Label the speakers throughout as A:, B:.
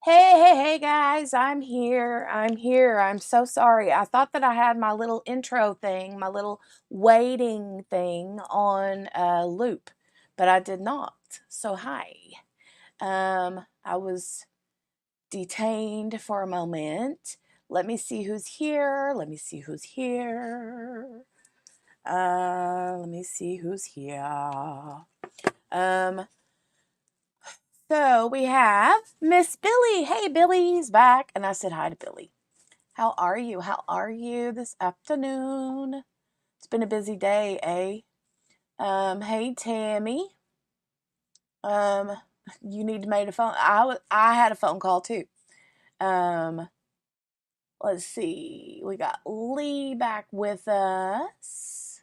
A: Hey guys, I'm here. I'm here. I'm so sorry. I thought that I had my little intro thing, my little waiting thing on loop, but I did not. So hi. I was detained for a moment. Let me see who's here. Let me see who's here. Let me see who's here. Um, so we have Miss Billy. Hey, Billy's back. And I said hi to Billy. How are you? How are you this afternoon? It's been a busy day, eh? Hey, Tammy. Um, you need to make a phone. I had a phone call too. Um, let's see. We got Lee back with us.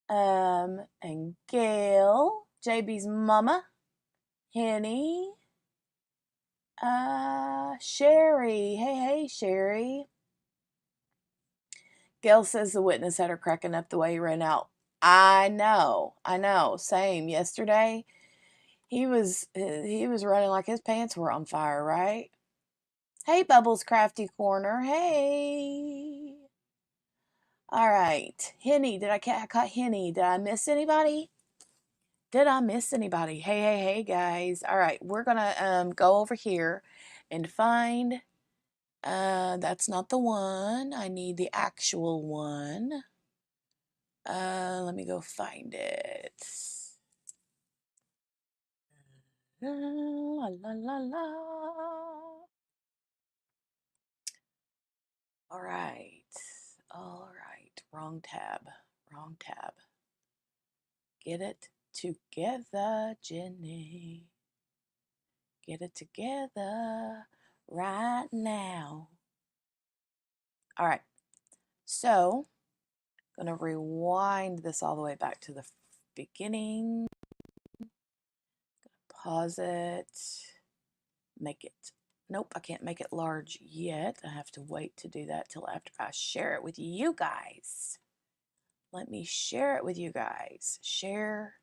A: And Gail, JB's mama, Henny, Sherry. Hey, Sherry. Gail says the witness had her cracking up the way he ran out. I know. Same. Yesterday, he was running like his pants were on fire, right? Hey, Bubbles Crafty Corner. Hey. All right. Henny, I caught Henny. Did I miss anybody? Did I miss anybody? Hey, guys. All right, we're gonna go over here and find. That's not the one. I need the actual one. Let me go find it. La la la la. All right. All right. Wrong tab. Wrong tab. Get it together, Jenny. Get it together right now. All right. So, I'm going to rewind this all the way back to the beginning. Pause it. Make it. Nope, I can't make it large yet. I have to wait to do that till after I share it with you guys. Let me share it with you guys. Share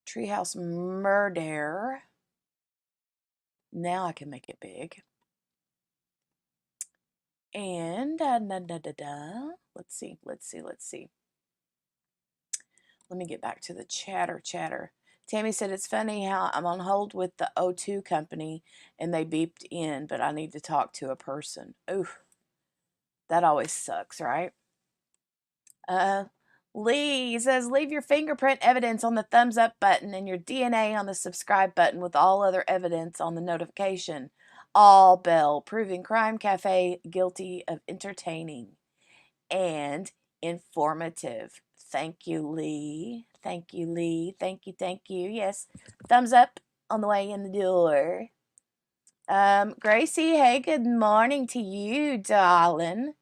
A: Treehouse Murder. Now I can make it big. And let's see. Let me get back to the chatter. Tammy said it's funny how I'm on hold with the O2 company and they beeped in, but I need to talk to a person. Ooh, that always sucks, right? Lee says leave your fingerprint evidence on the thumbs up button and your DNA on the subscribe button with all other evidence on the notification. All bell, proving Crime Cafe guilty of entertaining and informative. Thank you, Lee. Thank you, Lee. Thank you. Yes, thumbs up on the way in the door. Gracie, hey, good morning to you, darling.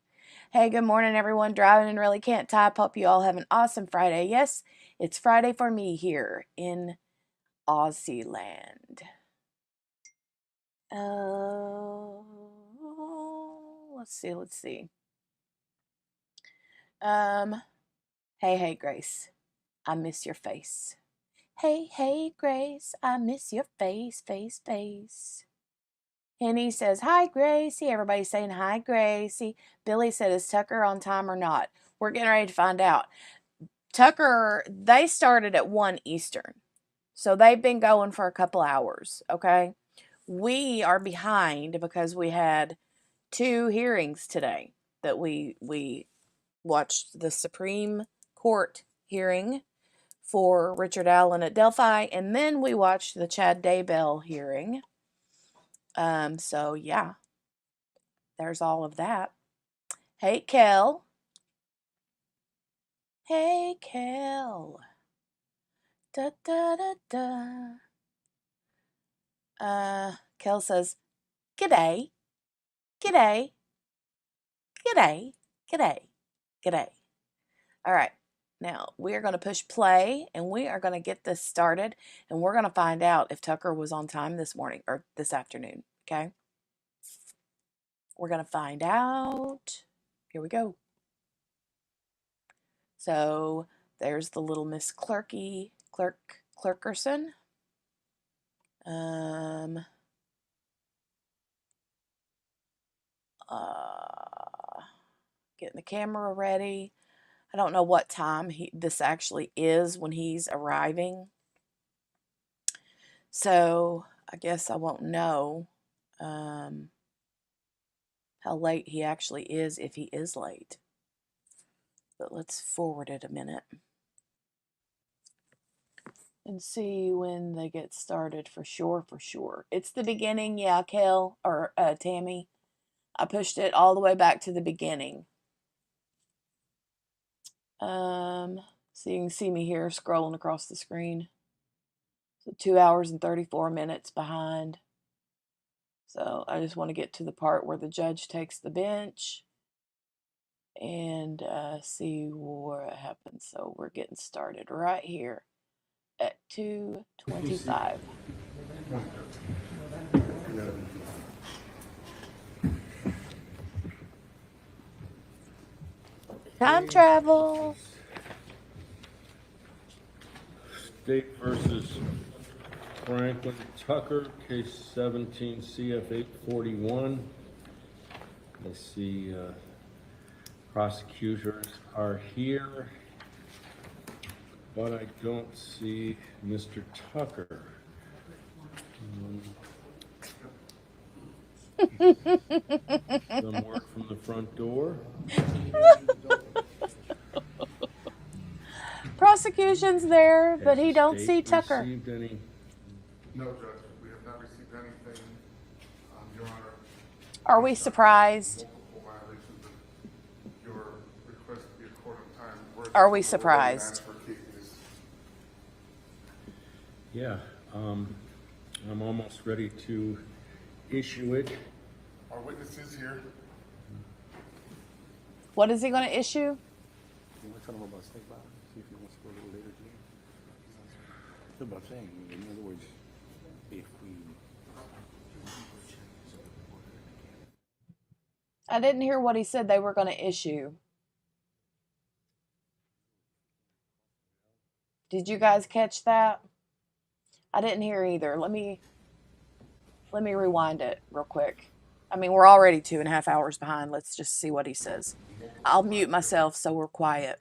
A: Hey, good morning, everyone. Driving and really can't type. Hope you all have an awesome Friday. Yes, it's Friday for me here in Aussie land. Oh, let's see. Hey, Grace. I miss your face. Hey, Grace. I miss your face. Henny says, hi, Gracie. Everybody's saying, hi, Gracie. Billy said, is Tucker on time or not? We're getting ready to find out. Tucker, they started at 1 Eastern. So they've been going for a couple hours, okay? We are behind because we had 2 hearings today that we watched the Supreme Court hearing for Richard Allen at Delphi, and then we watched the Chad Daybell hearing. So yeah, there's all of that. Hey, Kel. Hey, Kel. Da da da da. Kel says, "G'day, g'day, g'day, g'day, g'day." All right. Now, we are going to push play and we are going to get this started and we're going to find out if Tucker was on time this morning or this afternoon, okay? We're going to find out. Here we go. So, there's the little Miss Clerkerson. Getting the camera ready. I don't know what time this actually is when he's arriving. So I guess I won't know how late he actually is, if he is late. But let's forward it a minute and see when they get started for sure, for sure. It's the beginning, yeah, Kel, or Tammy. I pushed it all the way back to the beginning. So you can see me here scrolling across the screen. So 2 hours and 34 minutes behind. So I just want to get to the part where the judge takes the bench and see what happens. So we're getting started right here at 2:25. Time travel.
B: State versus Franklin Tucker, case 17 CF 841. I see prosecutors are here, but I don't see Mr. Tucker. Some word from the front door.
A: Prosecution's there, but he don't see Tucker.
B: Received any?
C: No, Judge, we have not received anything, Your Honor.
A: Are we surprised?
C: Multiple violations of your request to be a court on time.
A: Are we surprised?
B: Yeah, I'm almost ready to issue it.
C: Our witness is here.
A: What is he going to issue?
D: You want to tell him about state violence? See if he wants to go a little later today. That's what I'm saying. In other words, if we...
A: I didn't hear what he said they were going to issue. Did you guys catch that? I didn't hear either. Let me rewind it real quick. I mean, we're already 2.5 hours behind. Let's just see what he says. I'll mute myself so we're quiet.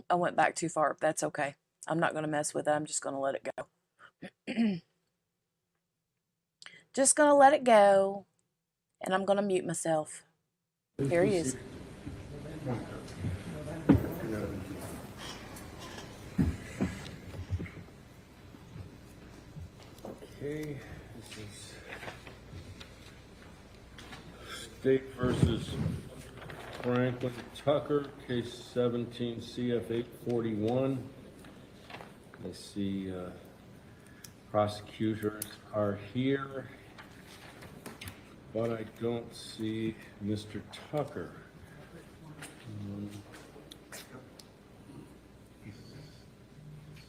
A: I went back too far. That's okay. I'm not going to mess with it. I'm just going to let it go. Just going to let it go. And I'm going to mute myself. Here he is.
B: Okay, this is State versus Franklin Tucker, case 17 CF 841. I see prosecutors are here, but I don't see Mr. Tucker.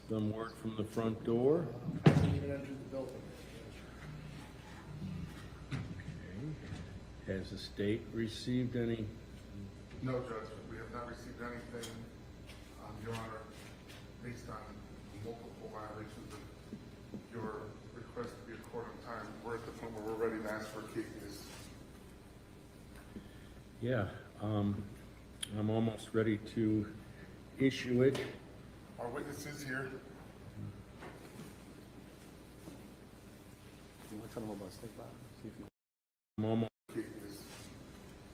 B: Some word from the front door. Has the state received any?
C: No, Judge, we have not received anything, Your Honor, based on multiple violations of your request to be a court on time. We're at the point where we're ready to ask for cases.
B: Yeah, I'm almost ready to issue it.
C: Our witness is here.
D: You want to tell him about state violence? See if he...
B: I'm almost.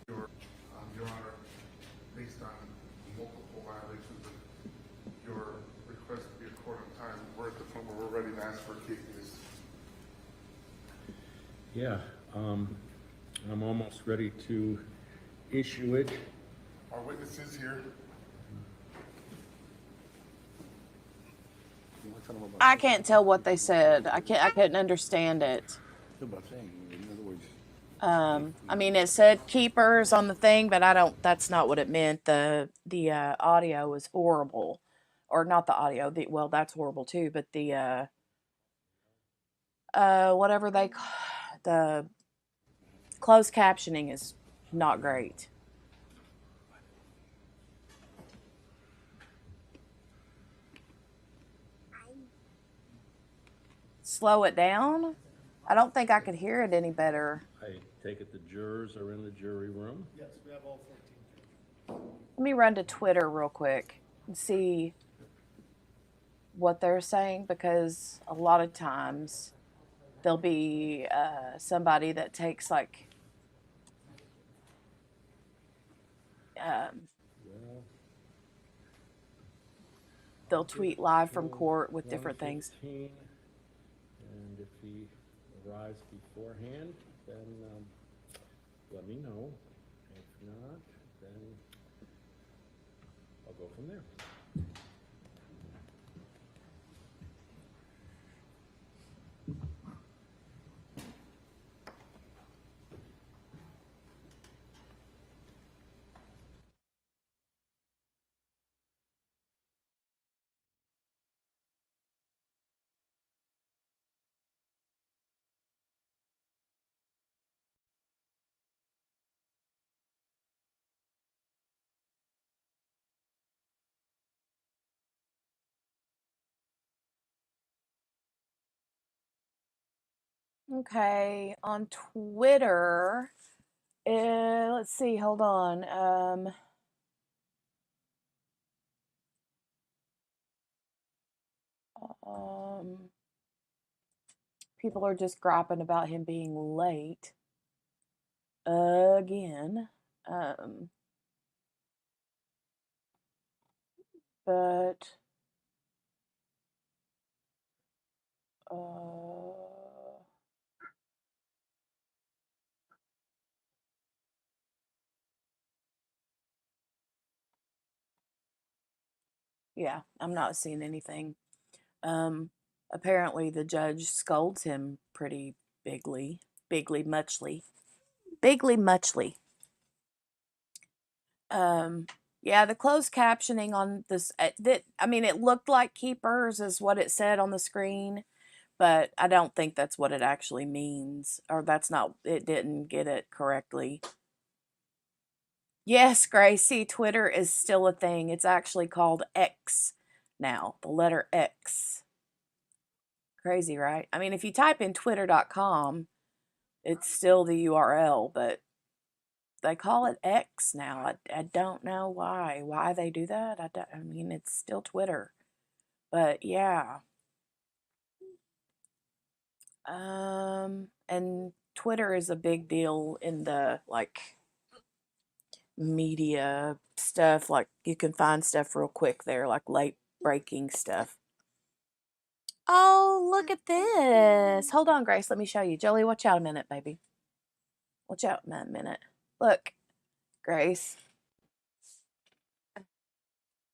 C: Your Honor, based on multiple violations of your request to be a court on time, we're at the point where we're ready to ask for cases.
B: Yeah, I'm almost ready to issue it.
C: Our witness is here.
D: You want to tell him about...
A: I can't tell what they said. I couldn't understand it.
D: That's what I'm saying. In other words...
A: I mean, it said keepers on the thing, but that's not what it meant. The audio was horrible. Or not the audio. Well, that's horrible too, but the whatever the closed captioning is not great. Slow it down? I don't think I could hear it any better.
B: Take it the jurors are in the jury room.
D: Yes, we have all 14.
A: Let me run to Twitter real quick and see what they're saying, because a lot of times there'll be somebody that takes like
B: Well,
A: they'll tweet live from court with different things.
B: 1:15, and if he arrives beforehand, then let me know. If not, then I'll go from there.
A: Okay, on Twitter, let's see, hold on. People are just griping about him being late again. But yeah, I'm not seeing anything. Apparently the judge scolds him pretty muchly. Bigly muchly. Yeah, the closed captioning on this, I mean, it looked like keepers is what it said on the screen, but I don't think that's what it actually means, or that's not, it didn't get it correctly. Yes, Gracie, Twitter is still a thing. It's actually called X now, the letter X. Crazy, right? I mean, if you type in twitter.com, it's still the URL, but they call it X now. I don't know why they do that. I mean, it's still Twitter, but yeah. And Twitter is a big deal in the like media stuff. Like you can find stuff real quick there, like late breaking stuff. Oh, look at this. Hold on, Grace. Let me show you. Jolie, watch out a minute, baby. Watch out a minute. Look, Grace.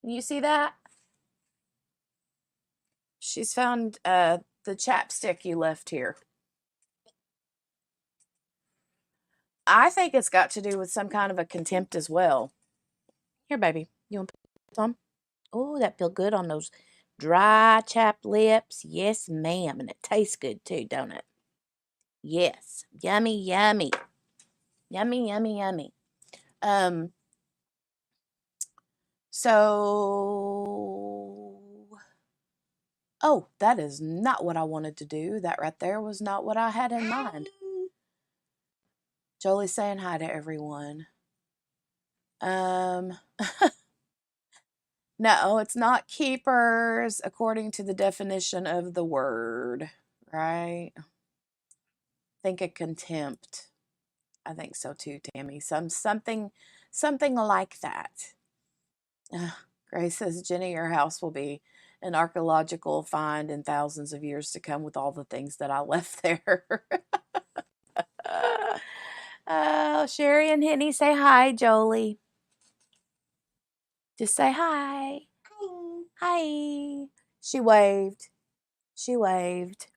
A: You see that? She's found the chapstick you left here. I think it's got to do with some kind of a contempt as well. Here, baby. You want to put some? Oh, that feel good on those dry, chapped lips. Yes, ma'am. And it tastes good too, don't it? Yes. Yummy, yummy. Yummy, yummy, yummy. So, oh, that is not what I wanted to do. That right there was not what I had in mind. Jolie's saying hi to everyone. No, it's not keepers according to the definition of the word, right? Think of contempt. I think so too, Tammy. Something like that. Grace says, Jenny, your house will be an archaeological find in thousands of years to come with all the things that I left there. Oh, Sherry and Henny, say hi, Jolie. Just say hi. Hi. Hi. She waved. She waved.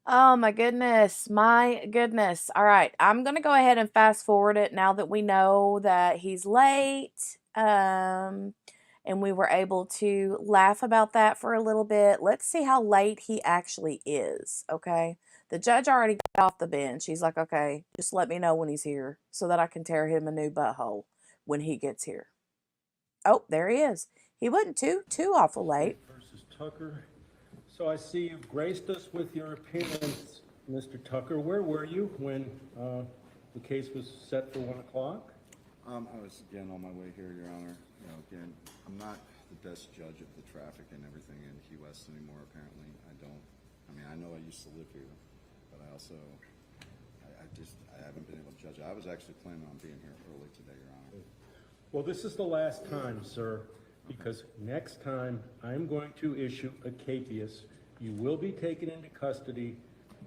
A: Oh my goodness. My goodness. All right. I'm going to go ahead and fast forward it now that we know that he's late. And we were able to laugh about that for a little bit. Let's see how late he actually is. Okay. The judge already got off the bench. He's like, okay, just let me know when he's here so that I can tear him a new butthole when he gets here. Oh, there he is. He wasn't too awful late.
B: Versus Tucker, So I see you've graced us with your appearance, Mr. Tucker. Where were you when the case was set for 1 o'clock?
E: I was again on my way here, Your Honor. You know, again, I'm not the best judge of the traffic and everything in Key West anymore, apparently. I mean, I know I used to live here, but I also, I haven't been able to judge it. I was actually planning on being here early today, Your Honor.
B: Well, this is the last time, sir, because next time I'm going to issue a capias. You will be taken into custody,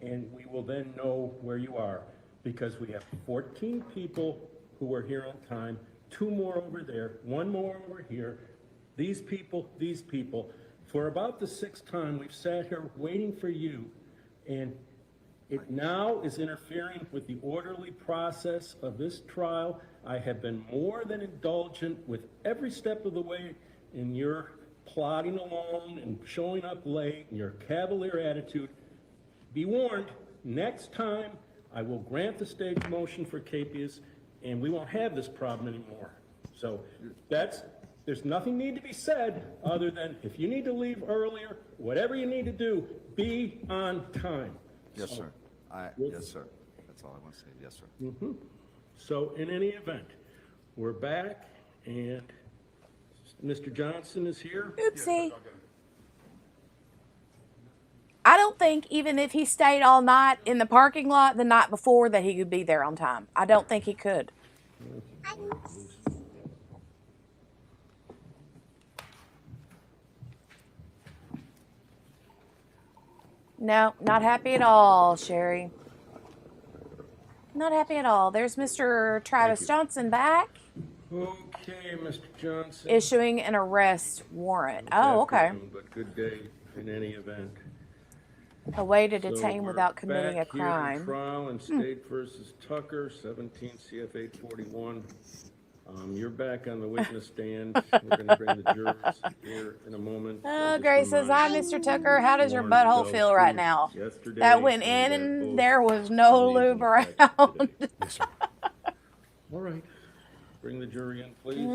B: and we will then know where you are, because we have 14 people who are here on time, 2 more over there, 1 more over here. These people. For about the 6th time, we've sat here waiting for you, and it now is interfering with the orderly process of this trial. I have been more than indulgent with every step of the way in your plodding along and showing up late and your cavalier attitude. Be warned, next time I will grant the stage motion for capias, and we won't have this problem anymore. So there's nothing need to be said other than if you need to leave earlier, whatever you need to do, be on time.
E: Yes, sir. Yes, sir. That's all I want to say. Yes, sir.
B: So in any event, we're back, and Mr. Johnson is here.
A: Oopsie. I don't think even if he stayed all night in the parking lot the night before that he could be there on time. I don't think he could. No, not happy at all, Sherry. Not happy at all. There's Mr. Travis Johnson back,
B: Okay, Mr. Johnson.
A: issuing an arrest warrant.
B: Good
A: Oh, okay.
B: afternoon, But good day in any event.
A: A way to
B: So
A: detain
B: we're
A: without committing a
B: back here in
A: crime.
B: trial in State versus Tucker, 17 CF 841. You're back on the witness stand. We're going to bring the jurors here in a moment.
A: Oh, Grace says, hi, Mr. Tucker. How does your butthole feel right now? That went in and there was no lube around.
D: Yes, sir.
B: All right. Bring the jury in, please.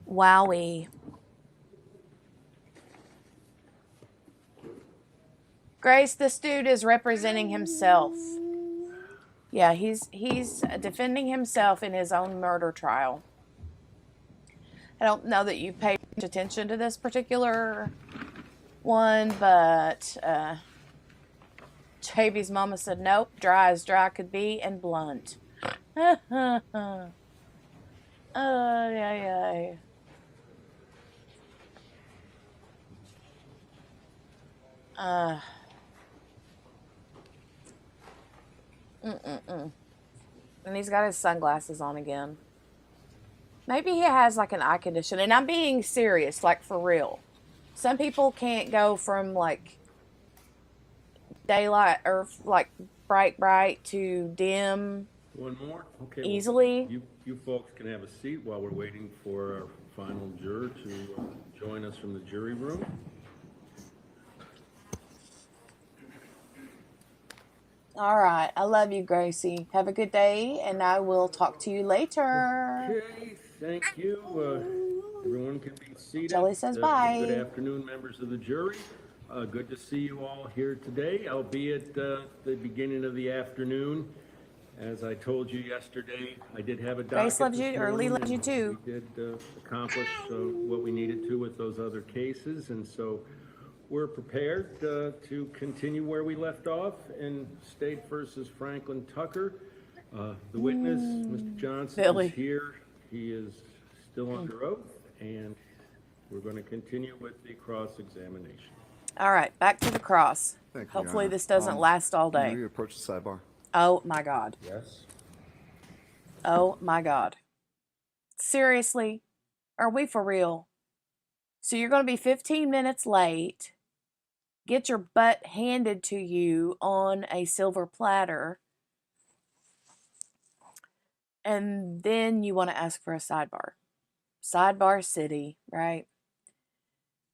A: Wowie. Grace, this dude is representing himself. Yeah, he's defending himself in his own murder trial. I don't know that you paid much attention to this particular one, but JB's mama said, nope, dry as dry could be and blunt. Yeah. And he's got his sunglasses on again. Maybe he has like an eye condition. And I'm being serious, like for real. Some people can't go from like daylight or like bright to dim
B: One more? Okay. well,
A: easily.
B: You folks can have a seat while we're waiting for our final juror to join us from the jury room.
A: All right. I love you, Gracie. Have a good day, and I will talk to you later.
B: Okay, thank you. Everyone can be seated.
A: Jelly says bye.
B: Good afternoon, members of the jury. Good to see you all here today, albeit the beginning of the afternoon. As I told you yesterday, I did have a docket
A: Grace loves
B: this
A: you, or Lee
B: morning,
A: loves you
B: and
A: too.
B: We did accomplish what we needed to with those other cases, and so we're prepared to continue where we left off in State versus Franklin Tucker. The witness, Mr. Johnson,
A: Billy.
B: is here. He is still under oath, and we're going to continue with the cross-examination.
A: All right, back to the cross.
E: Thank you, Your
A: Hopefully
E: Honor.
A: this doesn't last all
E: Can
A: day.
E: we approach the sidebar?
A: Oh my God.
B: Yes?
A: Oh my God. Seriously? Are we for real? So you're going to be 15 minutes late, get your butt handed to you on a silver platter, and then you want to ask for a sidebar. Sidebar City, right?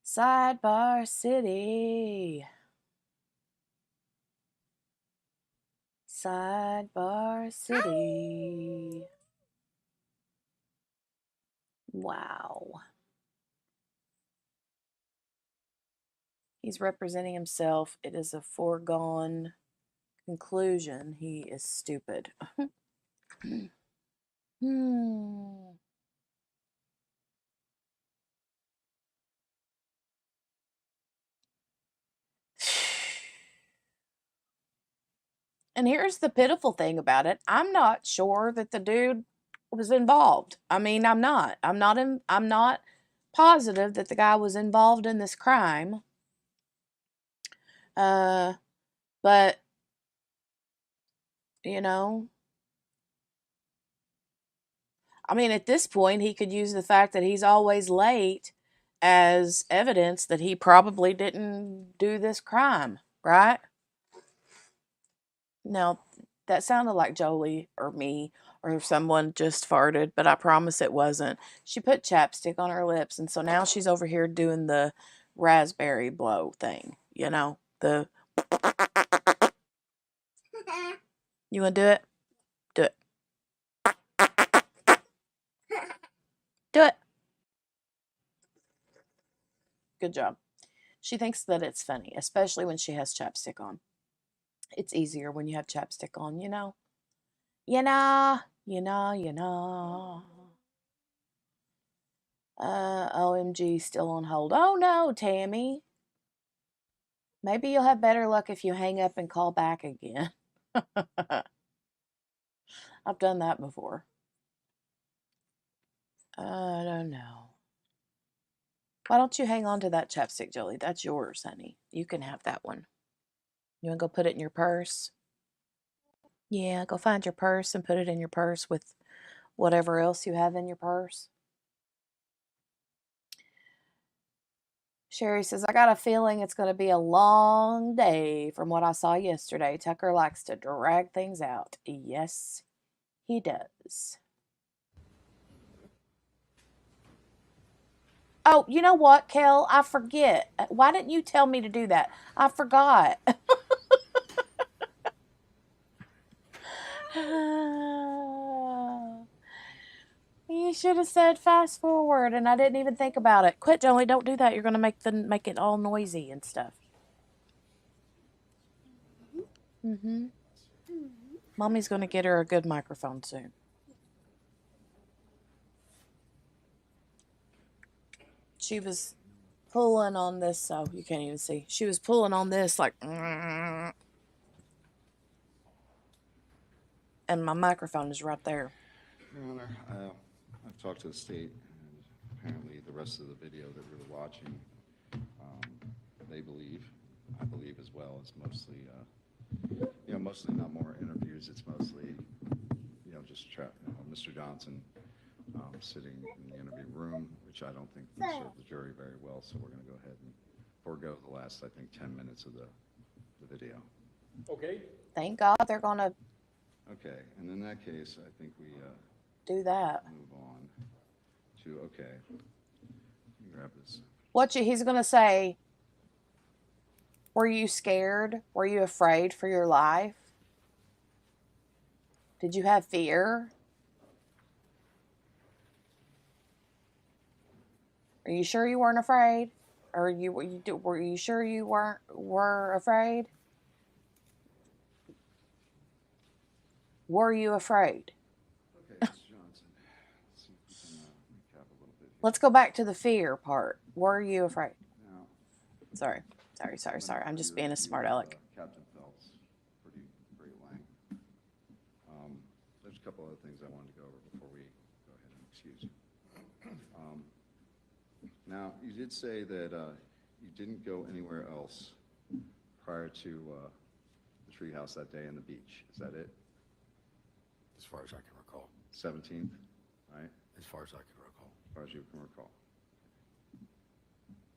A: Sidebar City. Sidebar City. Wow. He's representing himself. It is a foregone conclusion. He is stupid. Hmm. And here's the pitiful thing about it. I'm not sure that the dude was involved. I mean, I'm not. I'm not positive that the guy was involved in this crime. But you know, I mean, at this point, he could use the fact that he's always late as evidence that he probably didn't do this crime, right? Now, that sounded like Jolie or me or someone just farted, but I promise it wasn't. She put chapstick on her lips, and so now she's over here doing the raspberry blow thing, you know? The You want to do it? Do it. Do it. Good job. She thinks that it's funny, especially when she has chapstick on. It's easier when you have chapstick on, you know? You know, you know, you know. OMG, still on hold. Oh no, Tammy. Maybe you'll have better luck if you hang up and call back again. I've done that before. I don't know. Why don't you hang on to that chapstick, Jolie? That's yours, honey. You can have that one. You want to go put it in your purse? Yeah, go find your purse and put it in your purse with whatever else you have in your purse. Sherry says, I got a feeling it's going to be a long day from what I saw yesterday. Tucker likes to drag things out. Yes, he does. Oh, you know what, Kel? I forget. Why didn't you tell me to do that? I forgot. You should have said fast forward, and I didn't even think about it. Quit, Jolie. Don't do that. You're going to make it all noisy and stuff. Mm-hmm. Mommy's going to get her a good microphone soon. She was pulling on this, so you can't even see. She was pulling on this like, and my microphone is right there.
E: Your Honor, I've talked to the state, and apparently the rest of the video that we were watching, they believe, I believe as well, it's mostly, mostly not more interviews, it's mostly, just Mr. Johnson sitting in the interview room, which I don't think would serve the jury very well, so we're going to go ahead and forego the last, I think, 10 minutes of the video.
B: Okay?
A: Thank God they're going to
E: Okay, and in that case, I think we
A: do that.
E: move on to, okay, grab this.
A: He's going to say, were you scared? Were you afraid for your life? Did you have fear? Are you sure you weren't afraid? Or were you sure you were afraid? Were you afraid?
E: Okay, Mr. Johnson, let's see if we can recap a little bit here.
A: Let's go back to the fear part. Were you afraid?
E: Now,
A: Sorry. I'm just being a smart aleck.
E: Captain Phelps, pretty great length. There's a couple other things I wanted to go over before we go ahead and excuse you. Now, you did say that you didn't go anywhere else prior to the treehouse that day and the beach. Is that it?
D: As far as I can recall.
E: 17th, right?
D: As far as I can recall.
E: As far as you can recall.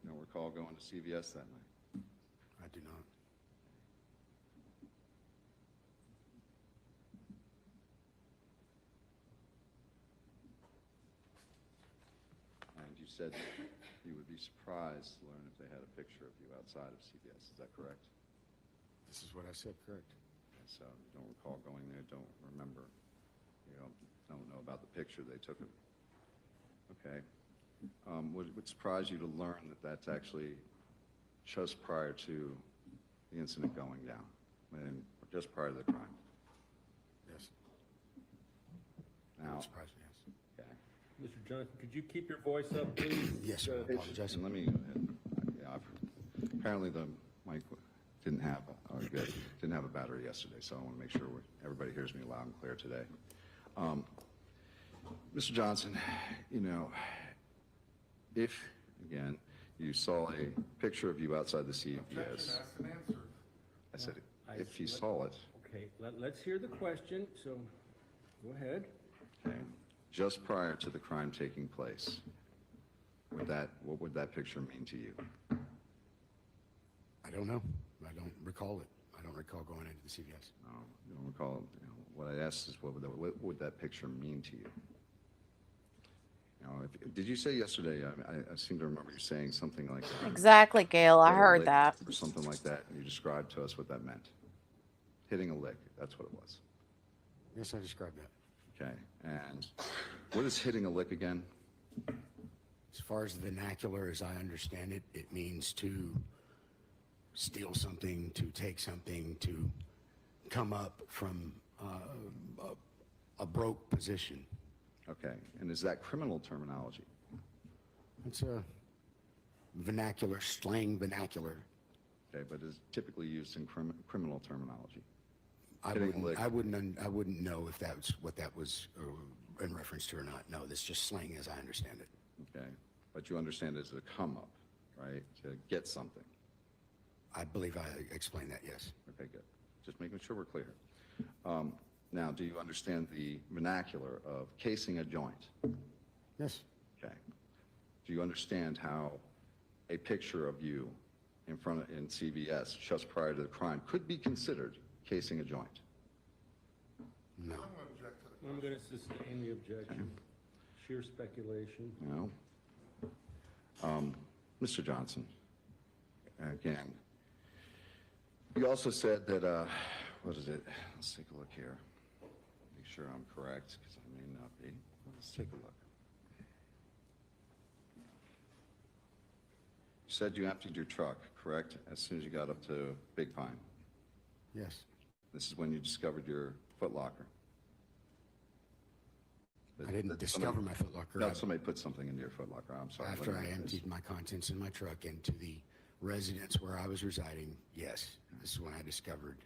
E: You don't recall going to CVS that night?
D: I do not.
E: And you said that you would be surprised to learn if they had a picture of you outside of CVS. Is that correct?
D: This is what I said, correct?
E: so you don't recall going there, don't remember, you don't know about the picture they took of it. Okay. Would surprise you to learn that that's actually just prior to the incident going down, and just prior to the crime.
D: Yes.
E: Now,
D: Surprised, yes.
E: okay.
B: Mr. Johnson, could you keep your voice up, please?
D: Yes, sir. I apologize.
E: And let me go ahead. Yeah, apparently the mic didn't have a battery yesterday, so I want to make sure everybody hears me loud and clear today. Mr. Johnson, you know, if, again, you saw a picture of you outside the CVS,
C: Objection asked and answered.
E: I said, if you saw it,
B: Okay, let's hear the question, so go ahead.
E: okay, just prior to the crime taking place, what would that picture mean to you?
D: I don't know. I don't recall it. I don't recall going into the CVS.
E: No, you don't recall. You know, what I asked is, what would that picture mean to you? You know, did you say yesterday? I seem to remember you saying something like that.
A: Exactly, Gail. I heard
E: lick
A: that.
E: or something like that. And you described to us what that meant. Hitting a lick. That's what it was.
D: Yes, I described that.
E: Okay. And what is hitting a lick again?
D: As far as the vernacular, as I understand it, it means to steal something, to take something, to come up from a broke position.
E: Okay. And is that criminal terminology?
D: It's a vernacular, slang vernacular.
E: Okay, but is typically used in criminal terminology.
D: I
E: Hitting a lick.
D: wouldn't know if that was what that was in reference to or not. No, that's just slang as I understand it.
E: Okay. But you understand it as a come up, right? To get something.
D: I believe I explained that, yes.
E: Okay, good. Just making sure we're clear. Now, do you understand the vernacular of casing a joint?
D: Yes.
E: Okay. Do you understand how a picture of you in CVS just prior to the crime could be considered casing a joint?
D: No.
C: I'm going to object to the
B: I'm going to sustain the objection. Sheer speculation.
E: No. Mr. Johnson, again, you also said that, what is it? Let's take a look here. Make sure I'm correct, because I may not be. Let's take a look. You said you emptied your truck, correct? As soon as you got up to Big Pine.
D: Yes.
E: This is when you discovered your Foot Locker.
D: I didn't discover my Foot Locker.
E: No, somebody put something into your Foot Locker. I'm sorry.
D: After I emptied my contents in my truck into the residence where I was residing, yes, this is when I discovered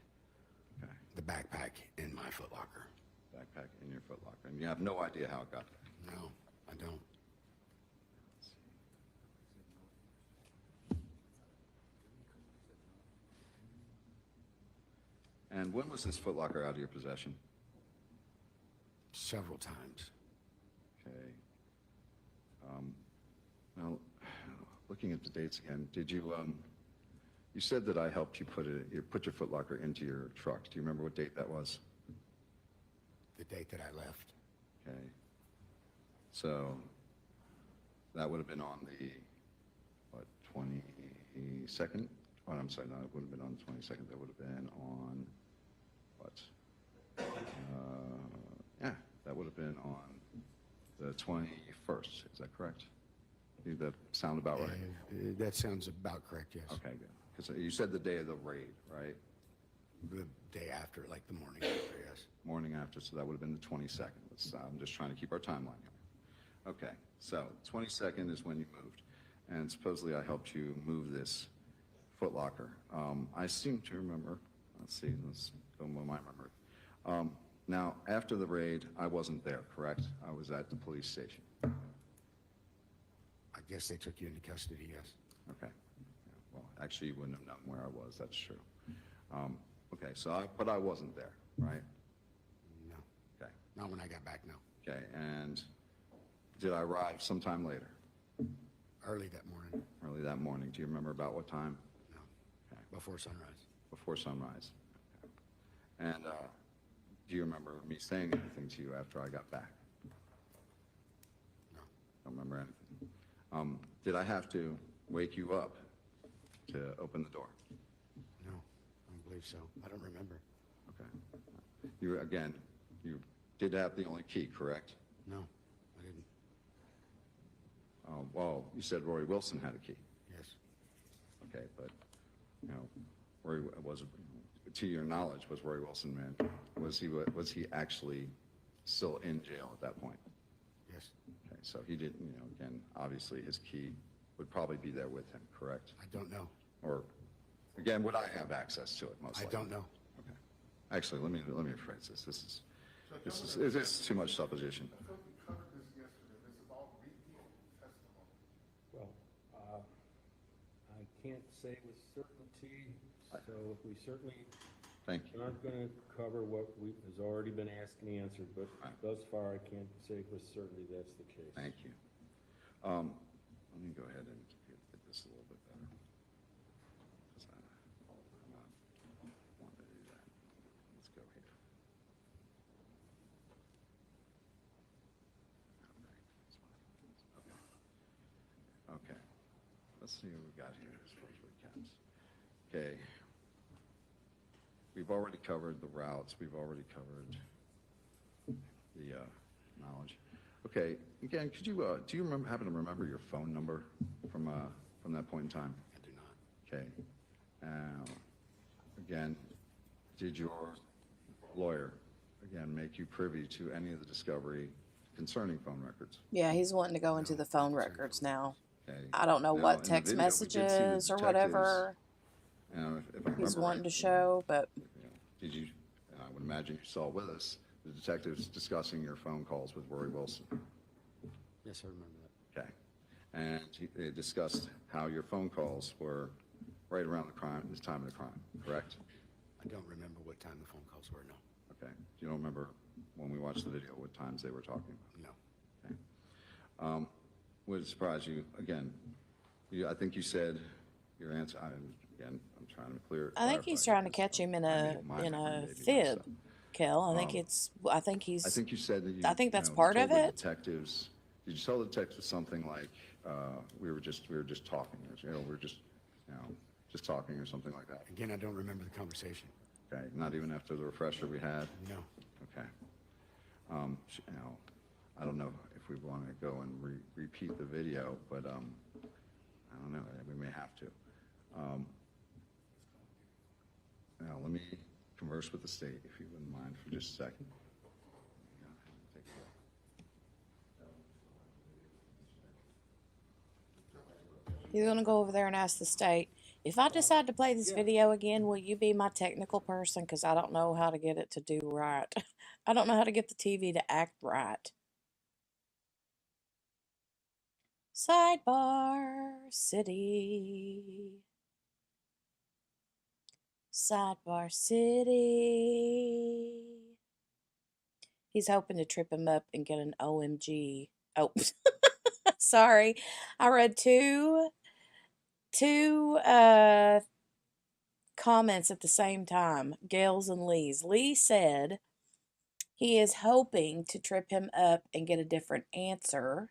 E: Okay.
D: the backpack in my Foot Locker.
E: Backpack in your Foot Locker. And you have no idea how it got there.
D: No, I don't.
E: And when was this Foot Locker out of your possession?
D: Several times.
E: Okay. Now, looking at the dates again, did you, you said that I helped you put your Foot Locker into your truck. Do you remember what date that was?
D: The date that I left.
E: Okay. So, that would have been on the, what, 22nd? Oh, I'm sorry, no, it wouldn't have been on the 22nd. That would have been on, what? Yeah, that would have been on the 21st. Is that correct? Did that sound about right?
D: That sounds about correct, yes.
E: Okay, good. Because you said the day of the raid, right?
D: The day after, like the morning after, yes.
E: Morning after, so that would have been the 22nd. I'm just trying to keep our timeline here. Okay, so 22nd is when you moved, and supposedly I helped you move this Foot Locker. I seem to remember, let's go by my memory. Now, after the raid, I wasn't there, correct? I was at the police station.
D: I guess they took you into custody, yes.
E: Okay. Yeah, well, actually, you wouldn't have known where I was, that's true. Okay, so but I wasn't there, right?
D: No.
E: Okay.
D: Not when I got back, no.
E: Okay, and did I arrive sometime later?
D: Early that morning,
E: Early that morning. Do you remember about what time?
D: no.
E: Okay.
D: Before sunrise.
E: Before sunrise. Okay. And do you remember me saying anything to you after I got back?
D: No.
E: Don't remember anything. Did I have to wake you up to open the door?
D: No, I don't believe so. I don't remember.
E: Okay. You, again, you did have the only key, correct?
D: No, I didn't.
E: Well, you said Rory Wilson had a key.
D: Yes.
E: Okay, but, you know, Rory was, to your knowledge, was Rory Wilson, man, was he actually still in jail at that point?
D: Yes.
E: Okay, so he didn't, you know, again, obviously his key would probably be there with him, correct?
D: I don't know.
E: Or, again, would I have access to it most
D: I
E: likely?
D: don't know.
E: Okay. Actually, let me rephrase this. This is too much supposition.
C: I thought we covered this yesterday. This is all repeat testimony.
B: Well, I can't say with certainty, so we certainly
E: Thank you.
B: aren't going to cover what has already been asked and answered, but thus far I can't say with certainty that's the case.
E: Thank you. Let me go ahead and get this a little bit better. 'Cause I want to do that. Let's go here. Okay. Let's see what we got here as far as recaps. Okay. We've already covered the routes. We've already covered the knowledge. Okay. Again, could you do you happen to remember your phone number from that point in time?
D: I do not.
E: Okay. Again, did your lawyer again make you privy to any of the discovery concerning phone records?
A: Yeah, he's wanting to go into the phone records now.
E: Okay.
A: I don't know
E: Now,
A: what
E: in the
A: text
E: video, we did see the
A: messages or whatever
E: if I
A: he's
E: remember
A: wanting
E: right,
A: to show, but
E: you know, did you? I would imagine you saw with us the detectives discussing your phone calls with Rory Wilson.
D: Yes, I remember that.
E: Okay, and they discussed how your phone calls were right around the time of the crime, correct?
D: I don't remember what time the phone calls were, no.
E: Okay. You don't remember when we watched the video what times they were talking about?
D: No.
E: Okay. Would it surprise you again? I think you said your answer. Again, I'm trying to clear.
A: I think he's
E: clarify
A: trying to
E: because
A: catch him in
E: I
A: a
E: made maybe
A: fib,
E: messed up.
A: Kel. I think I think he's.
E: I think you said that you.
A: I think that's
E: you
A: part
E: told
A: of
E: the
A: it.
E: Detectives. Did you tell the detectives something like we were just talking, or, we're just just talking or something like that?
D: Again, I don't remember the conversation.
E: Okay. Not even after the refresher we had.
D: No.
E: Okay. I don't know if we want to go and repeat the video, but I don't know. We may have to. Now, let me converse with the state, if you wouldn't mind, for just a second.
A: He's gonna go over there and ask the state. If I decide to play this video again, will you be my technical person? Because I don't know how to get it to do right. I don't know how to get the TV to act right. Sidebar City. Sidebar City. He's hoping to trip him up and get an OMG. Oh, sorry. I read two comments at the same time, Gail's and Lee's. Lee said he is hoping to trip him up and get a different answer.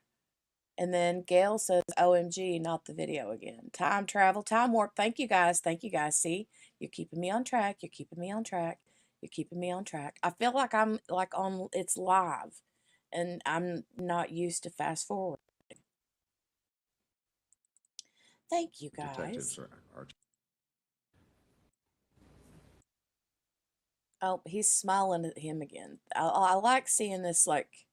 A: And then Gail says, OMG, not the video again. Time travel, time warp. Thank you guys. Thank you guys. See, you're keeping me on track. You're keeping me on track. You're keeping me on track. I feel like I'm like on, it's live. And I'm not used to fast forward. Thank you guys.
E: Detectives are
A: Oh, he's smiling at him again. I like seeing this, like,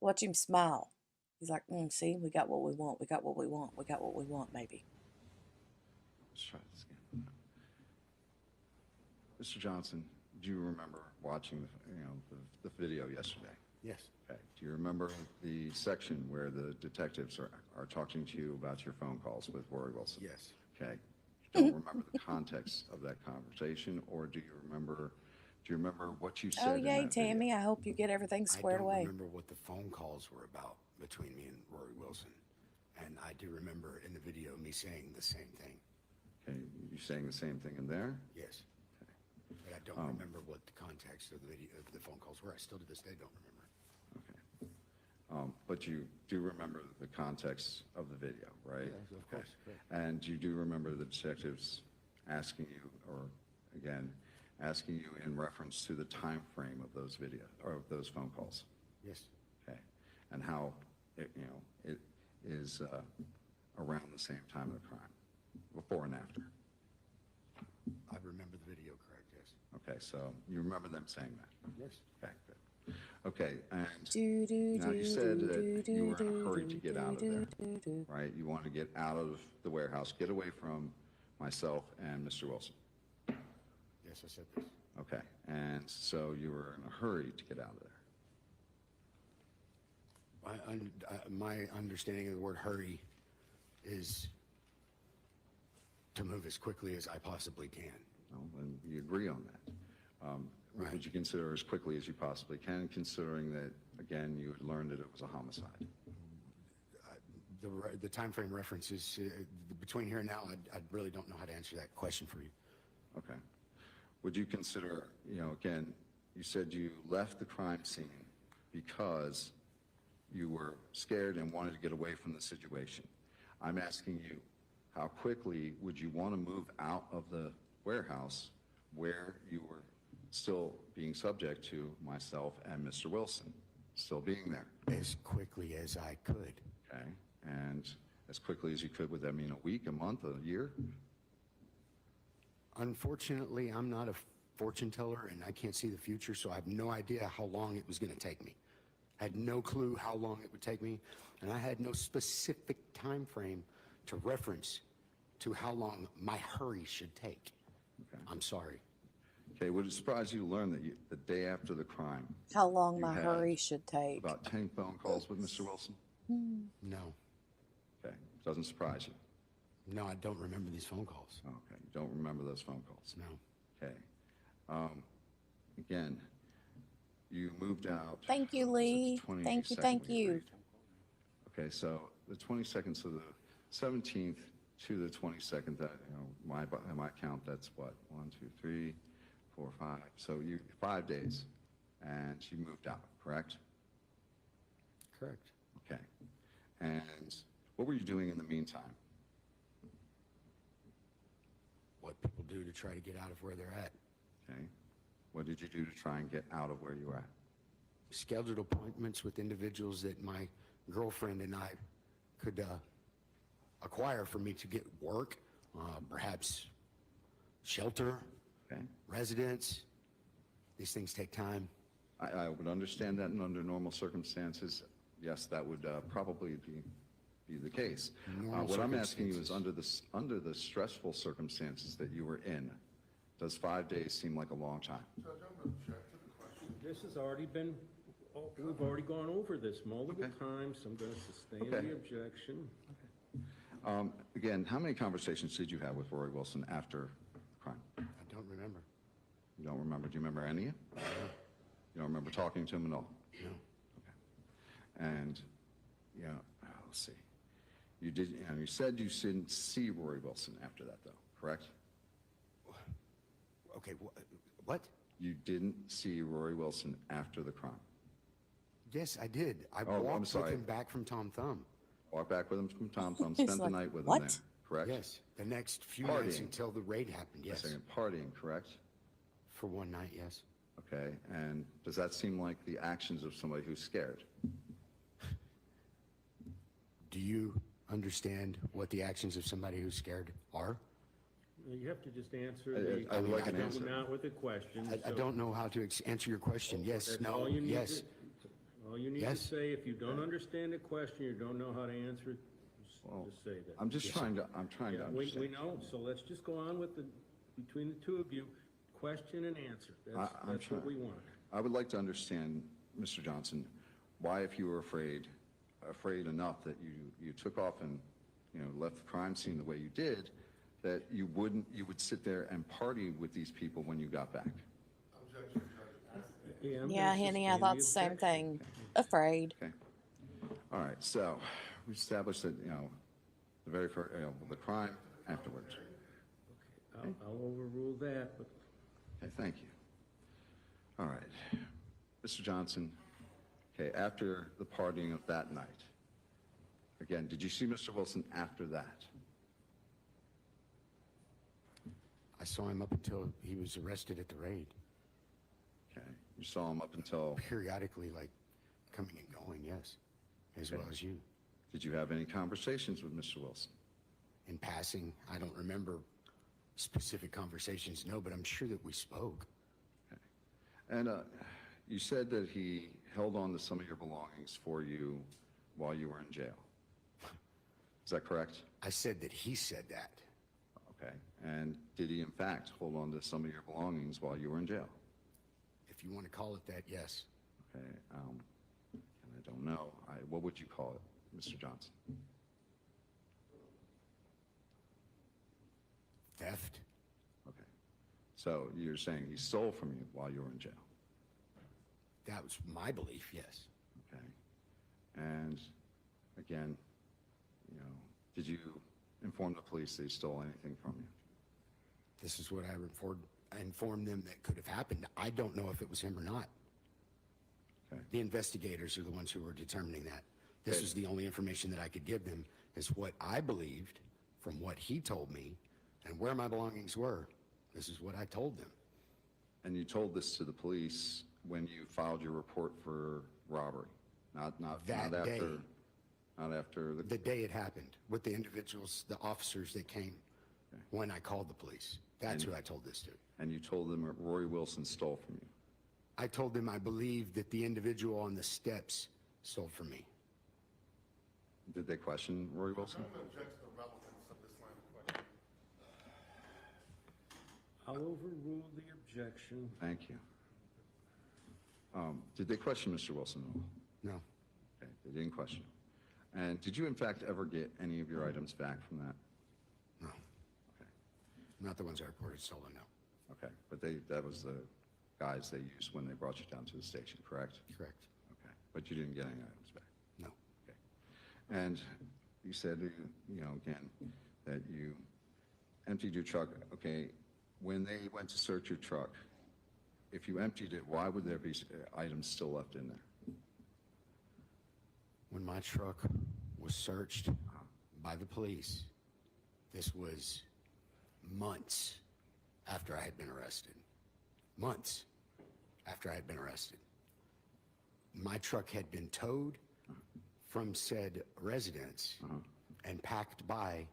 A: watch him smile. He's like, see, we got what we want. We got what we want. We got what we want, maybe.
E: Let's try this again. Mr. Johnson, do you remember watching the video yesterday?
D: Yes.
E: Okay. Do you remember the section where the detectives are talking to you about your phone calls with Rory Wilson?
D: Yes.
E: Okay. You don't remember the context of that conversation, or do you remember what you said?
A: Oh,
E: in
A: yay,
E: that video?
A: Tammy. I hope you get everything squared
D: I don't
A: away.
D: remember what the phone calls were about between me and Rory Wilson. And I do remember in the video me saying the same thing.
E: Okay. You saying the same thing in there?
D: Yes. But I don't remember what the context of the video of the phone calls were. I still to this day don't remember.
E: Okay. But you do remember the context of the video, right?
D: Yes, of course.
E: Okay. And you do remember the detectives asking you, or again, asking you in reference to the time frame of those or of those phone calls.
D: Yes.
E: Okay, and how it is around the same time of the crime, before and after.
D: I remember the video correct, yes.
E: Okay, so you remember them saying that?
D: Yes.
E: Okay, good. Okay, and
A: Do, do,
E: now you
A: do,
E: said
A: do,
E: that
A: do,
E: you were in
A: do,
E: a hurry
A: do,
E: to get
A: do,
E: out of
A: do,
E: there,
A: do, do.
E: right? You wanted to get out of the warehouse, get away from myself and Mr. Wilson.
D: Yes, I said this.
E: Okay, and so you were in a hurry to get out of there.
D: My understanding of the word hurry is to move as quickly as I possibly can.
E: Well, and you agree on that. What would you consider as quickly as you possibly can, considering that, again, you had learned that it was a homicide?
D: The time frame reference is between here and now. I really don't know how to answer that question for you.
E: Okay. Would you consider, again, you said you left the crime scene because you were scared and wanted to get away from the situation. I'm asking you, how quickly would you want to move out of the warehouse where you were still being subject to myself and Mr. Wilson, still being there?
D: As quickly as I could.
E: Okay. And as quickly as you could, would that mean a week, a month, a year?
D: Unfortunately, I'm not a fortune teller and I can't see the future, so I have no idea how long it was going to take me. I had no clue how long it would take me, and I had no specific time frame to reference to how long my hurry should take.
E: Okay.
D: I'm sorry.
E: Okay, would it surprise you to learn that the day after the crime,
A: How long
E: You
A: my
E: had
A: hurry should take.
E: about 10 phone calls with Mr. Wilson?
D: No.
E: Okay, doesn't surprise you?
D: No, I don't remember these phone calls.
E: Okay, you don't remember those phone calls?
D: No.
E: Okay. Again, you moved out.
A: Thank you,
E: was it the
A: Lee. Thank you,
E: 22nd
A: thank
E: we
A: you.
E: agreed? Okay, so the 22nd, so the 17th to the 22nd, that, my count, that's what, 1, 2, 3, 4, 5. So 5 days, and you moved out, correct?
D: Correct.
E: Okay. And what were you doing in the meantime?
D: What people do to try to get out of where they're at.
E: Okay. What did you do to try and get out of where you were at?
D: Scheduled appointments with individuals that my girlfriend and I could acquire for me to get work, perhaps shelter,
E: Okay.
D: residence. These things take time.
E: I would understand that, and under normal circumstances, yes, that would probably be the case.
D: Normal
E: What I'm asking you is,
D: circumstances.
E: under the stressful circumstances that you were in, does 5 days seem like a long time?
C: Judge, I'm going to object to the question.
B: This has already been, we've already gone over this multiple
E: Okay.
B: times. I'm going to sustain
E: Okay.
B: the objection.
E: Again, how many conversations did you have with Rory Wilson after the crime?
D: I don't remember.
E: You don't remember? Do you remember any? You don't remember talking to him at all?
D: No.
E: And, let's see. You said you didn't see Rory Wilson after that, though, correct?
D: Okay, what?
E: You didn't see Rory Wilson after the crime.
D: Yes, I did. I
E: Oh, I'm
D: walked with
E: sorry.
D: him back from Tom Thumb.
E: Walked back with him from Tom Thumb,
A: He's
E: spent the
A: like,
E: night with
A: "What?"
E: him there, correct?
D: Yes, the next few nights
E: Partying.
D: until the raid happened, yes.
E: Second, partying, correct?
D: For one night, yes.
E: Okay, and does that seem like the actions of somebody who's scared?
D: Do you understand what the actions of somebody who's scared are?
B: You have to just answer
E: I would like an
B: the,
E: answer.
B: not with a question.
D: I
B: so
D: don't know how to answer your question. Yes,
B: that's
D: no,
B: all you need
D: yes.
B: to- All you need to
D: Yes.
B: say, if you don't understand the question, you don't know how to answer it, just say that.
E: I'm just trying to
B: Yeah,
E: understand.
B: we know, so let's just go on with between the two of you, question and answer.
E: I'm
B: That's what
E: trying.
B: we want.
E: I would like to understand, Mr. Johnson, why, if you were afraid enough that you took off and, left the crime scene the way you did, that you would sit there and party with these people when you got back.
C: Objection, Judge.
B: Yeah, I'm
A: Yeah,
B: gonna
A: Henny, I
B: sustain
A: thought
B: the
A: the same
B: objection.
A: thing. Afraid.
E: Okay. All right, so we established that, the very first, the crime afterwards.
B: I'll overrule that, but
E: Okay, thank you. All right. Mr. Johnson, okay, after the partying of that night, again, did you see Mr. Wilson after that?
D: I saw him up until he was arrested at the raid.
E: Okay, you saw him up until,
D: Periodically, like, coming and going, yes, as well as you.
E: did you have any conversations with Mr. Wilson?
D: In passing, I don't remember specific conversations, no, but I'm sure that we spoke.
E: And you said that he held on to some of your belongings for you while you were in jail. Is that correct?
D: I said that he said that.
E: Okay. And did he in fact hold on to some of your belongings while you were in jail?
D: If you want to call it that, yes.
E: Okay. And I don't know. What would you call it, Mr. Johnson?
D: Theft?
E: Okay. So you're saying he stole from you while you were in jail?
D: That was my belief, yes.
E: Okay. And again, did you inform the police they stole anything from you?
D: This is what I informed them that could have happened. I don't know if it was him or not.
E: Okay.
D: The investigators are the ones who were determining that. This was the only information that I could give them, is what I believed from what he told me and where my belongings were. This is what I told them.
E: And you told this to the police when you filed your report for robbery, not
D: That
E: after,
D: day.
E: not after
D: The day it happened, with the individuals, the officers that came when I called the police. That's who I told this to.
E: and you told them that Rory Wilson stole from you.
D: I told them I believed that the individual on the steps stole from me.
E: Did they question Rory Wilson?
C: Gentleman objects to the relevance of this line of questioning.
B: I'll overrule the objection.
E: Thank you. Did they question Mr. Wilson at all?
D: No,
E: Okay, they didn't question him. And did you in fact ever get any of your items back from that?
D: no,
E: Okay,
D: not the ones I reported stolen, no.
E: okay, but that was the guys they used when they brought you down to the station, correct?
D: Correct.
E: Okay, but you didn't get any items back?
D: No.
E: Okay. And you said, again, that you emptied your truck. Okay, when they went to search your truck, if you emptied it, why would there be items still left in there?
D: When my truck was searched by the police, this was months after I had been arrested. Months after I had been arrested. My truck had been towed from said residence and packed by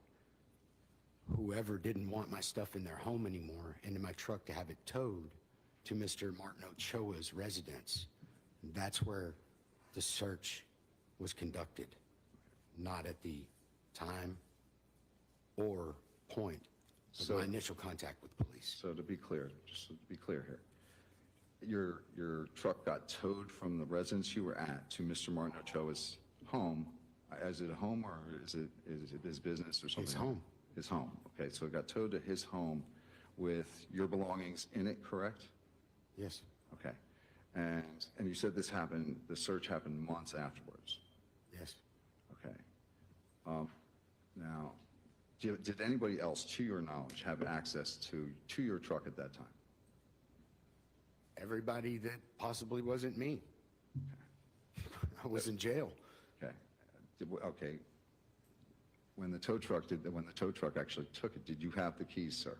D: whoever didn't want my stuff in their home anymore into my truck to have it towed to Mr. Martin Ochoa's residence. That's where the search was conducted, not at the time or point of my initial contact with police.
E: So to be clear, just to be clear here, your truck got towed from the residence you were at to Mr. Martin Ochoa's home. Is it a home or is it his business or something?
D: His home.
E: His home. Okay, so it got towed to his home with your belongings in it, correct?
D: Yes.
E: Okay. And you said this happened, the search happened months afterwards.
D: Yes.
E: Okay. Now, did anybody else, to your knowledge, have access to your truck at that time?
D: Everybody that possibly wasn't me. I was in jail.
E: Okay. Okay. When the tow truck actually took it, did you have the keys, sir?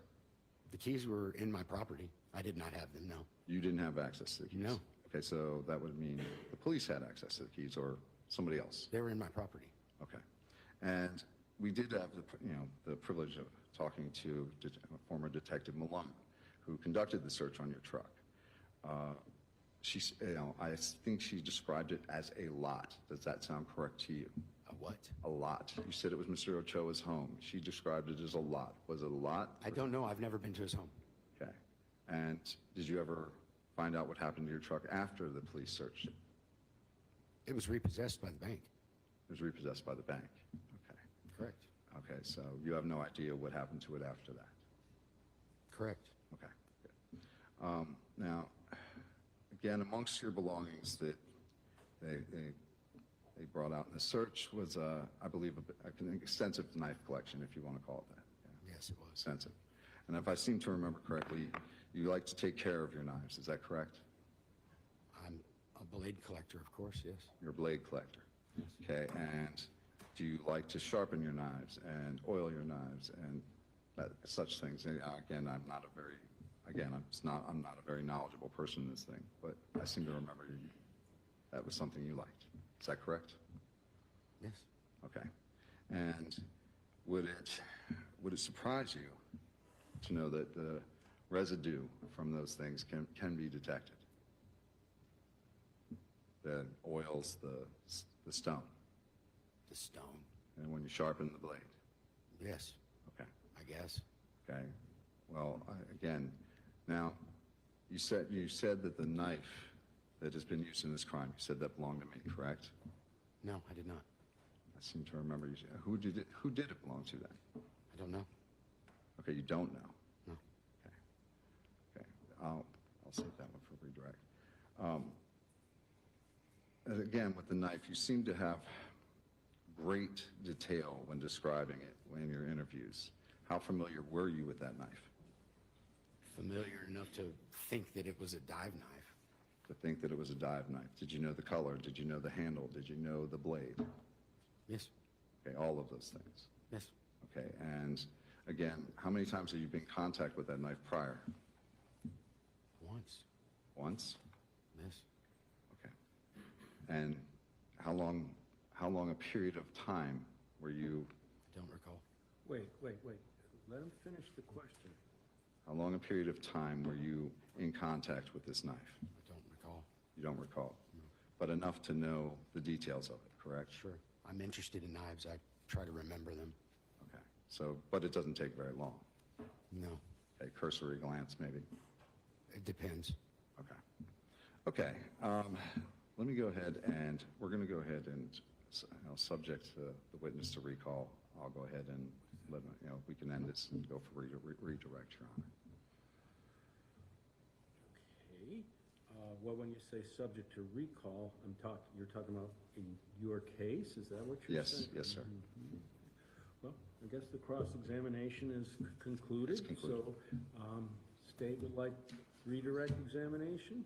D: The keys were in my property. I did not have them, no.
E: You didn't have access to the keys?
D: No.
E: Okay, so that would mean the police had access to the keys or somebody else?
D: They were in my property.
E: Okay. And we did have the privilege of talking to former Detective Malone, who conducted the search on your truck. I think she described it as a lot. Does that sound correct to you?
D: A what?
E: A lot. You said it was Mr. Ochoa's home. She described it as a lot. Was it a lot?
D: I don't know. I've never been to his home.
E: Okay. And did you ever find out what happened to your truck after the police searched it?
D: It was repossessed by the bank.
E: It was repossessed by the bank. Okay.
D: Correct.
E: Okay, so you have no idea what happened to it after that?
D: Correct.
E: Okay, good. Now, again, amongst your belongings that they brought out in the search was, I believe, an extensive knife collection, if you want to call it that. Yeah.
D: Yes, it was.
E: Extensive. And if I seem to remember correctly, you like to take care of your knives, is that correct?
D: I'm a blade collector, of course, yes.
E: You're a blade collector. Okay, and do you like to sharpen your knives and oil your knives and such things. And, again, I'm not a very, I'm not a very knowledgeable person in this thing, but I seem to remember that was something you liked. Is that correct?
D: Yes.
E: Okay. And would it surprise you to know that the residue from those things can be detected? The oils, the stone,
D: The stone.
E: and when you sharpen the blade.
D: Yes,
E: Okay.
D: I guess.
E: Okay. Well, again, now you said that the knife that has been used in this crime, you said that belonged to me, correct?
D: No, I did not.
E: I seem to remember you. Who did it belong to then?
D: I don't know.
E: Okay, you don't know.
D: No.
E: Okay. Okay. I'll save that one for redirect. And again, with the knife, you seem to have great detail when describing it in your interviews. How familiar were you with that knife?
D: Familiar enough to think that it was a dive knife.
E: To think that it was a dive knife? Did you know the color? Did you know the handle? Did you know the blade?
D: Yes.
E: Okay, all of those things.
D: Yes.
E: Okay, and again, how many times have you been in contact with that knife prior?
D: Once.
E: Once?
D: Yes.
E: Okay. And how long a period of time were you,
D: Don't recall.
B: Wait. Let him finish the question.
E: how long a period of time were you in contact with this knife?
D: I don't recall.
E: You don't recall?
D: No.
E: But enough to know the details of it, correct?
D: Sure. I'm interested in knives. I try to remember them.
E: Okay. So, but it doesn't take very long.
D: No.
E: A cursory glance, maybe?
D: It depends.
E: Okay. Okay. Let me go ahead and, we're going to go ahead and, subject the witness to recall, I'll go ahead and let, we can end this and go for redirect, Your Honor.
B: Okay. Well, when you say subject to recall, you're talking about in your case? Is that what you're saying?
E: Yes, sir.
B: Mhm. Well, I guess the cross-examination is concluded.
E: It's concluded.
B: So, state would like redirect examination?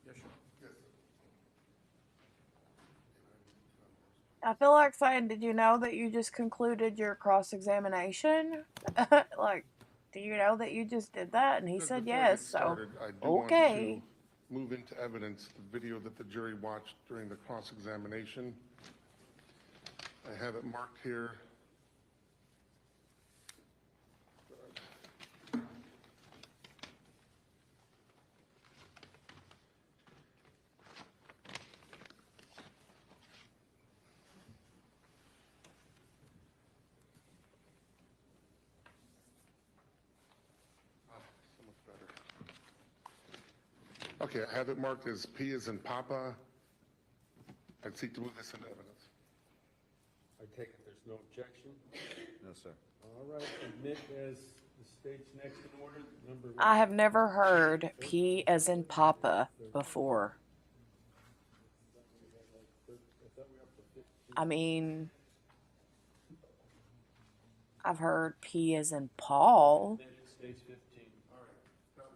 C: Yes, sir. Yes.
A: I feel like saying, did you know that you just concluded your cross-examination? Like, do you know that you just did that? And he
C: Judge,
A: said
C: before I get
A: yes, so,
C: started, I do
A: okay.
C: want to move into evidence the video that the jury watched during the cross-examination. I have it marked here. So much better. Okay, I have it marked as P as in Papa. I'd seek to move this into evidence.
B: I take it there's no objection?
E: No, sir.
B: All right, admit as the state's next in order, number.
A: I have never heard P as in Papa before. I mean, I've heard P as in Paul,
B: State's 15.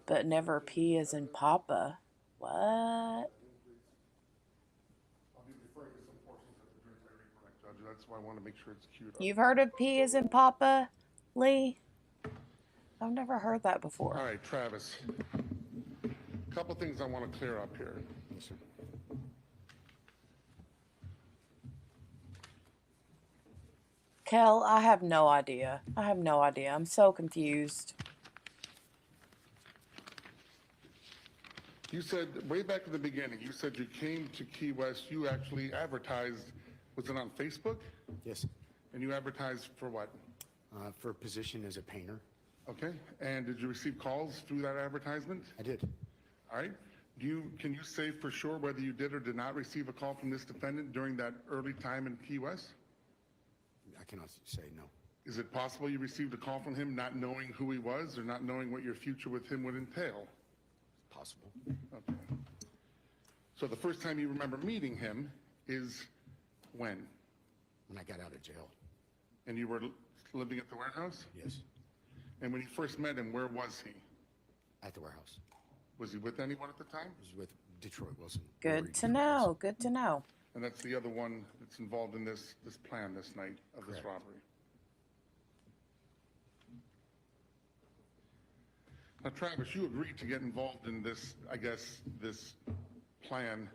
A: but never P as in Papa. What?
C: I'll be referring to some portions of the jury's hearing, Judge. That's why I want to make sure it's queued up.
A: You've heard of P as in Papa, Lee? I've never heard that
C: All
A: before.
C: right, Travis. A couple things I want to clear up here.
D: Yes, sir.
A: Kel, I have no idea. I have no idea. I'm so confused.
C: You said, way back at the beginning, you said you came to Key West, you actually advertised, was it on Facebook?
D: Yes.
C: And you advertised for what?
D: For a position as a painter.
C: Okay, and did you receive calls through that advertisement?
D: I did.
C: All right, can you say for sure whether you did or did not receive a call from this defendant during that early time in Key West?
D: I cannot say no.
C: Is it possible you received a call from him not knowing who he was or not knowing what your future with him would entail?
D: Possible.
C: Okay. So the first time you remember meeting him is when?
D: When I got out of jail.
C: And you were living at the warehouse?
D: Yes.
C: And when you first met him, where was he?
D: At the warehouse.
C: Was he with anyone at the time?
D: I was with Detroit Wilson.
A: Good
D: Rory
A: to
D: Detroit
A: know.
D: Wilson.
A: Good to know.
C: And that's the other one that's involved in this plan this night of this
D: Correct.
C: robbery. Now, Travis, you agreed to get involved in this, I guess, this plan,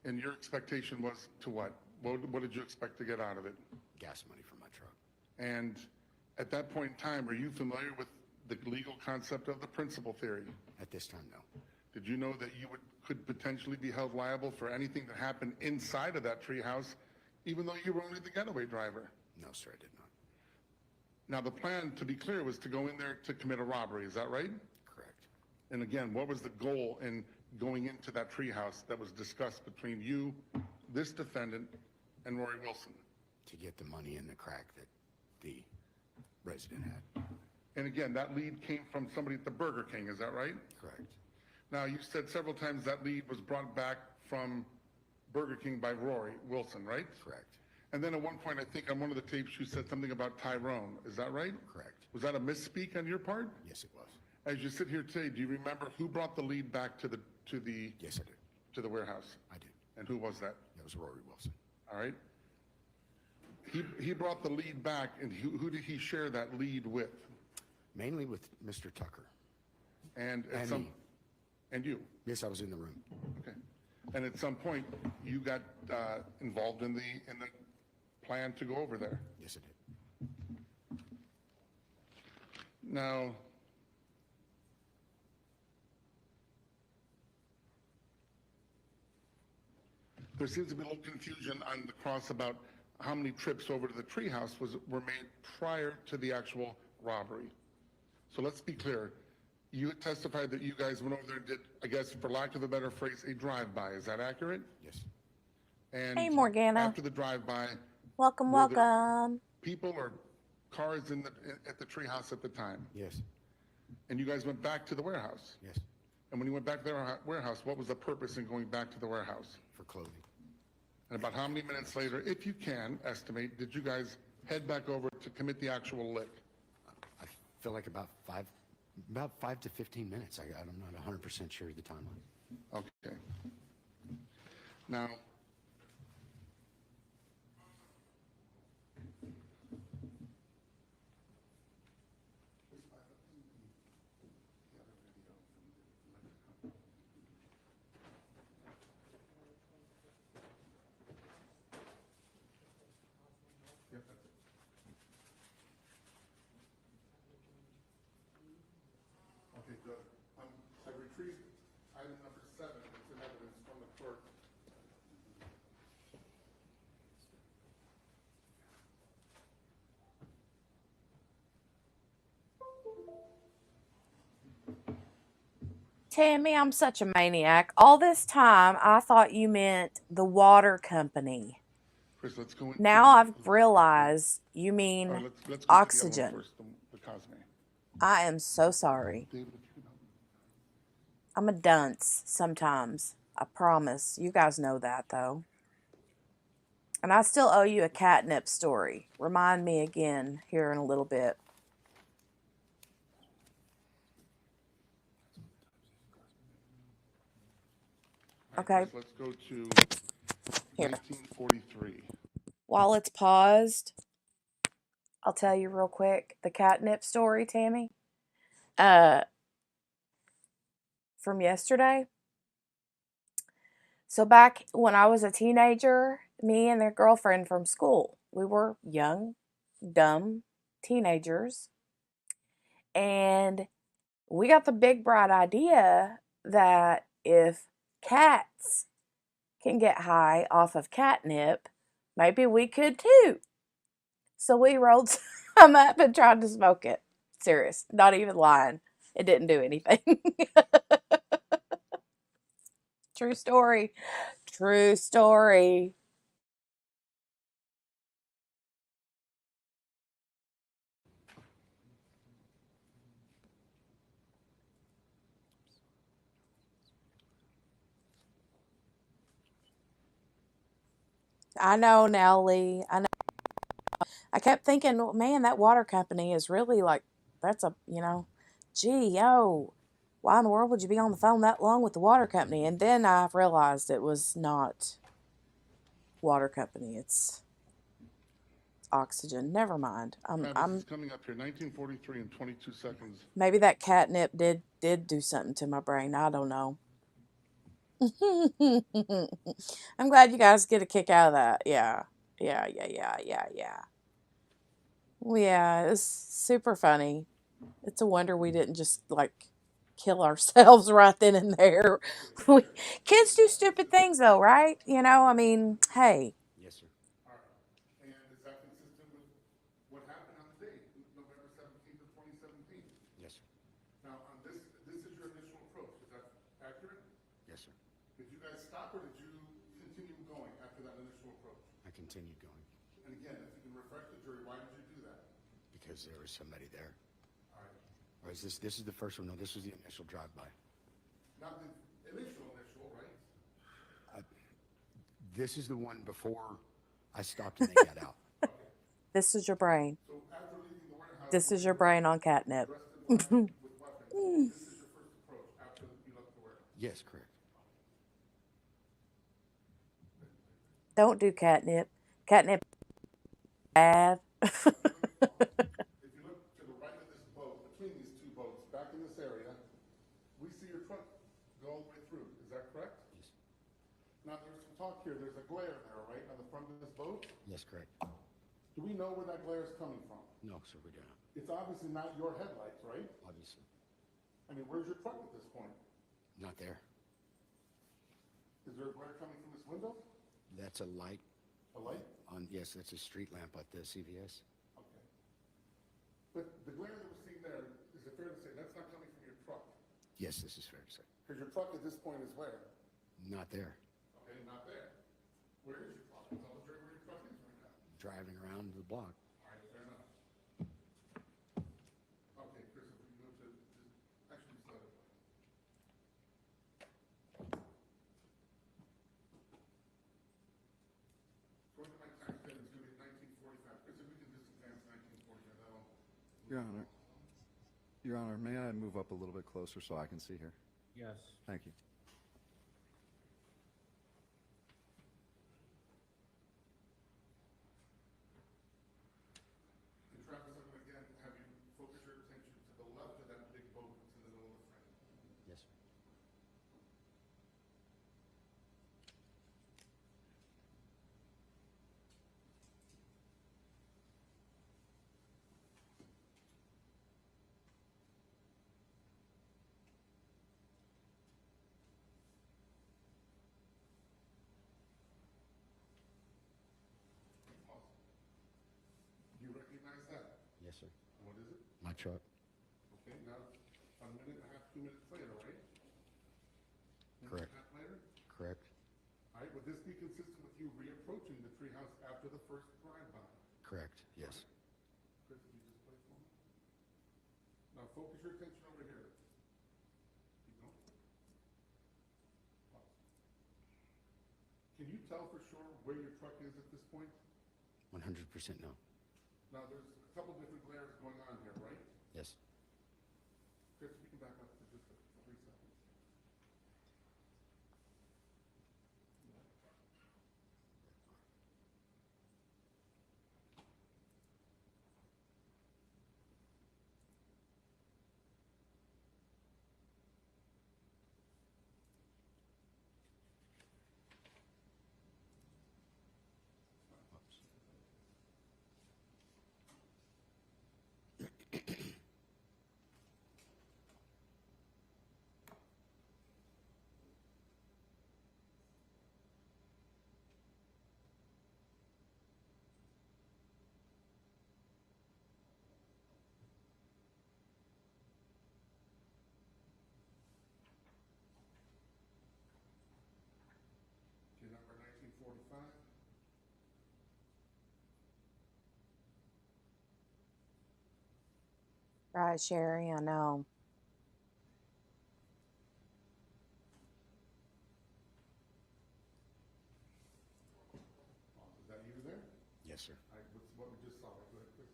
C: and your expectation was to what? What did you expect to get out of it?
D: Gas money for my truck.
C: And at that point in time, are you familiar with the legal concept of the principal theory?
D: At this time, no.
C: Did you know that you could potentially be held liable for anything that happened inside of that treehouse, even though you were only the getaway driver?
D: No, sir, I did not.
C: Now, the plan, to be clear, was to go in there to commit a robbery. Is that right?
D: Correct.
C: And again, what was the goal in going into that treehouse that was discussed between you, this defendant, and Rory Wilson?
D: To get the money in the crack that the resident had.
C: And again, that lead came from somebody at the Burger King, is that right?
D: Correct.
C: Now, you said several times that lead was brought back from Burger King by Rory Wilson, right?
D: Correct.
C: And then at one point, I think on one of the tapes, you said something about Tyrone. Is that right?
D: Correct.
C: Was that a misspeak on your part?
D: Yes, it was.
C: As you sit here today, do you remember who brought the lead back to the
D: Yes, I do.
C: to the warehouse?
D: I do.
C: And who was that?
D: That was Rory Wilson.
C: All right. He brought the lead back, and who did he share that lead with?
D: Mainly with Mr. Tucker.
C: And
D: And me.
C: and you.
D: Yes, I was in the room.
C: Okay. And at some point, you got involved in the plan to go over there.
D: Yes, I did.
C: Now, there seems to be a little confusion on the cross about how many trips over to the treehouse were made prior to the actual robbery. So let's be clear. You testified that you guys went over there and did, I guess, for lack of a better phrase, a drive-by. Is that accurate?
D: Yes.
C: And
A: Hey, Morgana.
C: after the drive-by,
A: Welcome,
C: Were there-
A: welcome.
C: people or cars at the treehouse at the time,
D: Yes.
C: and you guys went back to the warehouse.
D: Yes.
C: And when you went back to the warehouse, what was the purpose in going back to the warehouse?
D: For clothing.
C: And about how many minutes later, if you can estimate, did you guys head back over to commit the actual lick?
D: I feel like about 5 to 15 minutes. I'm not 100% sure of the timeline.
C: Okay. Now, okay, good. I retrieved item number 7. It's in evidence from the clerk.
A: Tammy, I'm such a maniac. All this time, I thought you meant the water company.
C: Chris, let's go into
A: Now I've realized you
C: All
A: mean
C: right, let's go to the other
A: oxygen.
C: one first, the Cosme.
A: I am so sorry.
C: David, if you can help me.
A: I'm a dunce sometimes. I promise. You guys know that, though. And I still owe you a catnip story. Remind me again here in a little bit.
C: All right,
A: Okay.
C: Chris, let's go to
A: Here.
C: 1943.
A: While it's paused, I'll tell you real quick the catnip story, Tammy. From yesterday. So back when I was a teenager, me and their girlfriend from school, we were young, dumb teenagers. And we got the big bright idea that if cats can get high off of catnip, maybe we could too. So we rolled some up and tried to smoke it. Serious, not even lying. It didn't do anything. True story. True story. I know, Nellie. I know. I kept thinking, well, man, that water company is really like, that's a, gee, yo, why in the world would you be on the phone that long with the water company? And then I realized it was not water company. It's oxygen. Never mind.
C: Travis is coming up here, 1943 and 22 seconds.
A: Maybe that catnip did do something to my brain. I don't know. I'm glad you guys get a kick out of that. Yeah. Yeah, yeah, yeah, yeah, yeah. Yeah, it's super funny. It's a wonder we didn't just like kill ourselves right then and there. Kids do stupid things though, right? You know, I mean, hey.
D: Yes, sir.
C: All right. And is that consistent with what happened on the day, November 17th of 2017?
D: Yes, sir.
C: Now, on this is your initial approach. Is that accurate?
D: Yes, sir.
C: Did you guys stop or did you continue going after that initial approach?
D: I continued going
C: And again, if you can refresh the jury, why did you do that?
D: because there was somebody there.
C: All right.
D: Or is this is the first one? No, this was the initial drive-by.
C: Not the initial, right?
D: This is the one before I stopped and they got out.
A: This is your brain.
C: So after leaving the warehouse,
A: This is your brain on catnip.
C: dressed in black with weapons, this is your first approach after you left the warehouse.
D: Yes, correct.
A: Don't do catnip. Catnip bad.
C: If you look to the right of this boat, between these two boats, back in this area, we see your truck go all the way through. Is that correct?
D: Yes.
C: Now, there's some talk here. There's a glare there, right, on the front of this boat?
D: Yes, correct.
C: Do we know where that glare is coming from?
D: No, sir, we do not.
C: It's obviously not your headlights, right?
D: Obviously.
C: I mean, where's your truck at this point?
D: Not there.
C: Is there a glare coming from this window?
D: That's a light
C: A light?
D: on, yes, that's a street lamp at the CVS.
C: Okay. But the glare that we're seeing there, is it fair to say that's not coming from your truck?
D: Yes, this is fair to say.
C: Because your truck at this point is where?
D: Not there.
C: Okay, not there. Where is your truck? Tell the jury where your truck is right now.
D: Driving around the block.
C: All right, fair enough. Okay, Chris, if we can go to, actually, just let it. Going to my time frame is gonna be 1945. Chris, if we can just advance 1945, that'll.
E: Your Honor, may I move up a little bit closer so I can see here?
B: Yes.
E: Thank you.
C: And Travis, I'm gonna again have you focus your attention to the left of that big boat that's in the middle of the frame.
D: Yes, sir.
C: Do you recognize that?
D: Yes, sir.
C: What is it?
D: My truck.
C: Okay, now, a minute and a half, 2 minutes later, right?
D: Correct.
C: Minute and a half later?
D: Correct.
C: All right, would this be consistent with you reapproaching the treehouse after the first drive-by?
D: Correct. Yes.
C: Chris, if you just play for me? Now focus your attention over here. Keep going. Pause. Can you tell for sure where your truck is at this point?
D: 100% no.
C: Now, there's a couple different glares going on here, right?
D: Yes.
C: Chris, if you can back up for just 3 seconds. Okay, number 1945.
A: Right, Sherry, I know.
C: Is that you there?
D: Yes, sir.
C: All right, what's what we just saw? Go ahead, Chris.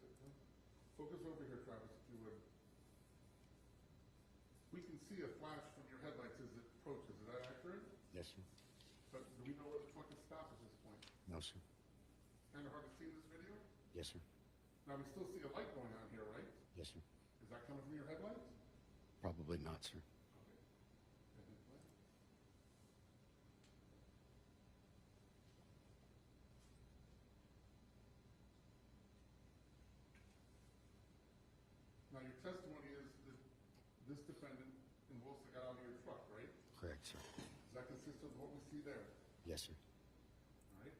C: Focus over here, Travis, if you would. We can see a flash from your headlights as it approaches. Is that accurate?
D: Yes, sir.
C: But do we know where the truck is stopped at this point?
D: No, sir.
C: Kind of hard to see in this video?
D: Yes, sir.
C: Now, we still see a light going on here, right?
D: Yes, sir.
C: Is that coming from your headlights?
D: Probably not, sir.
C: Now, your testimony is that this defendant and Wilson got out of your truck, right?
D: Correct, sir.
C: Is that consistent with what we see there?
D: Yes, sir.
C: All right?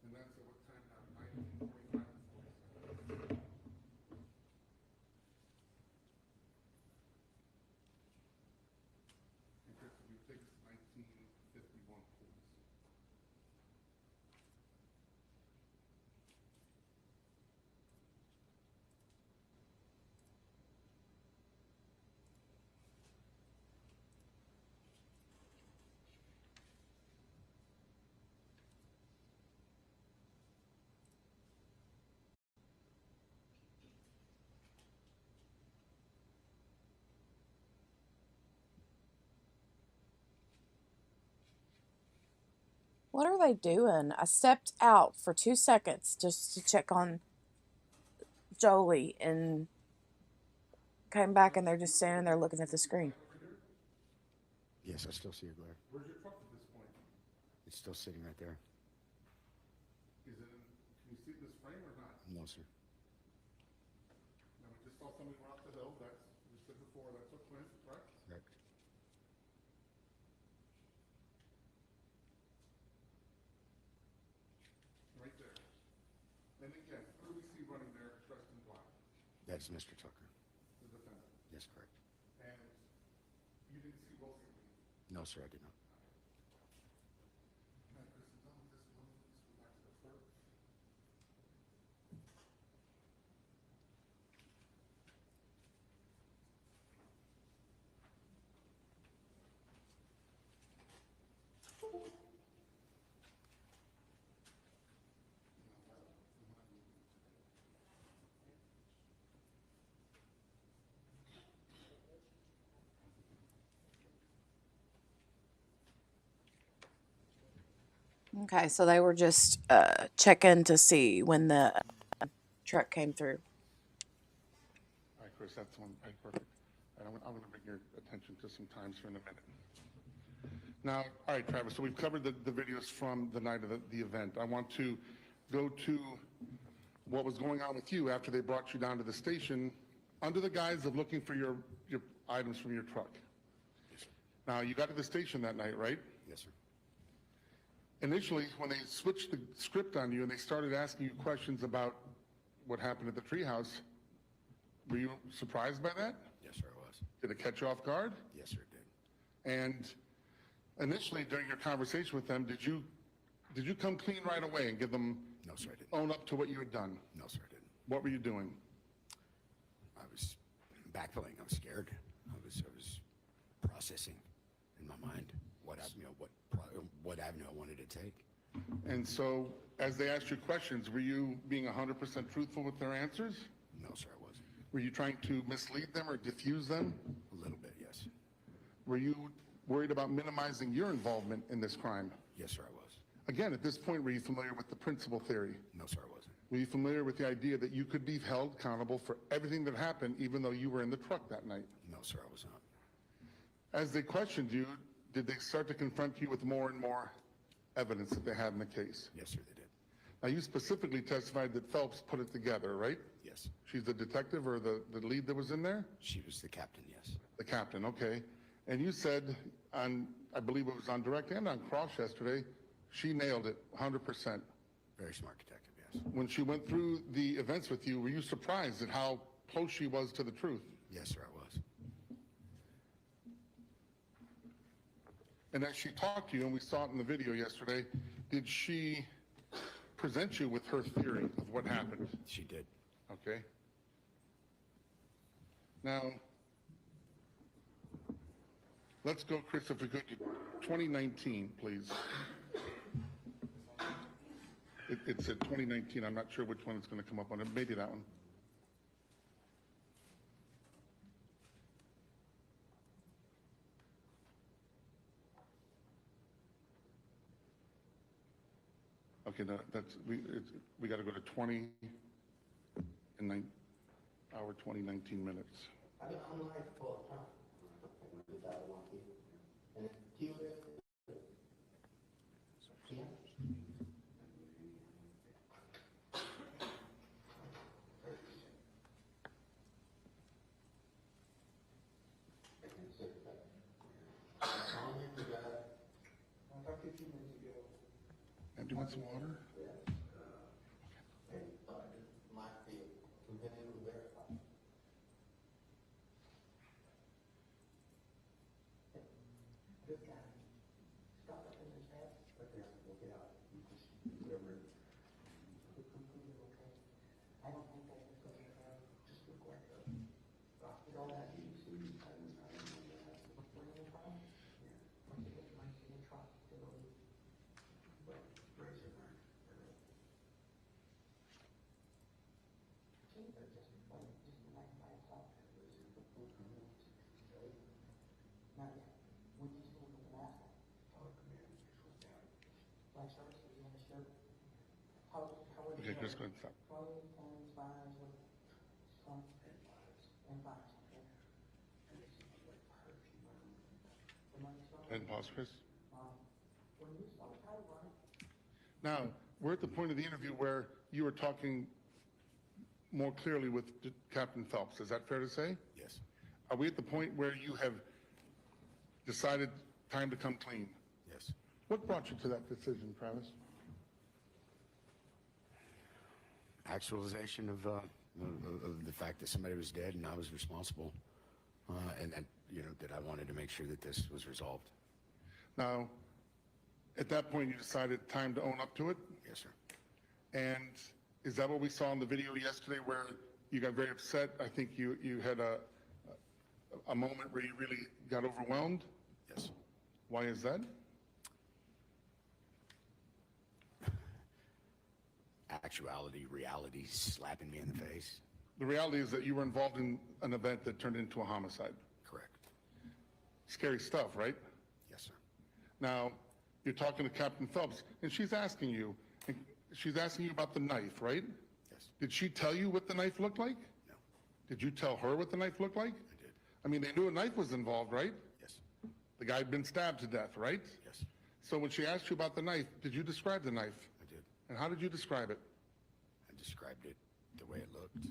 C: And that's at what time now? 19:45 and 47. And Chris, if you take 1951, please.
A: What are they doing? I stepped out for 2 seconds just to check on Jolie and came back and they're just standing there looking at the screen.
D: Yes, I still see a glare.
C: Where's your truck at this point?
D: It's still sitting right there.
C: Is it in, can you see it in this frame or not?
D: No, sir.
C: Now, we just saw somebody run up the hill. That's, we said before, that's what Clint, correct?
D: Correct.
C: Right there. And again, who do we see running there dressed in black?
D: That's Mr. Tucker.
C: The defendant.
D: Yes, correct.
C: And you didn't see Wilson leave?
D: No, sir, I did not.
C: Now, Chris, is done with this one. Let's go back to the clerk.
A: Okay, so they were just checking to see when the truck came through.
C: All right, Chris, that's one, right, perfect. And I'm going to bring your attention to some times here in a minute. Now, all right, Travis, so we've covered the videos from the night of the event. I want to go to what was going on with you after they brought you down to the station under the guise of looking for your items from your truck.
D: Yes, sir.
C: Now, you got to the station that night, right?
D: Yes, sir.
C: Initially, when they switched the script on you and they started asking you questions about what happened at the treehouse, were you surprised by that?
D: Yes, sir, I was.
C: Did it catch you off guard?
D: Yes, sir, it did.
C: And initially, during your conversation with them, did you come clean right away and give them
D: No, sir, I didn't.
C: own up to what you had done?
D: No, sir, I didn't.
C: What were you doing?
D: I was backpedaling. I was scared. I was processing in my mind what avenue I wanted to take.
C: And so, as they asked you questions, were you being 100% truthful with their answers?
D: No, sir, I wasn't.
C: Were you trying to mislead them or diffuse them?
D: A little bit, yes.
C: Were you worried about minimizing your involvement in this crime?
D: Yes, sir, I was.
C: Again, at this point, were you familiar with the principal theory?
D: No, sir, I wasn't.
C: Were you familiar with the idea that you could be held accountable for everything that happened, even though you were in the truck that night?
D: No, sir, I was not.
C: As they questioned you, did they start to confront you with more and more evidence that they had in the case?
D: Yes, sir, they did.
C: Now, you specifically testified that Phelps put it together, right?
D: Yes.
C: She's the detective or the lead that was in there?
D: She was the captain, yes.
C: The captain, okay. And you said on, I believe it was on direct and on cross yesterday, she nailed it 100%.
D: Very smart detective, yes.
C: When she went through the events with you, were you surprised at how close she was to the truth?
D: Yes, sir, I was.
C: And as she talked to you, and we saw it in the video yesterday, did she present you with her theory of what happened?
D: She did.
C: Okay. Now, let's go, Chris, if we could, to 2019, please. It said 2019. I'm not sure which one it's going to come up on. Maybe that one. Okay, no, we got to go to 20 and 20, 19 minutes.
D: I'm live full time. Without one key. And if you
C: And do you want some water? Okay, Chris, go ahead and stop. And pause, Chris. Now, we're at the point of the interview where you were talking more clearly with Captain Phelps. Is that fair to say?
D: Yes.
C: Are we at the point where you have decided time to come clean?
D: Yes.
C: What brought you to that decision, Travis?
D: Actualization of the fact that somebody was dead and I was responsible, and that, you know, that I wanted to make sure that this was resolved.
C: Now, at that point, you decided time to own up to it?
D: Yes, sir.
C: And is that what we saw in the video yesterday where you got very upset? I think you had a moment where you really got overwhelmed?
D: Yes.
C: Why is that?
D: Actuality, reality slapping me in the face.
C: The reality is that you were involved in an event that turned into a homicide.
D: Correct.
C: Scary stuff, right?
D: Yes, sir.
C: Now, you're talking to Captain Phelps, and she's asking you about the knife, right?
D: Yes.
C: Did she tell you what the knife looked like?
D: No.
C: Did you tell her what the knife looked like?
D: I did.
C: I mean, they knew a knife was involved, right?
D: Yes.
C: The guy had been stabbed to death, right?
D: Yes.
C: So when she asked you about the knife, did you describe the knife?
D: I did.
C: And how did you describe it?
D: I described it the way it looked,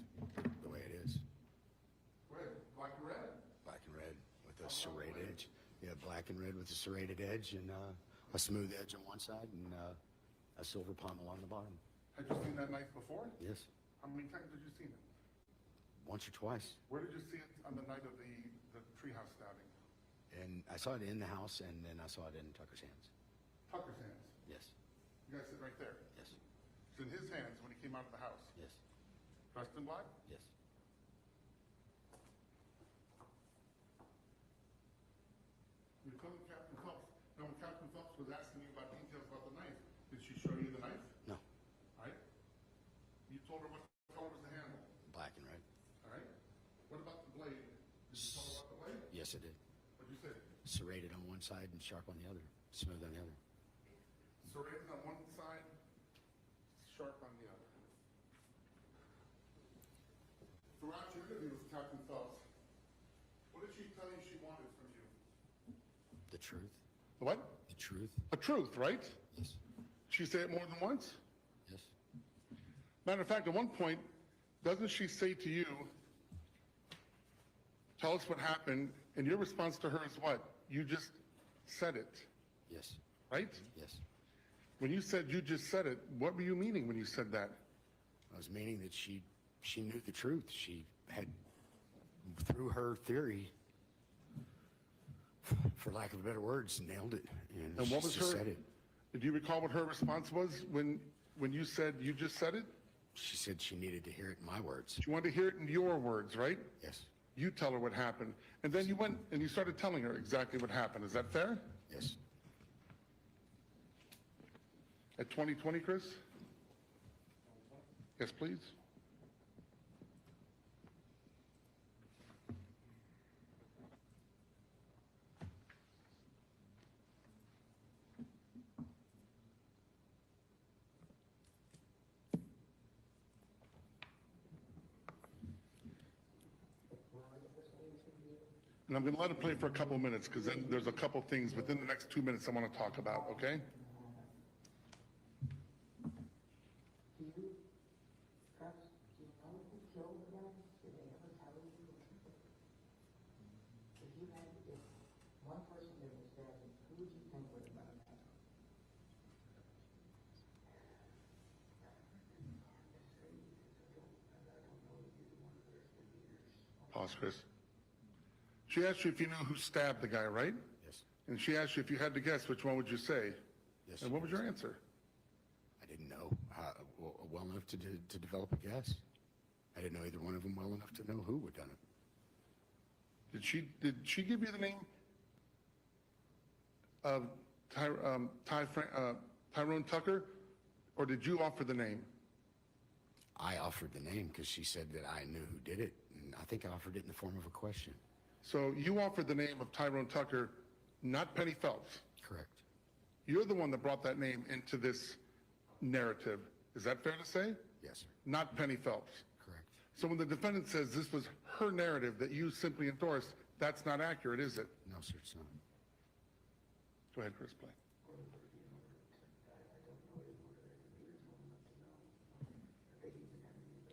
D: the way it is.
C: Red, black and red.
D: Black and red with a serrated edge. Yeah, black and red with a serrated edge and a smooth edge on one side and a silver pommel on the bottom.
C: Had you seen that knife before?
D: Yes.
C: How many times did you see it?
D: Once or twice.
C: Where did you see it on the night of the treehouse stabbing?
D: And I saw it in the house and then I saw it in Tucker's hands.
C: Tucker's hands.
D: Yes.
C: You guys sit right there.
D: Yes.
C: It's in his hands when he came out of the house.
D: Yes.
C: Dressed in black?
D: Yes.
C: You're telling Captain Phelps. Now, when Captain Phelps was asking you about details about the knife, did she show you the knife?
D: No.
C: All right. You told her what color was the handle.
D: Black and red.
C: All right. What about the blade? Did you tell her about the blade?
D: Yes, it did.
C: What'd you say?
D: Serrated on one side and sharp on the other. Smooth on the other.
C: Serrated on one side, sharp on the other. Throughout your interview with Captain Phelps, what did she tell you she wanted from you?
D: The truth.
C: The what?
D: The truth.
C: The truth, right?
D: Yes.
C: She say it more than once?
D: Yes.
C: Matter of fact, at one point, doesn't she say to you, tell us what happened, and your response to her is what? You just said it,
D: Yes.
C: right?
D: Yes.
C: When you said you just said it, what were you meaning when you said that?
D: I was meaning that she knew the truth. She had, through her theory, for lack of better words, nailed it.
C: And
D: she
C: what was
D: just
C: her,
D: said it.
C: do you recall what her response was when you said you just said it?
D: She said she needed to hear it in my words.
C: She wanted to hear it in your words, right?
D: Yes.
C: You tell her what happened. And then you went and you started telling her exactly what happened. Is that fair?
D: Yes.
C: At 2020, Chris? Yes, please. And I'm gonna let it play for a couple of minutes, because then there's a couple things within the next 2 minutes I want to talk about, okay? Pause, Chris. She asked you if you knew who stabbed the guy, right?
D: Yes.
C: And she asked you if you had to guess, which one would you say?
D: Yes.
C: And what was your answer?
D: I didn't know well enough to develop a guess. I didn't know either one of them well enough to know who had done it.
C: Did she give you the name of Tyrone Tucker, or did you offer the name?
D: I offered the name because she said that I knew who did it, and I think I offered it in the form of a question.
C: So you offered the name of Tyrone Tucker, not Penny Phelps.
D: Correct.
C: You're the one that brought that name into this narrative. Is that fair to say?
D: Yes, sir.
C: Not Penny Phelps.
D: Correct.
C: So when the defendant says this was her narrative that you simply endorsed, that's not accurate, is it?
D: No, sir, it's not.
C: Go ahead, Chris, play.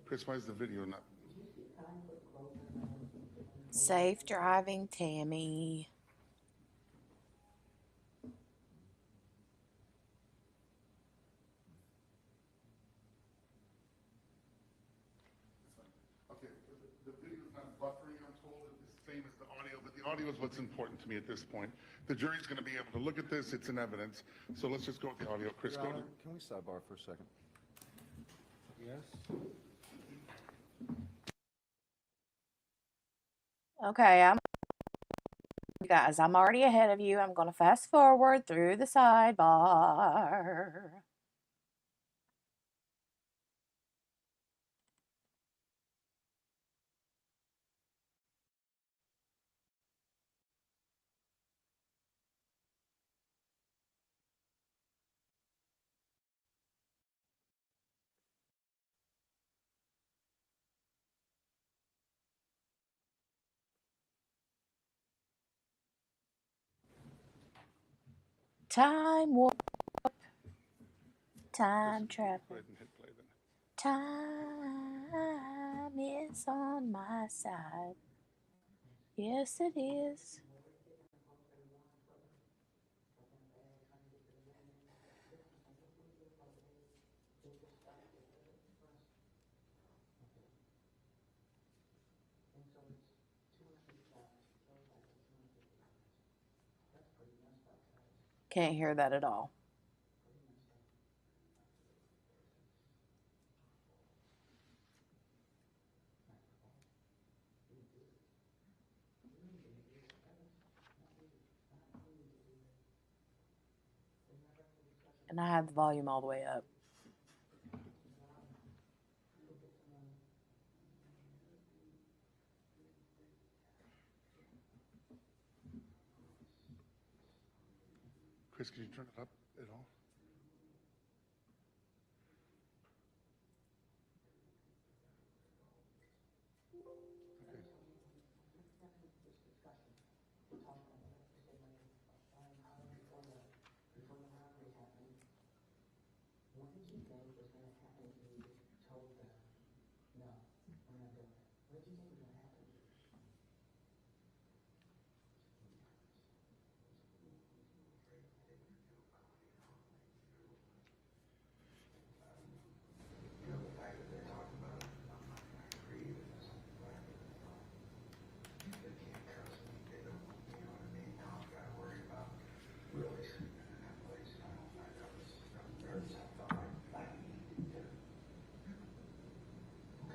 C: Chris, why is the video not?
A: Safe driving, Tammy.
C: Okay, the video's not buffering, I'm told. It's the same as the audio, but the audio is what's important to me at this point. The jury's going to be able to look at this. It's in evidence. So let's just go with the audio. Chris,
E: Your
C: go
E: Honor,
C: to.
E: can we sidebar for a second?
B: Yes?
A: Okay, you guys, I'm already ahead of you. I'm going to fast forward through the sidebar. Time warp. Time
C: Go
A: travel.
C: ahead and hit play then.
A: Time is on my side. Yes, it is. Can't hear that at all. And I had the volume all the way up.
C: Chris, can you turn it up at all?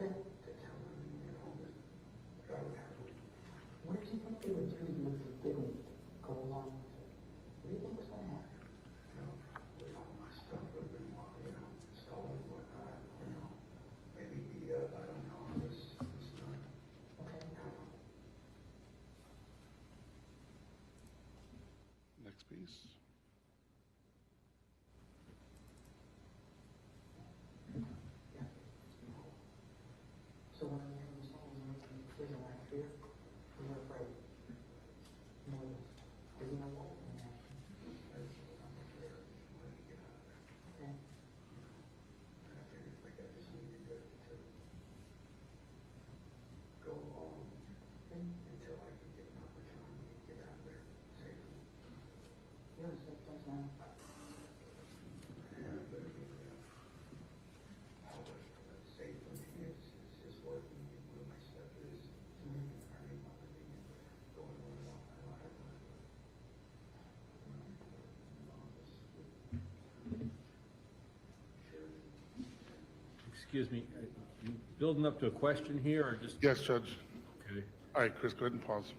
C: Okay. Next piece.
B: Excuse me, you building up to a question here, or just?
C: Yes, Judge.
B: Okay.
C: All right, Chris, go ahead and pause.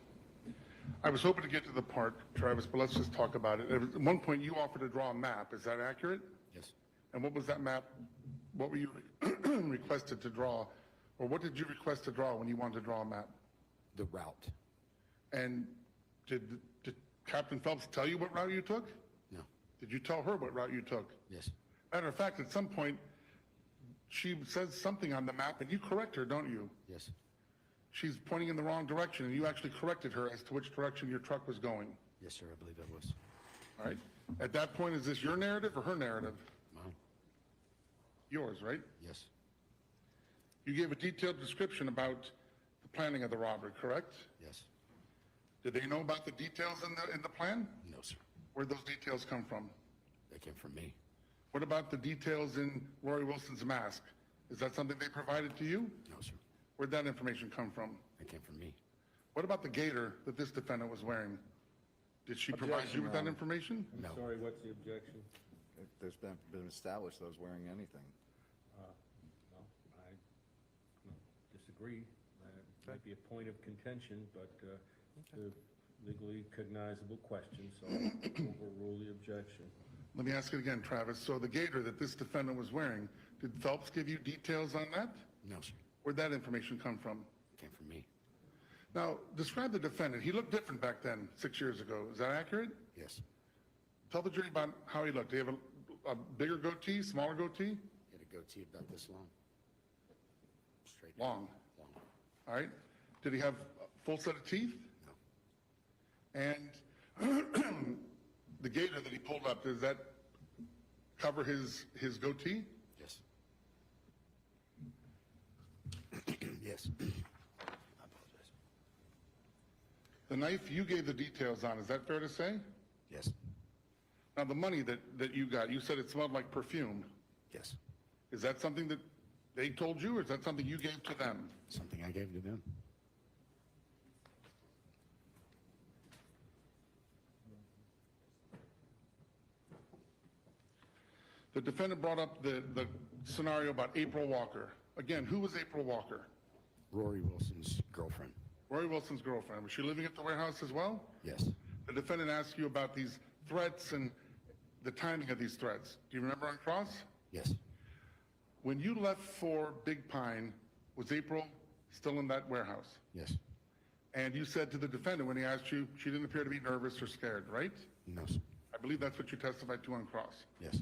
C: I was hoping to get to the part, Travis, but let's just talk about it. At one point, you offered to draw a map. Is that accurate?
D: Yes.
C: And what was that map? What were you requested to draw? Or what did you request to draw when you wanted to draw a map?
D: The route.
C: And did Captain Phelps tell you what route you took?
D: No.
C: Did you tell her what route you took?
D: Yes.
C: Matter of fact, at some point, she says something on the map, and you correct her, don't you?
D: Yes.
C: She's pointing in the wrong direction, and you actually corrected her as to which direction your truck was going.
D: Yes, sir. I believe it was.
C: All right? At that point, is this your narrative or her narrative?
D: Mine.
C: Yours, right?
D: Yes.
C: You gave a detailed description about the planning of the robbery, correct?
D: Yes.
C: Did they know about the details in the plan?
D: No, sir.
C: Where'd those details come from?
D: They came from me.
C: What about the details in Rory Wilson's mask? Is that something they provided to you?
D: No, sir.
C: Where'd that information come from?
D: They came from me.
C: What about the gaiter that this defendant was wearing? Did she provide you with that information?
B: I'm
D: No.
B: sorry, what's the objection?
E: There's been established that I was wearing anything.
B: No, I no, disagree. That might be a point of contention, but it's a legally cognizable question, so I'll overrule the objection.
C: Let me ask it again, Travis. So the gaiter that this defendant was wearing, did Phelps give you details on that?
D: No, sir.
C: Where'd that information come from?
D: It came from me.
C: Now, describe the defendant. He looked different back then, 6 years ago. Is that accurate?
D: Yes.
C: Tell the jury about how he looked. Did he have a bigger goatee, smaller goatee?
D: He had a goatee about this long. Straight.
C: Long.
D: Long.
C: All right. Did he have a full set of teeth?
D: No.
C: And the gaiter that he pulled up, does that cover his goatee?
D: Yes. Yes. I apologize.
C: The knife you gave the details on, is that fair to say?
D: Yes.
C: Now, the money that you got, you said it smelled like perfume.
D: Yes.
C: Is that something that they told you, or is that something you gave to them?
D: Something I gave to them.
C: The defendant brought up the scenario about April Walker. Again, who was April Walker?
D: Rory Wilson's girlfriend.
C: Rory Wilson's girlfriend. Was she living at the warehouse as well?
D: Yes.
C: The defendant asked you about these threats and the timing of these threats. Do you remember on cross?
D: Yes.
C: When you left for Big Pine, was April still in that warehouse?
D: Yes.
C: And you said to the defendant when he asked you, she didn't appear to be nervous or scared, right?
D: No, sir.
C: I believe that's what you testified to on cross.
D: Yes.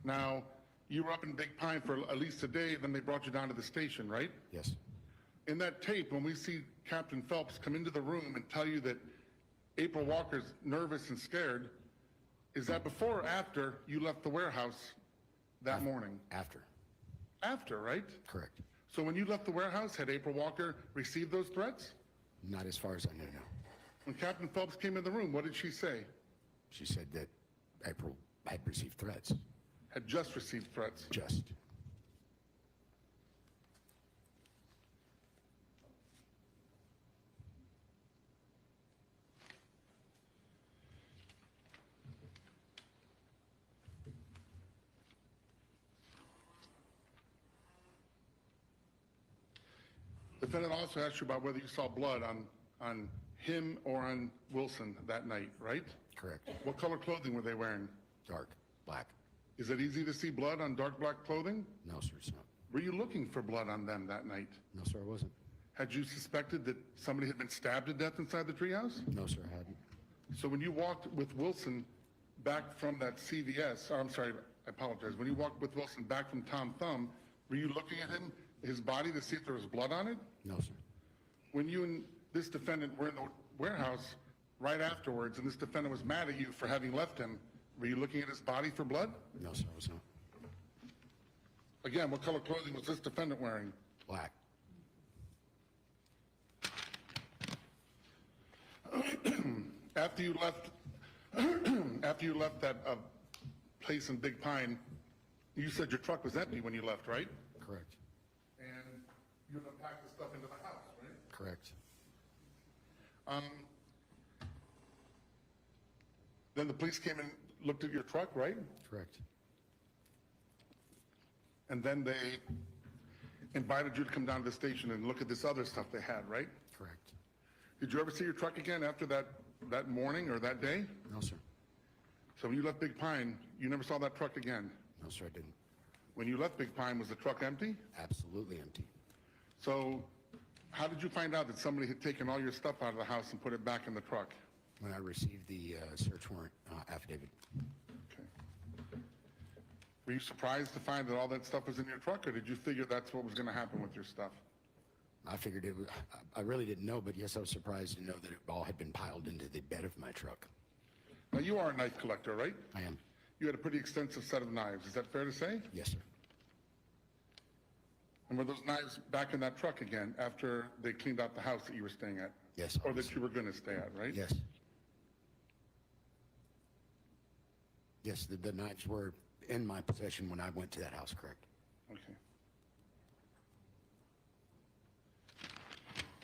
C: Now, you were up in Big Pine for at least a day, then they brought you down to the station, right?
D: Yes.
C: In that tape, when we see Captain Phelps come into the room and tell you that April Walker's nervous and scared, is that before or after you left the warehouse that morning?
D: After.
C: After, right?
D: Correct.
C: So when you left the warehouse, had April Walker received those threats?
D: Not as far as I know now.
C: When Captain Phelps came in the room, what did she say?
D: She said that April had received threats.
C: Had just received threats.
D: Just.
C: Defendant also asked you about whether you saw blood on him or on Wilson that night, right?
D: Correct.
C: What color clothing were they wearing?
D: Dark. Black.
C: Is it easy to see blood on dark black clothing?
D: No, sir, it's not.
C: Were you looking for blood on them that night?
D: No, sir, I wasn't.
C: Had you suspected that somebody had been stabbed to death inside the treehouse?
D: No, sir, I hadn't.
C: So when you walked with Wilson back from that CVS, I'm sorry, I apologize. When you walked with Wilson back from Tom Thumb, were you looking at him, his body, to see if there was blood on it?
D: No, sir.
C: When you and this defendant were in the warehouse right afterwards, and this defendant was mad at you for having left him, were you looking at his body for blood?
D: No, sir, I was not.
C: Again, what color clothing was this defendant wearing?
D: Black.
C: After you left After you left that place in Big Pine, you said your truck was empty when you left, right?
D: Correct.
C: And you unpacked the stuff into the house, right?
D: Correct.
C: Then the police came and looked at your truck, right?
D: Correct.
C: And then they invited you to come down to the station and look at this other stuff they had, right?
D: Correct.
C: Did you ever see your truck again after that morning or that day?
D: No, sir.
C: So when you left Big Pine, you never saw that truck again?
D: No, sir, I didn't.
C: When you left Big Pine, was the truck empty?
D: Absolutely empty.
C: So how did you find out that somebody had taken all your stuff out of the house and put it back in the truck?
D: When I received the search warrant affidavit.
C: Okay. Were you surprised to find that all that stuff was in your truck, or did you figure that's what was going to happen with your stuff?
D: I figured it was, I really didn't know, but yes, I was surprised to know that it all had been piled into the bed of my truck.
C: Now, you are a knife collector, right?
D: I am.
C: You had a pretty extensive set of knives. Is that fair to say?
D: Yes, sir.
C: And were those knives back in that truck again after they cleaned out the house that you were staying at?
D: Yes.
C: Or that you were going to stay at, right?
D: Yes. Yes, the knives were in my possession when I went to that house, correct?
C: Okay.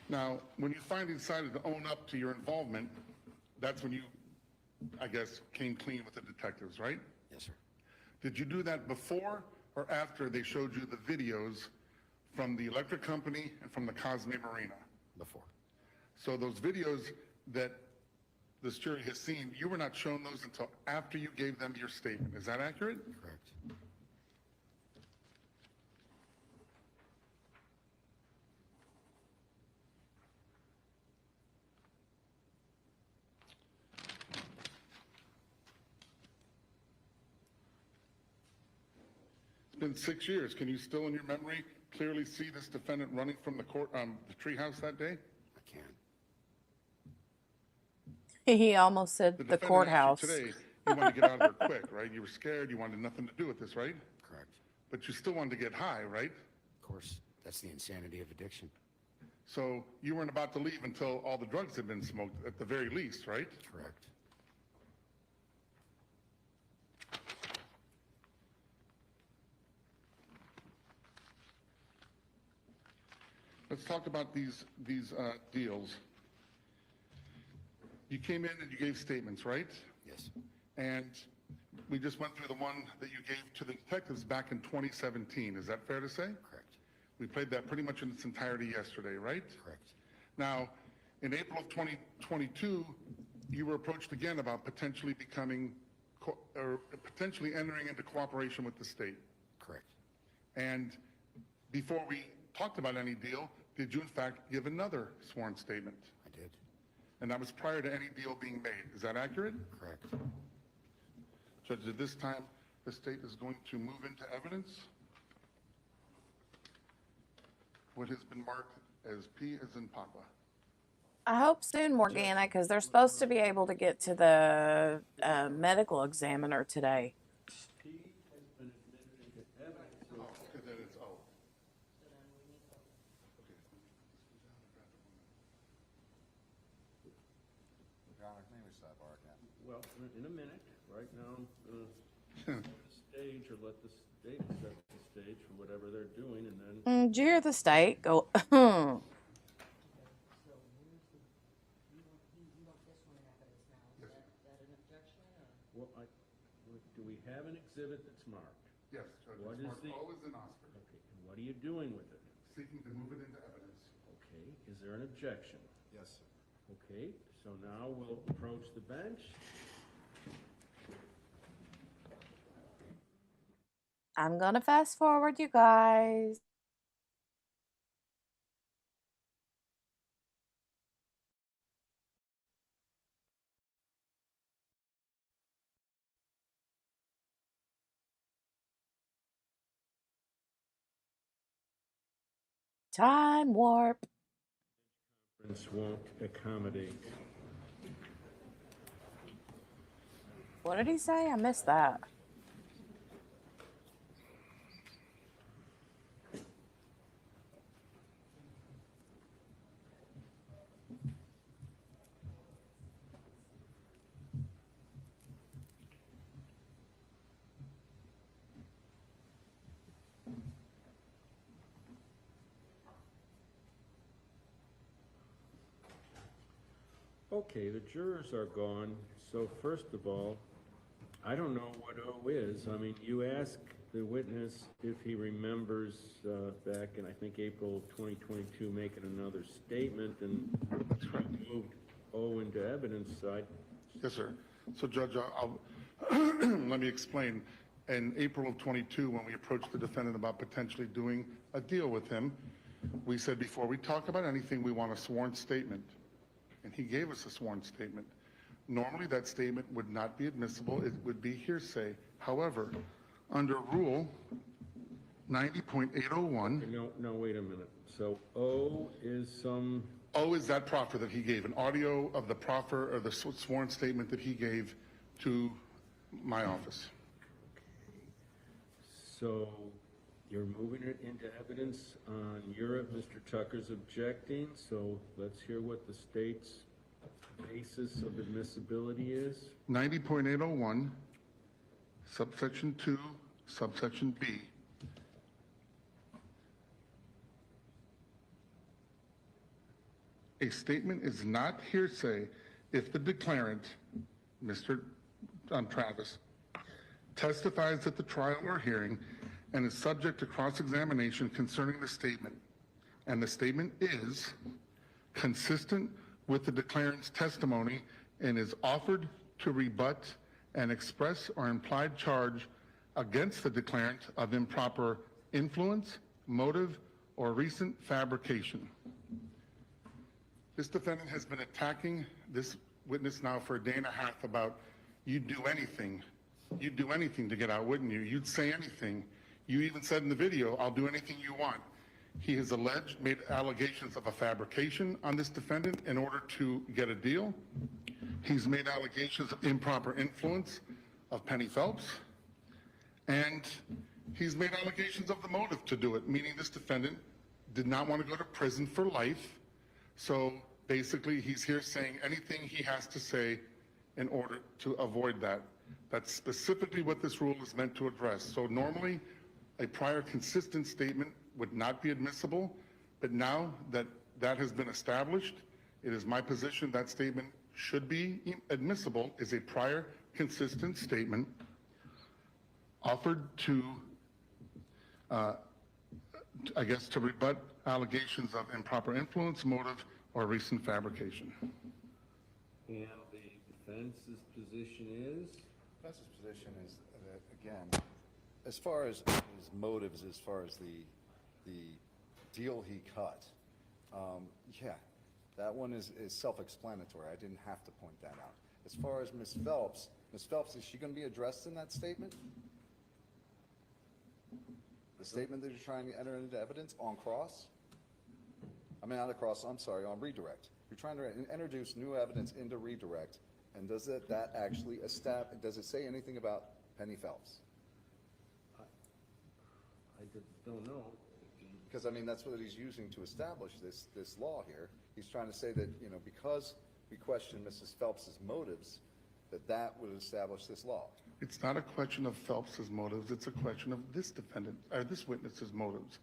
C: Now, when you finally decided to own up to your involvement, that's when you, I guess, came clean with the detectives, right?
D: Yes, sir.
C: Did you do that before or after they showed you the videos from the electric company and from the Cosme Marina?
D: Before.
C: So those videos that this jury has seen, you were not shown those until after you gave them your statement. Is that accurate?
D: Correct.
C: It's been 6 years. Can you still, in your memory, clearly see this defendant running from the the treehouse that day?
D: I can.
A: He almost said the
C: defendant asked you
A: courthouse.
C: Today, you wanted to get out of there quick, right? You were scared. You wanted nothing to do with this, right?
D: Correct.
C: But you still wanted to get high, right?
D: Of course, that's the insanity of addiction.
C: So you weren't about to leave until all the drugs had been smoked, at the very least, right?
D: Correct.
C: Let's talk about these deals. You came in and you gave statements, right?
D: Yes.
C: And we just went through the one that you gave to the detectives back in 2017. Is that fair to say?
D: Correct.
C: We played that pretty much in its entirety yesterday, right?
D: Correct.
C: Now, in April of 2022, you were approached again about potentially potentially entering into cooperation with the state.
D: Correct.
C: And before we talked about any deal, did you in fact give another sworn statement?
D: I did.
C: And that was prior to any deal being made. Is that accurate?
D: Correct.
C: Judge, at this time, the state is going to move into evidence what has been marked as P as in Papa.
A: I hope soon, Morgana, because they're supposed to be able to get to the medical examiner today.
B: P has been admitted into evidence.
C: Oh, because then it's O.
E: Your Honor, maybe sidebar again.
B: Well, in a minute, right now, I'm going to the stage or let the state set the stage for whatever they're doing, and then
A: Did you hear the state go?
B: do we have an exhibit that's marked?
C: Yes, Judge.
B: What
C: It's
B: is
C: marked
B: the-
C: O as in Oscar,
B: Okay, and what are you doing with it?
C: seeking to move it into evidence.
B: Okay, is there an objection?
E: Yes, sir.
B: Okay, so now we'll approach the bench.
A: I'm gonna fast forward, you guys. Time warp.
B: This won't accommodate.
A: What did he say? I missed that.
B: Okay, the jurors are gone, so first of all, I don't know what O is. I mean, you ask the witness if he remembers back in, I think, April of 2022, making another statement, and moved O into evidence.
C: Yes, sir. So Judge, I'll let me explain. In April of 22, when we approached the defendant about potentially doing a deal with him, we said before we talk about anything, we want a sworn statement. And he gave us a sworn statement. Normally, that statement would not be admissible. It would be hearsay. However, under Rule 90.801,
B: No, wait a minute. So O is some,
C: O is that proffer that he gave, an audio of the proffer or the sworn statement that he gave to my office.
B: so you're moving it into evidence on Mr. Tucker's objecting, so let's hear what the state's basis of admissibility is.
C: 90.801, subsection 2, subsection B. A statement is not hearsay if the declarant, Mr. Travis, testifies at the trial or hearing and is subject to cross-examination concerning the statement, and the statement is consistent with the declarant's testimony and is offered to rebut an express or implied charge against the declarant of improper influence, motive, or recent fabrication. This defendant has been attacking this witness now for a day and a half about, you'd do anything to get out, wouldn't you? You'd say anything. You even said in the video, I'll do anything you want. He has made allegations of a fabrication on this defendant in order to get a deal. He's made allegations of improper influence of Penny Phelps. And he's made allegations of the motive to do it, meaning this defendant did not want to go to prison for life. So basically, he's here saying anything he has to say in order to avoid that. That's specifically what this rule is meant to address. So normally, a prior consistent statement would not be admissible, but now that that has been established, it is my position that statement should be admissible as a prior consistent statement offered to, I guess, to rebut allegations of improper influence, motive, or recent fabrication.
B: And the defense's position is?
E: Defense's position is that, again, as far as his motives, as far as the deal he cut, yeah, that one is self-explanatory. I didn't have to point that out. As far as Ms. Phelps, is she going to be addressed in that statement? The statement that you're trying to enter into evidence on cross? I mean, not a cross, I'm sorry, on redirect. You're trying to introduce new evidence into redirect, and does that actually does it say anything about Penny Phelps?
B: I don't know.
E: Because, I mean, that's what he's using to establish this law here. He's trying to say that, you know, because we question Mrs. Phelps's motives, that would establish this law.
C: It's not a question of Phelps's motives, it's a question of this defendant, or this witness's motives.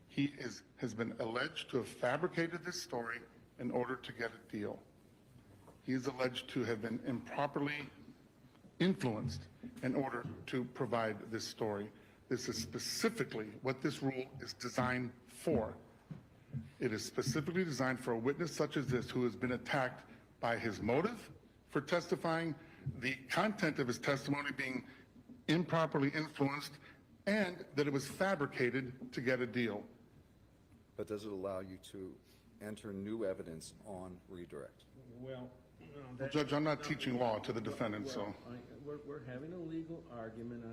C: He has been alleged to have fabricated this story in order to get a deal. He is alleged to have been improperly influenced in order to provide this story. This is specifically what this rule is designed for. It is specifically designed for a witness such as this who has been attacked by his motive for testifying, the content of his testimony being improperly influenced, and that it was fabricated to get a deal.
E: But does it allow you to enter new evidence on redirect?
B: Well,
C: Well, Judge, I'm not teaching law to the defendant, so.
B: We're having a legal argument.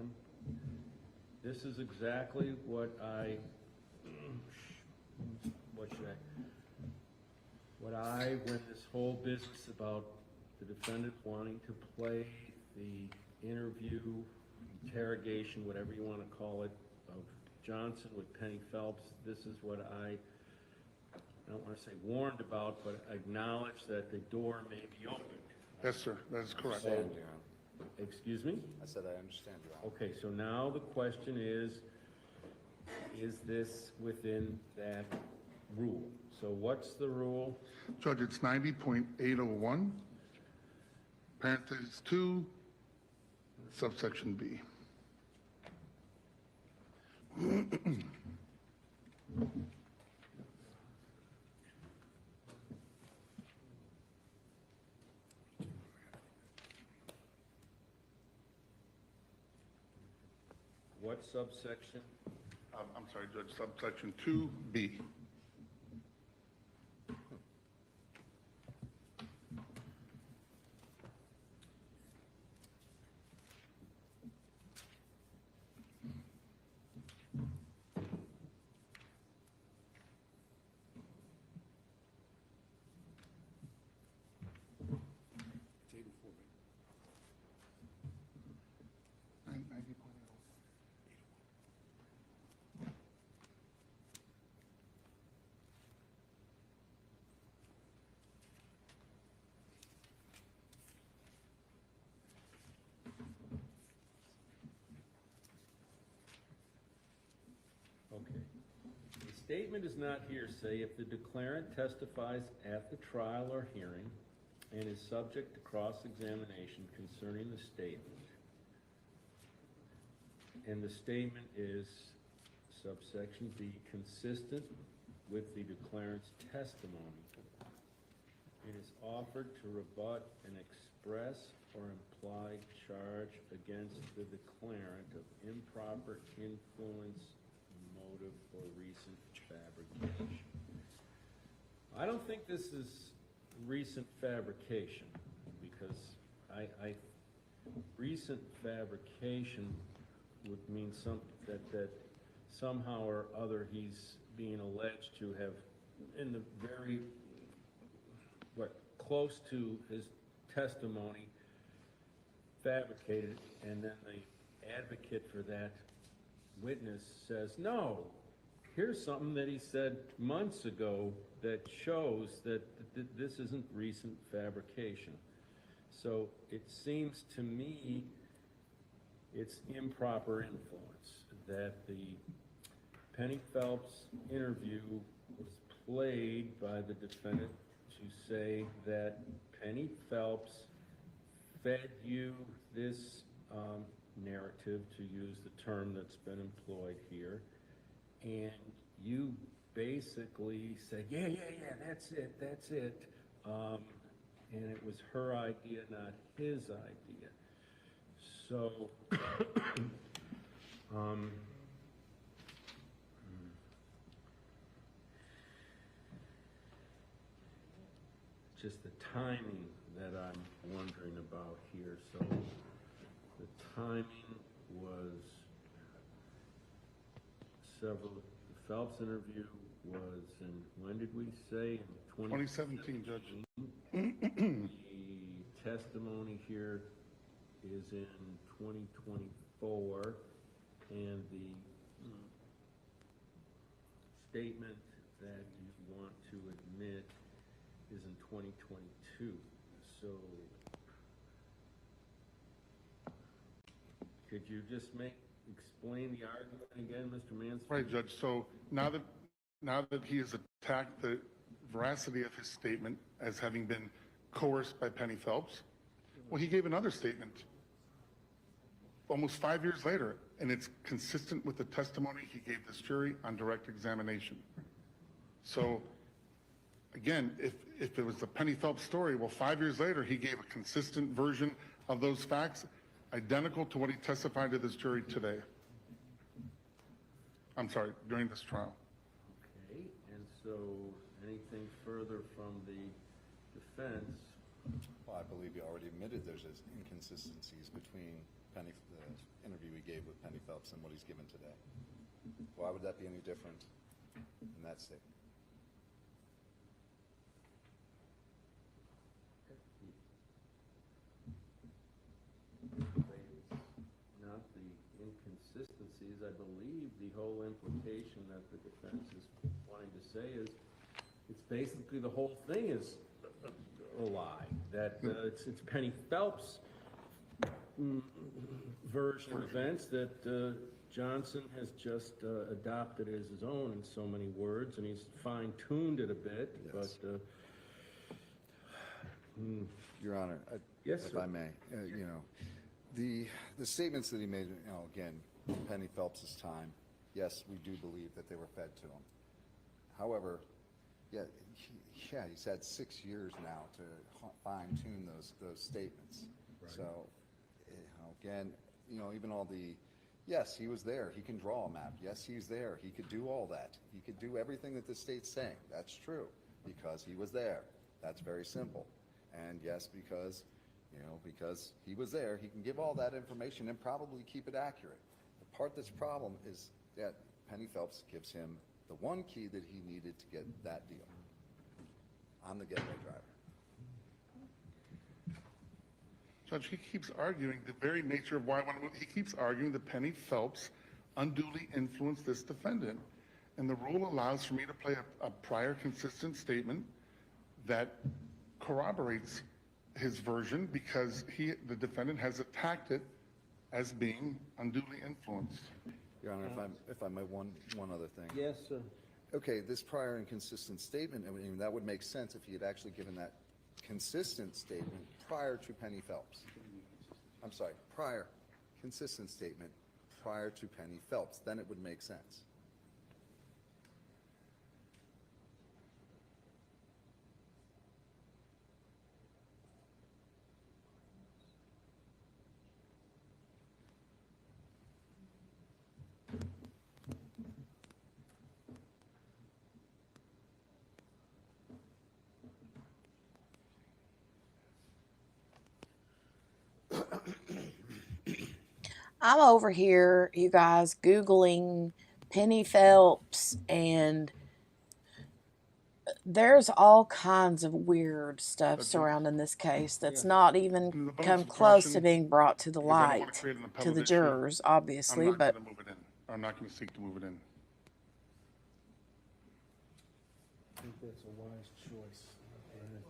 B: This is exactly what when this whole business about the defendant wanting to play the interview, interrogation, whatever you want to call it, of Johnson with Penny Phelps, this is what I don't want to say warned about, but acknowledged that the door may be opened.
C: Yes, sir, that is correct.
E: I understand, Your Honor.
B: Excuse me?
E: I said I understand, Your Honor.
B: Okay, so now the question is this within that rule. So what's the rule?
C: Judge, it's 90.801, parentheses 2, subsection B.
B: What subsection?
C: I'm sorry, Judge, subsection 2B.
B: Okay. The statement is not hearsay if the declarant testifies at the trial or hearing and is subject to cross-examination concerning the statement. And the statement is, subsection B, consistent with the declarant's testimony. It is offered to rebut an express or implied charge against the declarant of improper influence, motive, or recent fabrication. I don't think this is recent fabrication, because recent fabrication would mean that somehow or other he's being alleged to have, in the very, close to his testimony, fabricated, and then the advocate for that witness says, no, here's something that he said months ago that shows that this isn't recent fabrication. So it seems to me it's improper influence, that the Penny Phelps interview was played by the defendant to say that Penny Phelps fed you this narrative, to use the term that's been employed here, and you basically said, yeah, that's it, and it was her idea, not his idea. So, just the timing that I'm wondering about here. So the timing was the Phelps interview was in, when did we say? In
C: 2017, Judge.
B: The testimony here is in 2024, and the statement that you want to admit is in 2022. So could you just explain the argument again, Mr. Mansfield?
C: Right, Judge. So now that he has attacked the veracity of his statement as having been coerced by Penny Phelps, well, he gave another statement almost 5 years later, and it's consistent with the testimony he gave this jury on direct examination. So again, if it was the Penny Phelps story, well, 5 years later, he gave a consistent version of those facts, identical to what he testified to this jury today. I'm sorry, during this trial.
B: Okay, and so anything further from the defense?
E: Well, I believe you already admitted there's inconsistencies between the interview he gave with Penny Phelps and what he's given today. Why would that be any different in that statement?
B: Not the inconsistencies. I believe the whole implication that the defense is wanting to say is it's basically the whole thing is a lie. That it's Penny Phelps' version of events that Johnson has just adopted as his own in so many words, and he's fine-tuned it a bit,
E: Yes.
B: but,
E: Your Honor,
B: Yes,
E: if
B: sir.
E: I may, you know, the statements that he made, you know, again, Penny Phelps's time, yes, we do believe that they were fed to him. However, he's had 6 years now to fine tune those statements. So, again, you know, even all the, yes, he was there. He can draw a map. Yes, he's there. He could do all that. He could do everything that the state's saying. That's true because he was there. That's very simple. And yes, because he was there, he can give all that information and probably keep it accurate. The part that's problem is that Penny Phelps gives him the one key that he needed to get that deal. I'm the getaway driver.
C: Judge, he keeps arguing the very nature of why he keeps arguing that Penny Phelps unduly influenced this defendant. And the rule allows for me to play a prior consistent statement that corroborates his version because the defendant has attacked it as being unduly influenced.
E: Your Honor, if I may, one other thing.
B: yes, sir.
E: Okay, this prior inconsistent statement, I mean, that would make sense if he had actually given that consistent statement prior to Penny Phelps. I'm sorry, prior consistent statement prior to Penny Phelps. Then it would make sense.
A: I'm over here, you guys, Googling Penny Phelps, and there's all kinds of weird stuff surrounding this case that's not even come close to being brought to the
C: Because I don't want
A: light
C: to create an
A: to
C: appellate
A: the
C: issue,
A: jurors,
C: I'm
A: obviously,
C: not
A: but
C: going to move it in. I'm not going to seek to move it in.
B: I think that's a wise choice.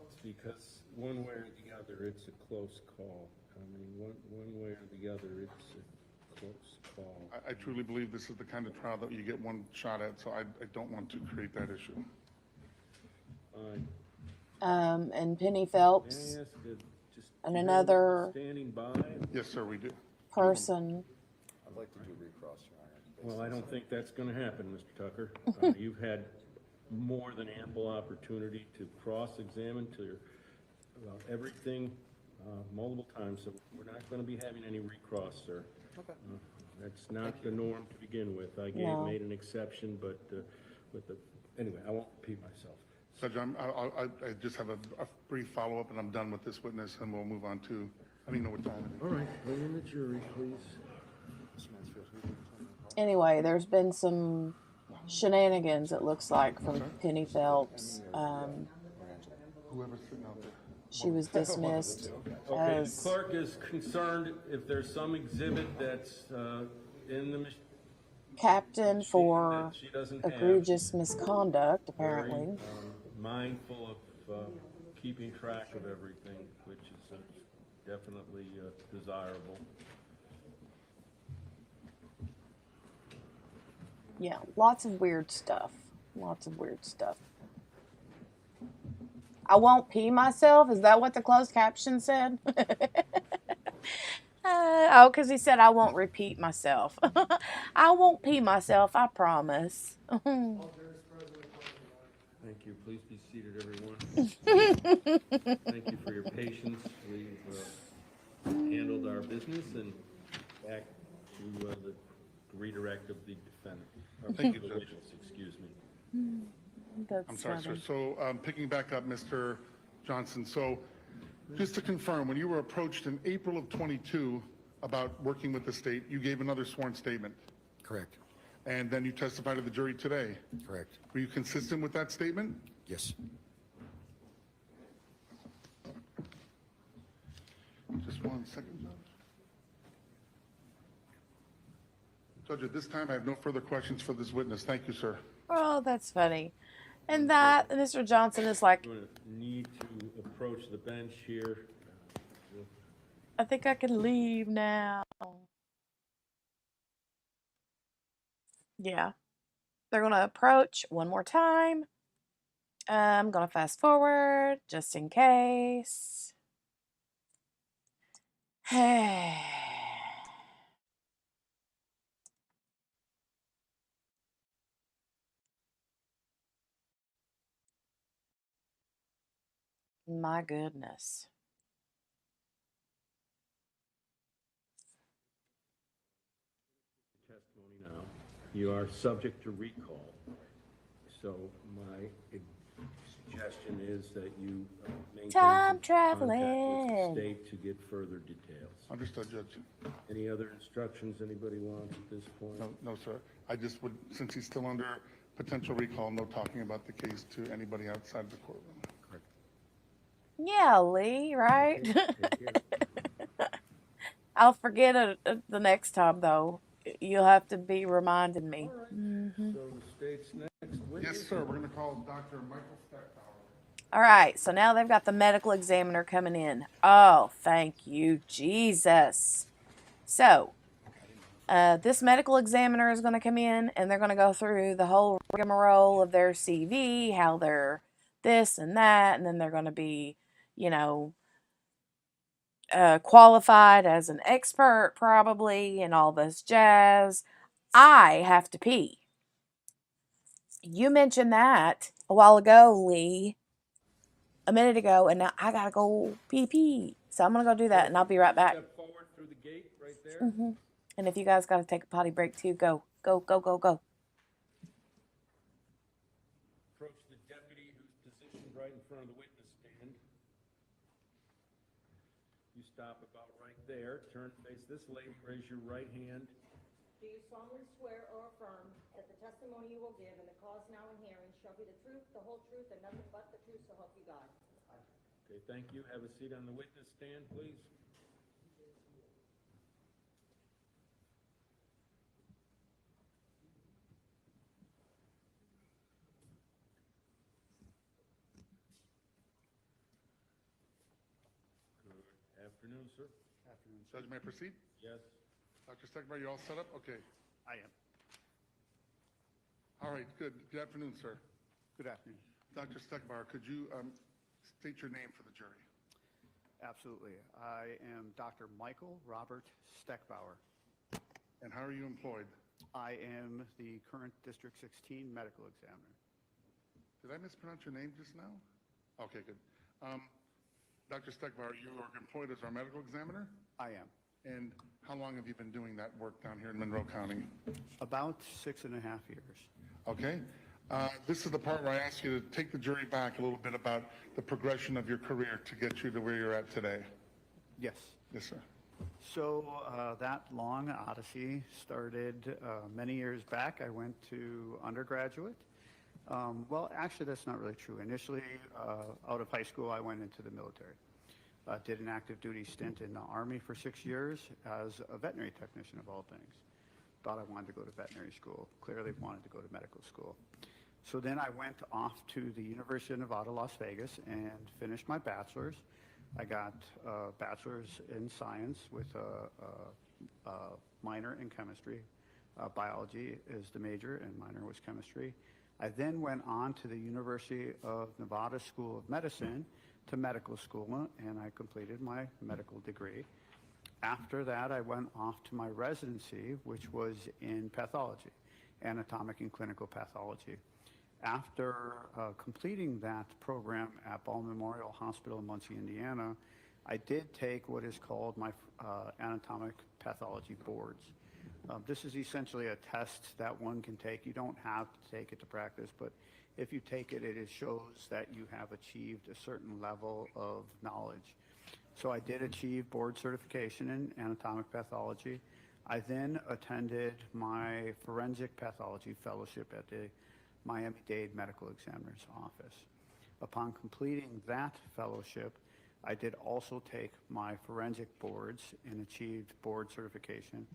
B: It's because one way or the other, it's a close call. I mean, one way or the other, it's a close call.
C: I truly believe this is the kind of trial that you get one shot at, so I don't want to create that issue.
B: Fine.
A: and Penny
B: May
A: Phelps
B: I ask to just
A: and
B: do you
A: another
B: have standing by?
C: Yes, sir, we do.
A: person.
E: I'd like to do recross, Your Honor.
B: Well, I don't think that's going to happen, Mr. Tucker. You've had more than ample opportunity to cross-examine about everything multiple times, so we're not going to be having any recross, sir.
E: Okay.
B: That's not the norm to begin with. I
A: No.
B: made an exception, but anyway, I won't repeat myself.
C: Judge, I just have a brief follow-up, and I'm done with this witness, and we'll move on to, I don't even know what time it is.
B: All right, bring in the jury, please.
E: Mr. Mansfield, who do you intend to call?
A: Anyway, there's been some shenanigans, it looks like, from Penny Phelps.
C: Whoever's sitting out there.
A: She was dismissed
B: Okay, the
A: as
B: clerk is concerned if there's some exhibit that's in the machine
A: captain for
B: that she doesn't have.
A: egregious misconduct,
B: Very
A: apparently.
B: mindful of keeping track of everything, which is definitely desirable.
A: Yeah, lots of weird stuff. Lots of weird stuff. I won't pee myself. Is that what the closed caption said? Oh, because he said I won't repeat myself. I won't pee myself, I promise.
B: Thank you. Please be seated, everyone. Thank you for your patience. We've handled our business and back to the redirect of the defendant.
C: Thank you,
B: The
C: Judge.
B: witness, excuse me.
A: That's
C: I'm sorry, sir.
A: funny.
C: So, picking back up, Mr. Johnson, so just to confirm, when you were approached in April of 22 about working with the state, you gave another sworn statement,
D: Correct.
C: and then you testified to the jury today.
D: Correct.
C: Were you consistent with that statement?
D: Yes.
C: Just 1 second, Judge. Judge, at this time, I have no further questions for this witness. Thank you, sir.
A: Oh, that's funny. And that, Mr. Johnson is like,
B: I'm going to need to approach the bench here.
A: I think I can leave now. Yeah. They're going to approach one more time. I'm going to fast forward just in case. My goodness.
B: Testimony now. You are subject to recall. So my suggestion is that you maintain
A: Time
B: some contact with the
A: traveling.
B: state to get further details.
C: Understood, Judge.
B: Any other instructions anybody wants at this point?
C: No, sir. I just would, since he's still under potential recall, no talking about the case to anybody outside the courtroom.
A: Yeah, Lee, right?
B: Take care.
A: I'll forget it the next time, though. You'll have to be reminding me.
B: So the state's next witness.
C: Yes, sir. We're going to call Dr. Michael Stackbauer.
A: All right, so now they've got the medical examiner coming in. Oh, thank you, Jesus. So, this medical examiner is going to come in and they're going to go through the whole rigmarole of their CV, how they're this and that, and then they're going to be, you know, qualified as an expert probably and all this jazz. I have to pee. You mentioned that a while ago, Lee, a minute ago, and now I gotta go pee. So I'm gonna go do that, and I'll be right back.
B: Step forward through the gate right there.
A: And if you guys gotta take a potty break too, go.
B: Approach the deputy who's positioned right in front of the witness stand. You stop about right there, turn, face this lady, raise your right hand.
F: Do you solemnly swear or affirm that the testimony you will give in the cause now in hearing shall be the truth, the whole truth, and nothing but the truth, so help you God?
B: Okay, thank you. Have a seat on the witness stand, please. Good afternoon, sir.
C: Afternoon. Judge, may I proceed?
B: Yes.
C: Dr. Stackbauer, you all set up? Okay.
G: I am.
C: All right, good. Good afternoon, sir.
G: Good afternoon.
C: Dr. Stackbauer, could you state your name for the jury?
G: Absolutely. I am Dr. Michael Robert Steckbauer.
C: And how are you employed?
G: I am the current District 16 medical examiner.
C: Did I mispronounce your name just now? Okay, good. Dr. Steckbauer, you are employed as our medical examiner?
G: I am.
C: And how long have you been doing that work down here in Monroe County?
G: About 6.5 years.
C: Okay. This is the part where I ask you to take the jury back a little bit about the progression of your career to get you to where you're at today.
G: Yes.
C: Yes, sir.
G: So that long odyssey started many years back. I went to undergraduate. Well, actually, that's not really true. Initially, out of high school, I went into the military. Did an active duty stint in the Army for 6 years as a veterinary technician of all things. Thought I wanted to go to veterinary school. Clearly wanted to go to medical school. So then I went off to the University of Nevada, Las Vegas, and finished my bachelor's. I got a bachelor's in science with a minor in chemistry. Biology is the major, and minor was chemistry. I then went on to the University of Nevada School of Medicine to medical school, and I completed my medical degree. After that, I went off to my residency, which was in pathology, anatomic and clinical pathology. After completing that program at Ball Memorial Hospital in Muncie, Indiana, I did take what is called my anatomic pathology boards. This is essentially a test that one can take. You don't have to take it to practice, but if you take it, it shows that you have achieved a certain level of knowledge. So I did achieve board certification in anatomic pathology. I then attended my forensic pathology fellowship at the Miami-Dade Medical Examiner's Office. Upon completing that fellowship, I did also take my forensic boards and achieved board certification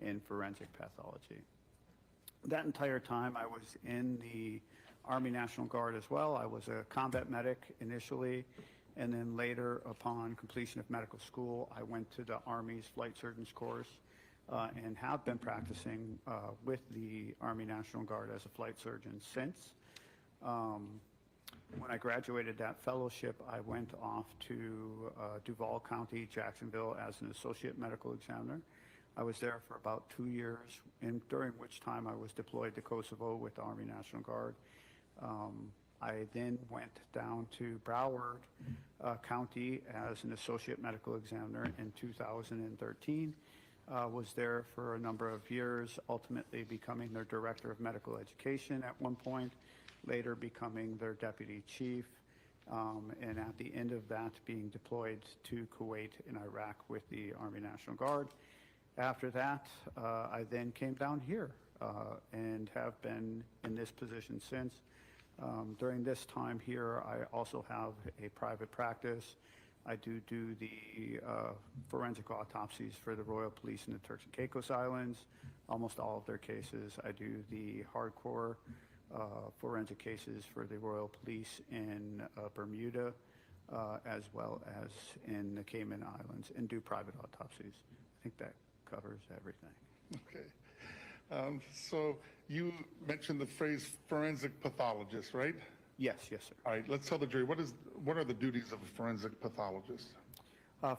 G: in forensic pathology. That entire time I was in the Army National Guard as well. I was a combat medic initially, and then later upon completion of medical school, I went to the Army's Flight Surgeons course. and have been practicing with the Army National Guard as a flight surgeon since. When I graduated that fellowship, I went off to Duval County, Jacksonville, as an associate medical examiner. I was there for about 2 years, and during which time I was deployed to Kosovo with the Army National Guard. I then went down to Broward County as an associate medical examiner in 2013. Was there for a number of years, ultimately becoming their director of medical education at one point, later becoming their deputy chief, and at the end of that being deployed to Kuwait and Iraq with the Army National Guard. After that, I then came down here and have been in this position since. During this time here, I also have a private practice. I do the forensic autopsies for the Royal Police in the Turks and Caicos Islands, almost all of their cases. I do the hardcore forensic cases for the Royal Police in Bermuda, as well as in the Cayman Islands, and do private autopsies. I think that covers everything.
C: Okay. So you mentioned the phrase forensic pathologist, right?
G: Yes, yes, sir.
C: All right, let's tell the jury, what are the duties of a forensic pathologist?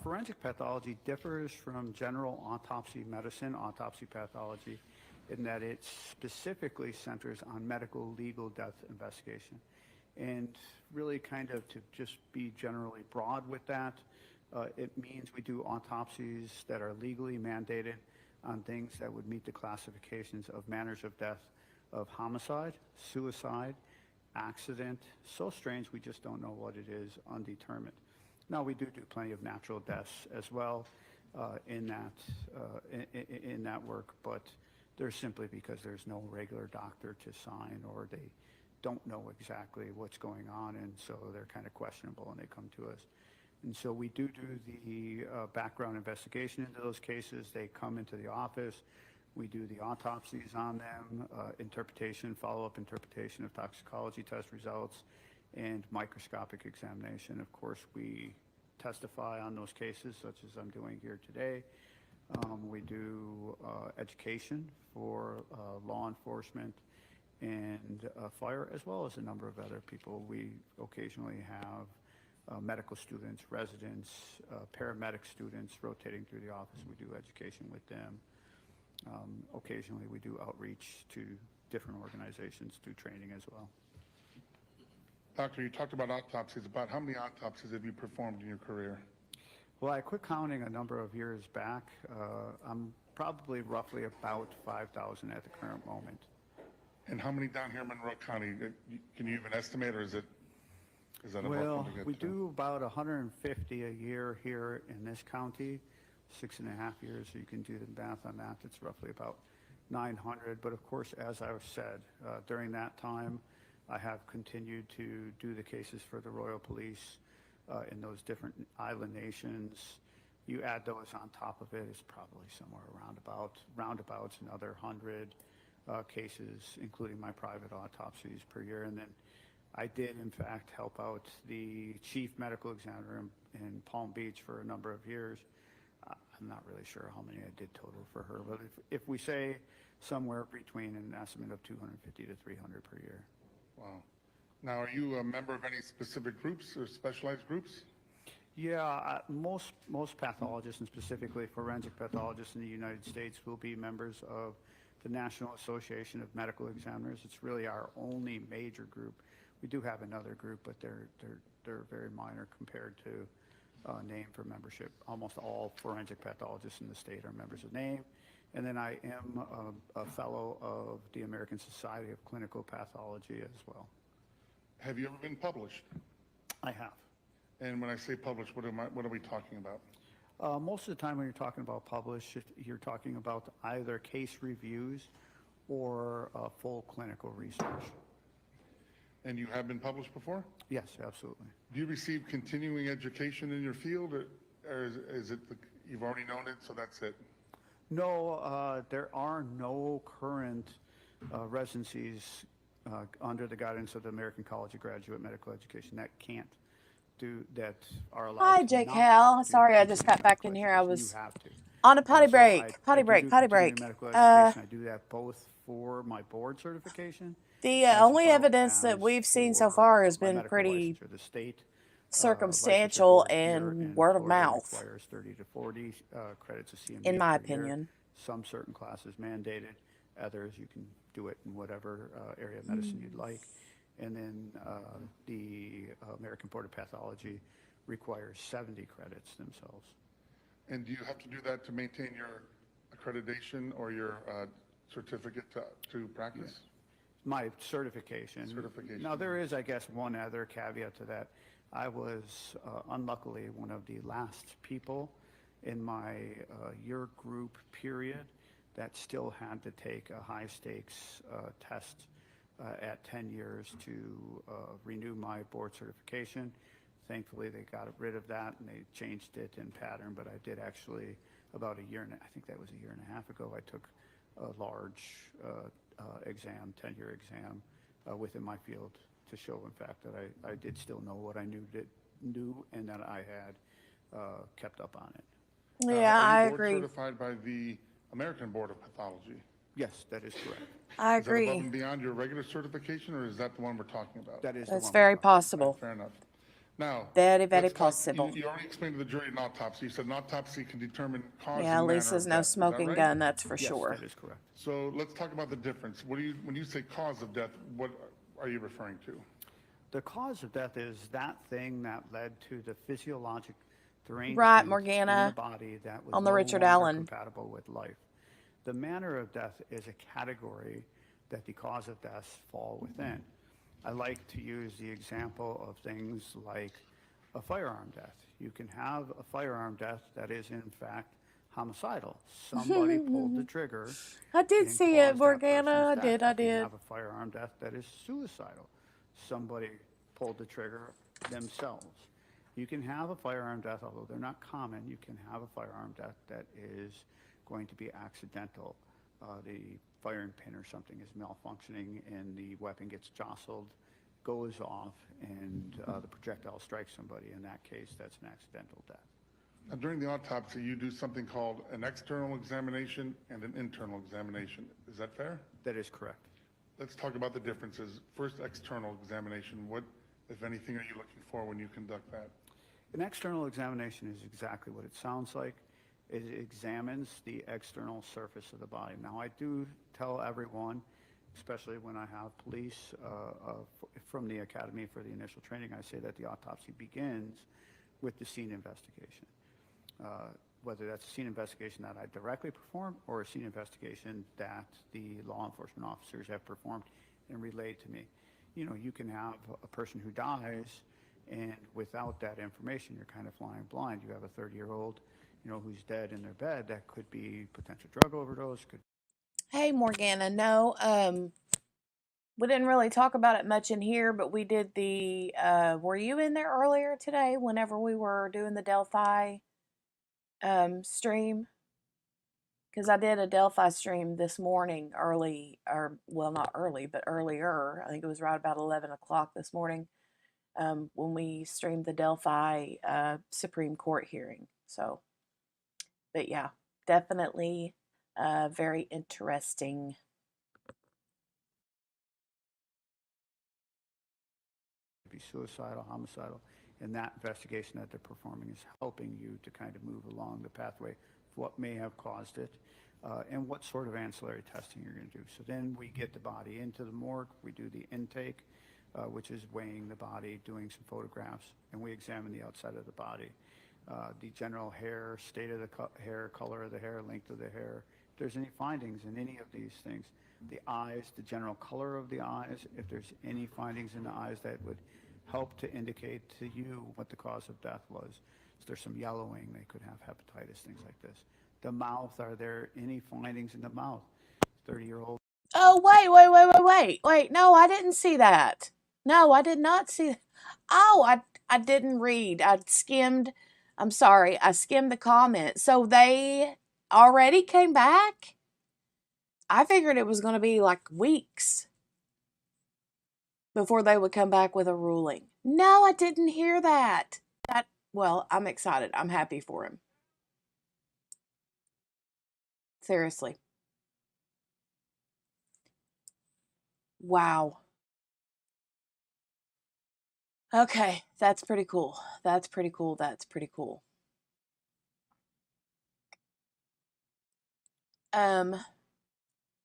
G: Forensic pathology differs from general autopsy medicine, autopsy pathology, in that it specifically centers on medical legal death investigation. And really kind of to just be generally broad with that, it means we do autopsies that are legally mandated on things that would meet the classifications of manners of death of homicide, suicide, accident. So strange we just don't know what it is, undetermined. Now we do plenty of natural deaths as well in that work, but they're simply because there's no regular doctor to sign, or they don't know exactly what's going on, and so they're kind of questionable and they come to us. And so we do the background investigation into those cases. They come into the office. We do the autopsies on them, interpretation, follow-up interpretation of toxicology test results, and microscopic examination. Of course, we testify on those cases, such as I'm doing here today. We do education for law enforcement and fire, as well as a number of other people. We occasionally have medical students, residents, paramedic students rotating through the office. We do education with them. Occasionally we do outreach to different organizations, do training as well.
C: Doctor, you talked about autopsies. About how many autopsies have you performed in your career?
G: Well, I quit counting a number of years back. I'm probably roughly about 5,000 at the current moment.
C: And how many down here in Monroe County? Can you even estimate, or is that a rough
G: Well,
C: one to get
G: we
C: to?
G: do about 150 a year here in this county, 6.5 years, so you can do the math on that. It's roughly about 900. But of course, as I've said, during that time, I have continued to do the cases for the Royal Police in those different island nations. You add those on top of it, it's probably somewhere roundabouts another 100 cases, including my private autopsies per year. And then I did, in fact, help out the chief medical examiner in Palm Beach for a number of years. I'm not really sure how many I did total for her, but if we say somewhere between an estimate of 250 to 300 per year.
C: Wow. Now, are you a member of any specific groups or specialized groups?
G: Yeah, most pathologists, and specifically forensic pathologists in the United States, will be members of the National Association of Medical Examiners. It's really our only major group. We do have another group, but they're very minor compared to NAME for membership. Almost all forensic pathologists in the state are members of NAME. And then I am a fellow of the American Society of Clinical Pathology as well.
C: Have you ever been published?
G: I have.
C: And when I say published, what are we talking about?
G: Most of the time when you're talking about published, you're talking about either case reviews or full clinical research.
C: And you have been published before?
G: Yes, absolutely.
C: Do you receive continuing education in your field, or is it you've already known it, so that's it?
G: No, there are no current residencies under the guidance of the American College of Graduate Medical Education that are allowed.
A: Hi,
G: to
A: Jake
G: not
A: Hal.
G: do
A: Sorry, I just got
G: continuing
A: back
G: medical
A: in here. I
G: education.
A: was
G: You have to.
A: On a potty
G: So
A: break,
G: I
A: potty
G: do
A: break,
G: do
A: potty
G: continuing
A: break.
G: medical education. I do that both for my board certification
A: The
G: as
A: only
G: well
A: evidence that
G: as
A: we've seen so
G: for
A: far has
G: my
A: been
G: medical
A: pretty
G: licensure. The state licensure
A: circumstantial
G: board here
A: and
G: in
A: word of
G: Florida
A: mouth,
G: requires 30 to 40 credits of
A: in
G: CME
A: my
G: per year.
A: opinion.
G: Some certain classes mandated, others you can do it in whatever area of medicine you'd like. And then the American Board of Pathology requires 70 credits themselves.
C: And do you have to do that to maintain your accreditation or your certificate to practice?
G: My certification.
C: Certification.
G: Now, there is, I guess, one other caveat to that. I was unluckily one of the last people in my year group period that still had to take a high stakes test at 10 years to renew my board certification. Thankfully, they got rid of that and they changed it in pattern, but I did actually about a year, and I think that was a year and a half ago, I took a large exam, 10-year exam within my field to show, in fact, that I did still know what I knew and that I had kept up on it.
A: Yeah, I
C: Are you board
A: agree.
C: certified by the American Board of Pathology?
G: Yes, that is correct.
A: I
C: Is that above
A: agree.
C: and beyond your regular certification, or is that the one we're talking about?
G: That is the
A: That's
G: one we're
A: very
G: talking about.
A: possible.
C: Fair enough. Now.
A: Very, very
C: let's talk-
A: possible.
C: You already explained to the jury an autopsy. You said an autopsy can determine cause
A: Yeah,
C: and manner
A: Lisa's
C: of
A: no
C: death. Is that
A: smoking
C: right?
A: gun, that's for
G: Yes,
A: sure.
G: that is correct.
C: So let's talk about the difference. When you say cause of death, what are you referring to?
G: The cause of death is that thing that led to the physiologic derangement
A: Right,
G: in
A: Morgana,
G: the body that was
A: on the
G: no
A: Richard
G: longer
A: Allen.
G: compatible with life. The manner of death is a category that the cause of deaths fall within. I like to use the example of things like a firearm death. You can have a firearm death that is in fact homicidal. Somebody pulled the trigger.
A: I did
G: and
A: see it,
G: caused that
A: Morgana. I
G: person's
A: did,
G: death.
A: I
G: You can
A: did.
G: have a firearm death that is suicidal. Somebody pulled the trigger themselves. You can have a firearm death, although they're not common. You can have a firearm death that is going to be accidental. The firing pin or something is malfunctioning and the weapon gets jostled, goes off, and the projectile strikes somebody. In that case, that's an accidental death.
C: Now, during the autopsy, you do something called an external examination and an internal examination. Is that fair?
G: That is correct.
C: Let's talk about the differences. First, external examination. What, if anything, are you looking for when you conduct that?
G: An external examination is exactly what it sounds like. It examines the external surface of the body. Now, I do tell everyone, especially when I have police from the academy for the initial training, I say that the autopsy begins with the scene investigation. Whether that's a scene investigation that I directly perform or a scene investigation that the law enforcement officers have performed and relayed to me. You know, you can have a person who dies, and without that information, you're kind of flying blind. You have a 30-year-old, you know, who's dead in their bed. That could be potential drug overdose.
A: Hey, Morgana, no, we didn't really talk about it much in here, but we did the, were you in there earlier today whenever we were doing the Delphi stream? Because I did a Delphi stream this morning early, or well, not early, but earlier. I think it was right about 11 o'clock this morning when we streamed the Delphi Supreme Court hearing. So, but yeah, definitely very interesting.
G: Be suicidal, homicidal, and that investigation that they're performing is helping you to kind of move along the pathway of what may have caused it and what sort of ancillary testing you're going to do. So then we get the body into the morgue, we do the intake, which is weighing the body, doing some photographs, and we examine the outside of the body. The general hair, state of the hair, color of the hair, length of the hair, if there's any findings in any of these things. The eyes, the general color of the eyes, if there's any findings in the eyes that would help to indicate to you what the cause of death was. Is there some yellowing? They could have hepatitis, things like this. The mouth, are there any findings in the mouth? 30-year-old.
A: Oh, wait. No, I didn't see that. No, I did not see. Oh, I didn't read. I skimmed. I'm sorry. I skimmed the comments. So they already came back? I figured it was going to be like weeks before they would come back with a ruling. No, I didn't hear that. Well, I'm excited. I'm happy for him. Seriously. Wow. Okay, that's pretty cool. That's pretty cool. That's pretty cool. Um,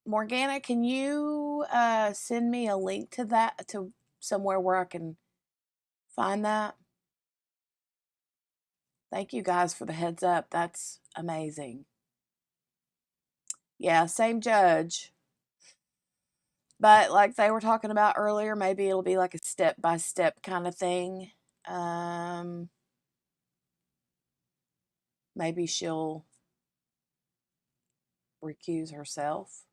A: Morgana, can you send me a link to that, to somewhere where I can find that? Thank you guys for the heads up. That's amazing. Yeah, same judge. But like they were talking about earlier, maybe it'll be like a step by step kind of thing. Um, Maybe she'll recuse herself.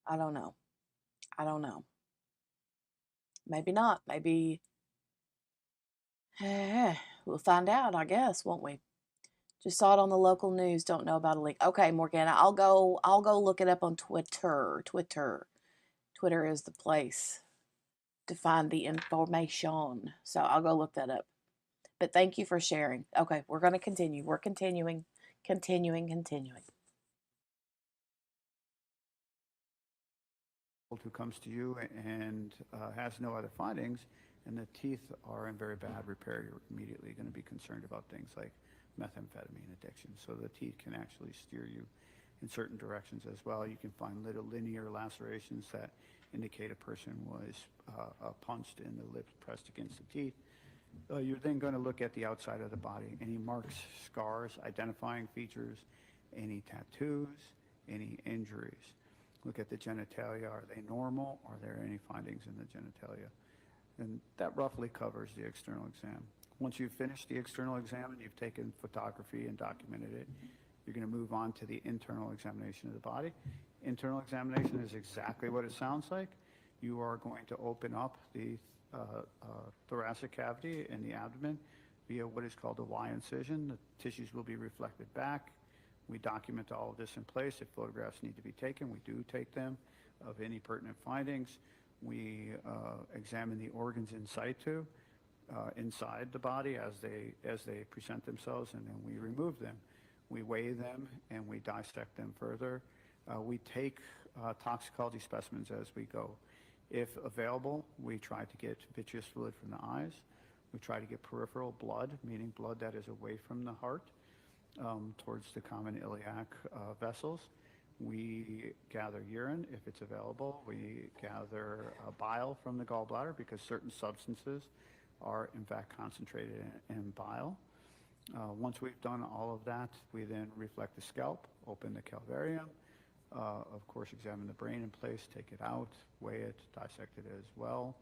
A: I don't know. I don't know. Maybe not. Maybe we'll find out, I guess, won't we? Just saw it on the local news. Don't know about a leak. Okay, Morgana, I'll go look it up on Twitter. Twitter is the place to find the information. So I'll go look that up. But thank you for sharing. Okay, we're going to continue. We're continuing.
G: Who comes to you and has no other findings, and the teeth are in very bad repair, you're immediately going to be concerned about things like methamphetamine addiction. So the teeth can actually steer you in certain directions as well. You can find little linear lacerations that indicate a person was punched in the lips pressed against the teeth. You're then going to look at the outside of the body. Any marks, scars, identifying features, any tattoos, any injuries. Look at the genitalia. Are they normal? Are there any findings in the genitalia? And that roughly covers the external exam. Once you've finished the external exam and you've taken photography and documented it, you're going to move on to the internal examination of the body. Internal examination is exactly what it sounds like. You are going to open up the thoracic cavity and the abdomen via what is called a Y incision. The tissues will be reflected back. We document all of this in place. If photographs need to be taken, we do take them of any pertinent findings. We examine the organs in situ, inside the body as they present themselves, and then we remove them. We weigh them and we dissect them further. We take toxicology specimens as we go. If available, we try to get vitreous fluid from the eyes. We try to get peripheral blood, meaning blood that is away from the heart, towards the common iliac vessels. We gather urine if it's available. We gather bile from the gallbladder because certain substances are in fact concentrated in bile. Once we've done all of that, we then reflect the scalp, open the calvarium, of course examine the brain in place, take it out, weigh it, dissect it as well.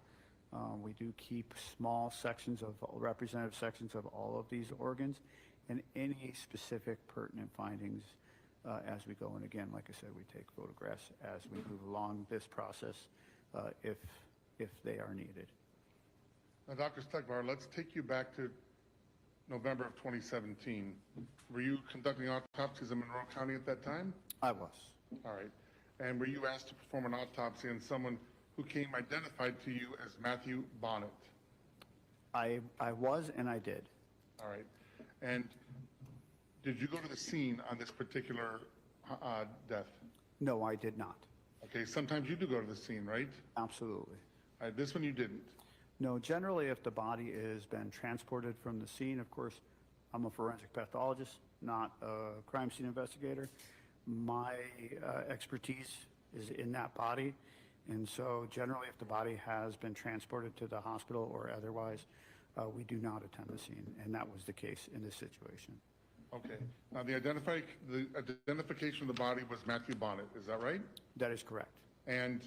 G: We do keep small sections of, representative sections of all of these organs and any specific pertinent findings as we go. And again, like I said, we take photographs as we move along this process if they are needed.
C: Now, Dr. Stegbar, let's take you back to November of 2017. Were you conducting autopsies in Monroe County at that time?
G: I was.
C: All right. And were you asked to perform an autopsy on someone who came identified to you as Matthew Bonnett?
G: I was, and I did.
C: All right. And did you go to the scene on this particular death?
G: No, I did not.
C: Okay, sometimes you do go to the scene, right?
G: Absolutely.
C: All right, this one you didn't.
G: No, generally if the body has been transported from the scene, of course, I'm a forensic pathologist, not a crime scene investigator. My expertise is in that body. And so generally if the body has been transported to the hospital or otherwise, we do not attend the scene. And that was the case in this situation.
C: Okay. Now the identification of the body was Matthew Bonnett, is that right?
G: That is correct.
C: And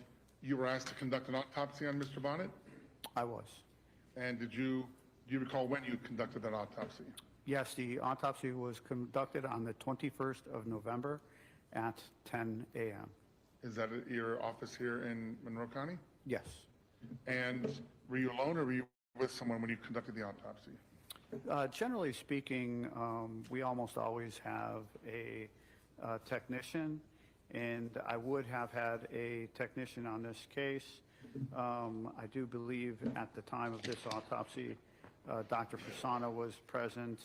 C: you were asked to conduct an autopsy on Mr. Bonnett?
G: I was.
C: And do you recall when you conducted that autopsy?
G: Yes, the autopsy was conducted on the 21st of November at 10 a.m.
C: Is that at your office here in Monroe County?
G: Yes.
C: And were you alone or were you with someone when you conducted the autopsy?
G: Generally speaking, we almost always have a technician, and I would have had a technician on this case. I do believe at the time of this autopsy, Dr. Fasano was present.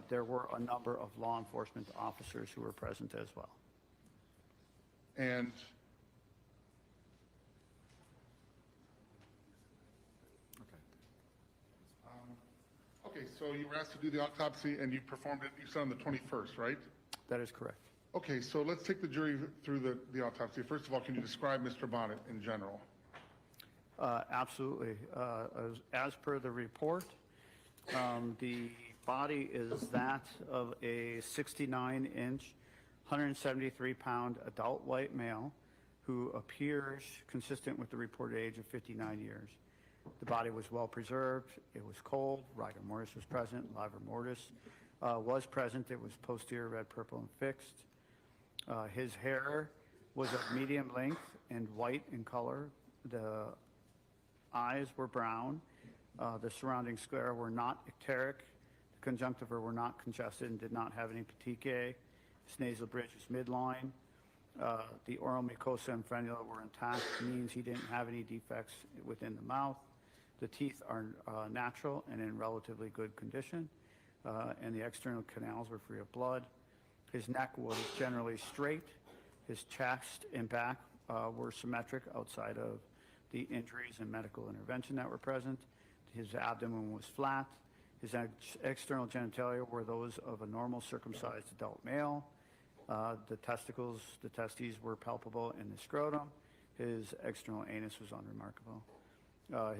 G: there were a number of law enforcement officers who were present as well.
C: And okay, so you were asked to do the autopsy and you performed it, you said on the 21st, right?
G: That is correct.
C: Okay, so let's take the jury through the autopsy. First of all, can you describe Mr. Bonnett in general?
G: Absolutely. As per the report, the body is that of a 69-inch, 173-pound adult white male who appears consistent with the reported age of 59 years. The body was well preserved. It was cold. Rigor mortis was present. Livor mortis was present. It was posterior red, purple, and fixed. His hair was of medium length and white in color. The eyes were brown. The surrounding sclera were not icteric. The conjunctiva were not congested and did not have any petechiae. His nasal bridge is midline. The oral mucosa and frenula were intact, means he didn't have any defects within the mouth. The teeth are natural and in relatively good condition, and the external canals were free of blood. His neck was generally straight. His chest and back were symmetric outside of the injuries and medical intervention that were present. His abdomen was flat. His external genitalia were those of a normal circumcised adult male. The testes were palpable in the scrotum. His external anus was unremarkable.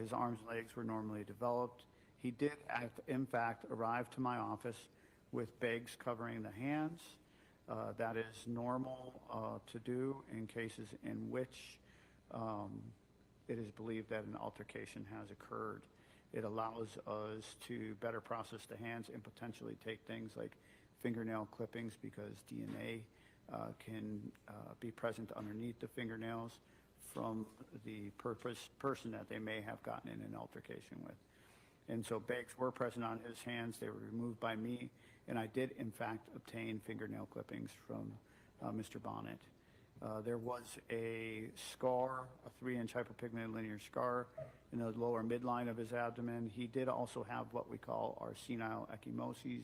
G: His arms and legs were normally developed. He did, in fact, arrive to my office with bags covering the hands. That is normal to do in cases in which it is believed that an altercation has occurred. It allows us to better process the hands and potentially take things like fingernail clippings, because DNA can be present underneath the fingernails from the person that they may have gotten in an altercation with. And so bags were present on his hands. They were removed by me, and I did, in fact, obtain fingernail clippings from Mr. Bonnett. There was a scar, a 3-inch hyperpigmented linear scar in the lower midline of his abdomen. He did also have what we call our senile ecchymoses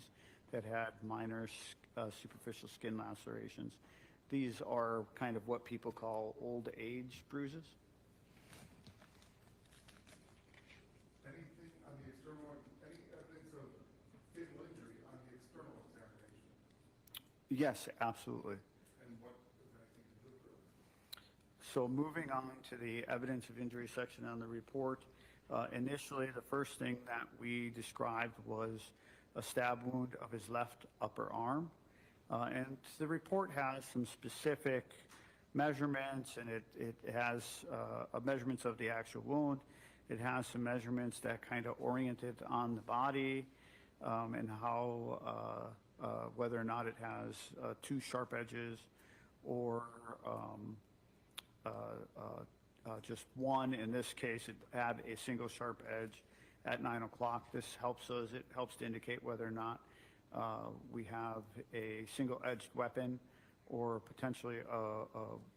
G: that had minor superficial skin lacerations. These are kind of what people call old age bruises.
C: Anything on the external, any evidence of fatal injury on the external examination?
G: Yes, absolutely.
C: And what does anything to do with it?
G: So moving on to the evidence of injury section on the report, initially the first thing that we described was a stab wound of his left upper arm. And the report has some specific measurements, and it has measurements of the actual wound. It has some measurements that kind of orient it on the body, and how, whether or not it has 2 sharp edges or just one. In this case, it had a single sharp edge at 9 o'clock. This helps us, it helps to indicate whether or not we have a single-edged weapon or potentially a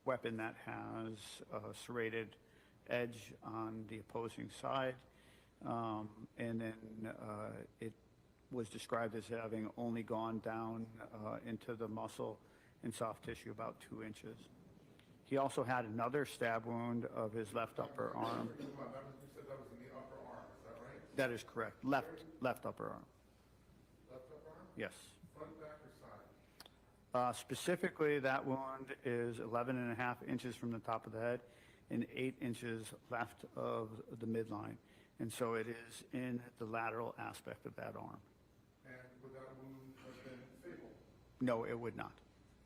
G: weapon that has a serrated edge on the opposing side. And then it was described as having only gone down into the muscle and soft tissue about 2 inches. He also had another stab wound of his left upper arm.
C: You said that was in the upper arm, is that right?
G: That is correct. Left upper arm.
C: Left upper arm?
G: Yes.
C: Front, back, or side?
G: Specifically, that wound is 11.5 inches from the top of the head and 8 inches left of the midline. And so it is in the lateral aspect of that arm.
C: And would that wound have been fatal?
G: No, it would not.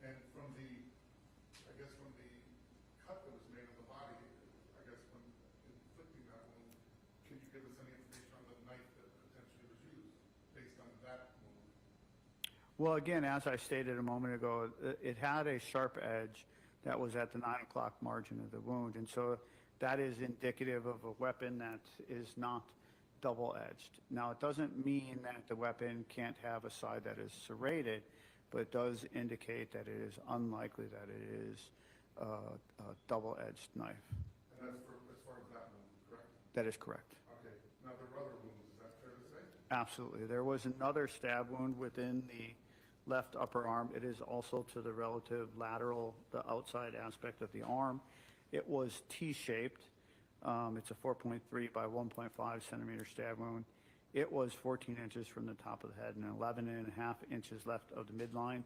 C: And from the, I guess from the cut that was made on the body, I guess when inflicting that wound, can you give us any information on the knife that potentially was used based on that wound?
G: Well, again, as I stated a moment ago, it had a sharp edge that was at the 9 o'clock margin of the wound. And so that is indicative of a weapon that is not double-edged. Now, it doesn't mean that the weapon can't have a side that is serrated, but it does indicate that it is unlikely that it is a double-edged knife.
C: And that's for, as far as that wound, correct?
G: That is correct.
C: Okay. Now, there were other wounds, is that fair to say?
G: Absolutely. There was another stab wound within the left upper arm. It is also to the relative lateral, the outside aspect of the arm. It was T-shaped. It's a 4.3 by 1.5 centimeter stab wound. It was 14 inches from the top of the head and 11.5 inches left of the midline.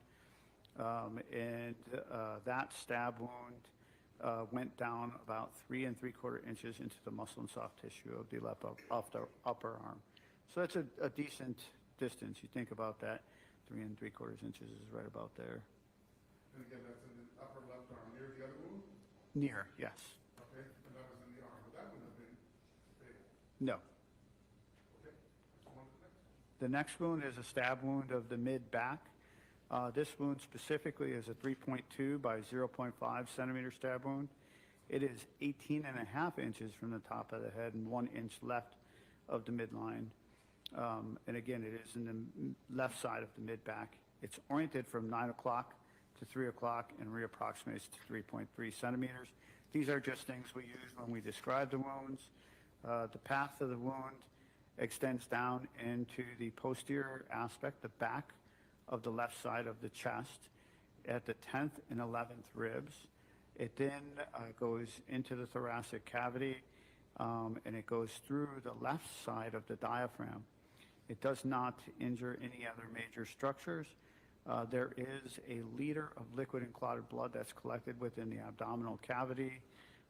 G: That stab wound went down about 3 3/4 inches into the muscle and soft tissue of the left upper arm. So that's a decent distance. You think about that, 3 3/4 inches is right about there.
C: And again, that's in the upper left arm, near the other wound?
G: Near, yes.
C: Okay, and that was in the arm, but that wouldn't have been fatal.
G: No.
C: Okay, let's go on to the next.
G: The next wound is a stab wound of the mid-back. This wound specifically is a 3.2 by 0.5 centimeter stab wound. It is 18.5 inches from the top of the head and 1 inch left of the midline. And again, it is in the left side of the mid-back. It's oriented from 9 o'clock to 3 o'clock and reapproximates to 3.3 centimeters. These are just things we use when we describe the wounds. The path of the wound extends down into the posterior aspect, the back of the left side of the chest at the 10th and 11th ribs. It then goes into the thoracic cavity and it goes through the left side of the diaphragm. It does not injure any other major structures. There is a liter of liquid and clotted blood that's collected within the abdominal cavity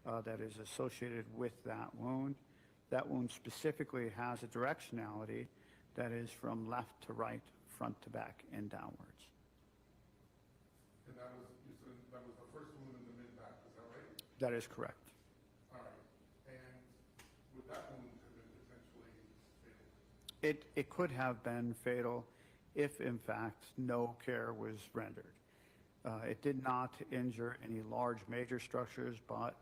G: that is associated with that wound. That wound specifically has a directionality that is from left to right, front to back, and downwards.
C: And that was, you said that was the first wound in the mid-back, is that right?
G: That is correct.
C: All right, and would that wound have been potentially fatal?
G: It could have been fatal if, in fact, no care was rendered. It did not injure any large major structures, but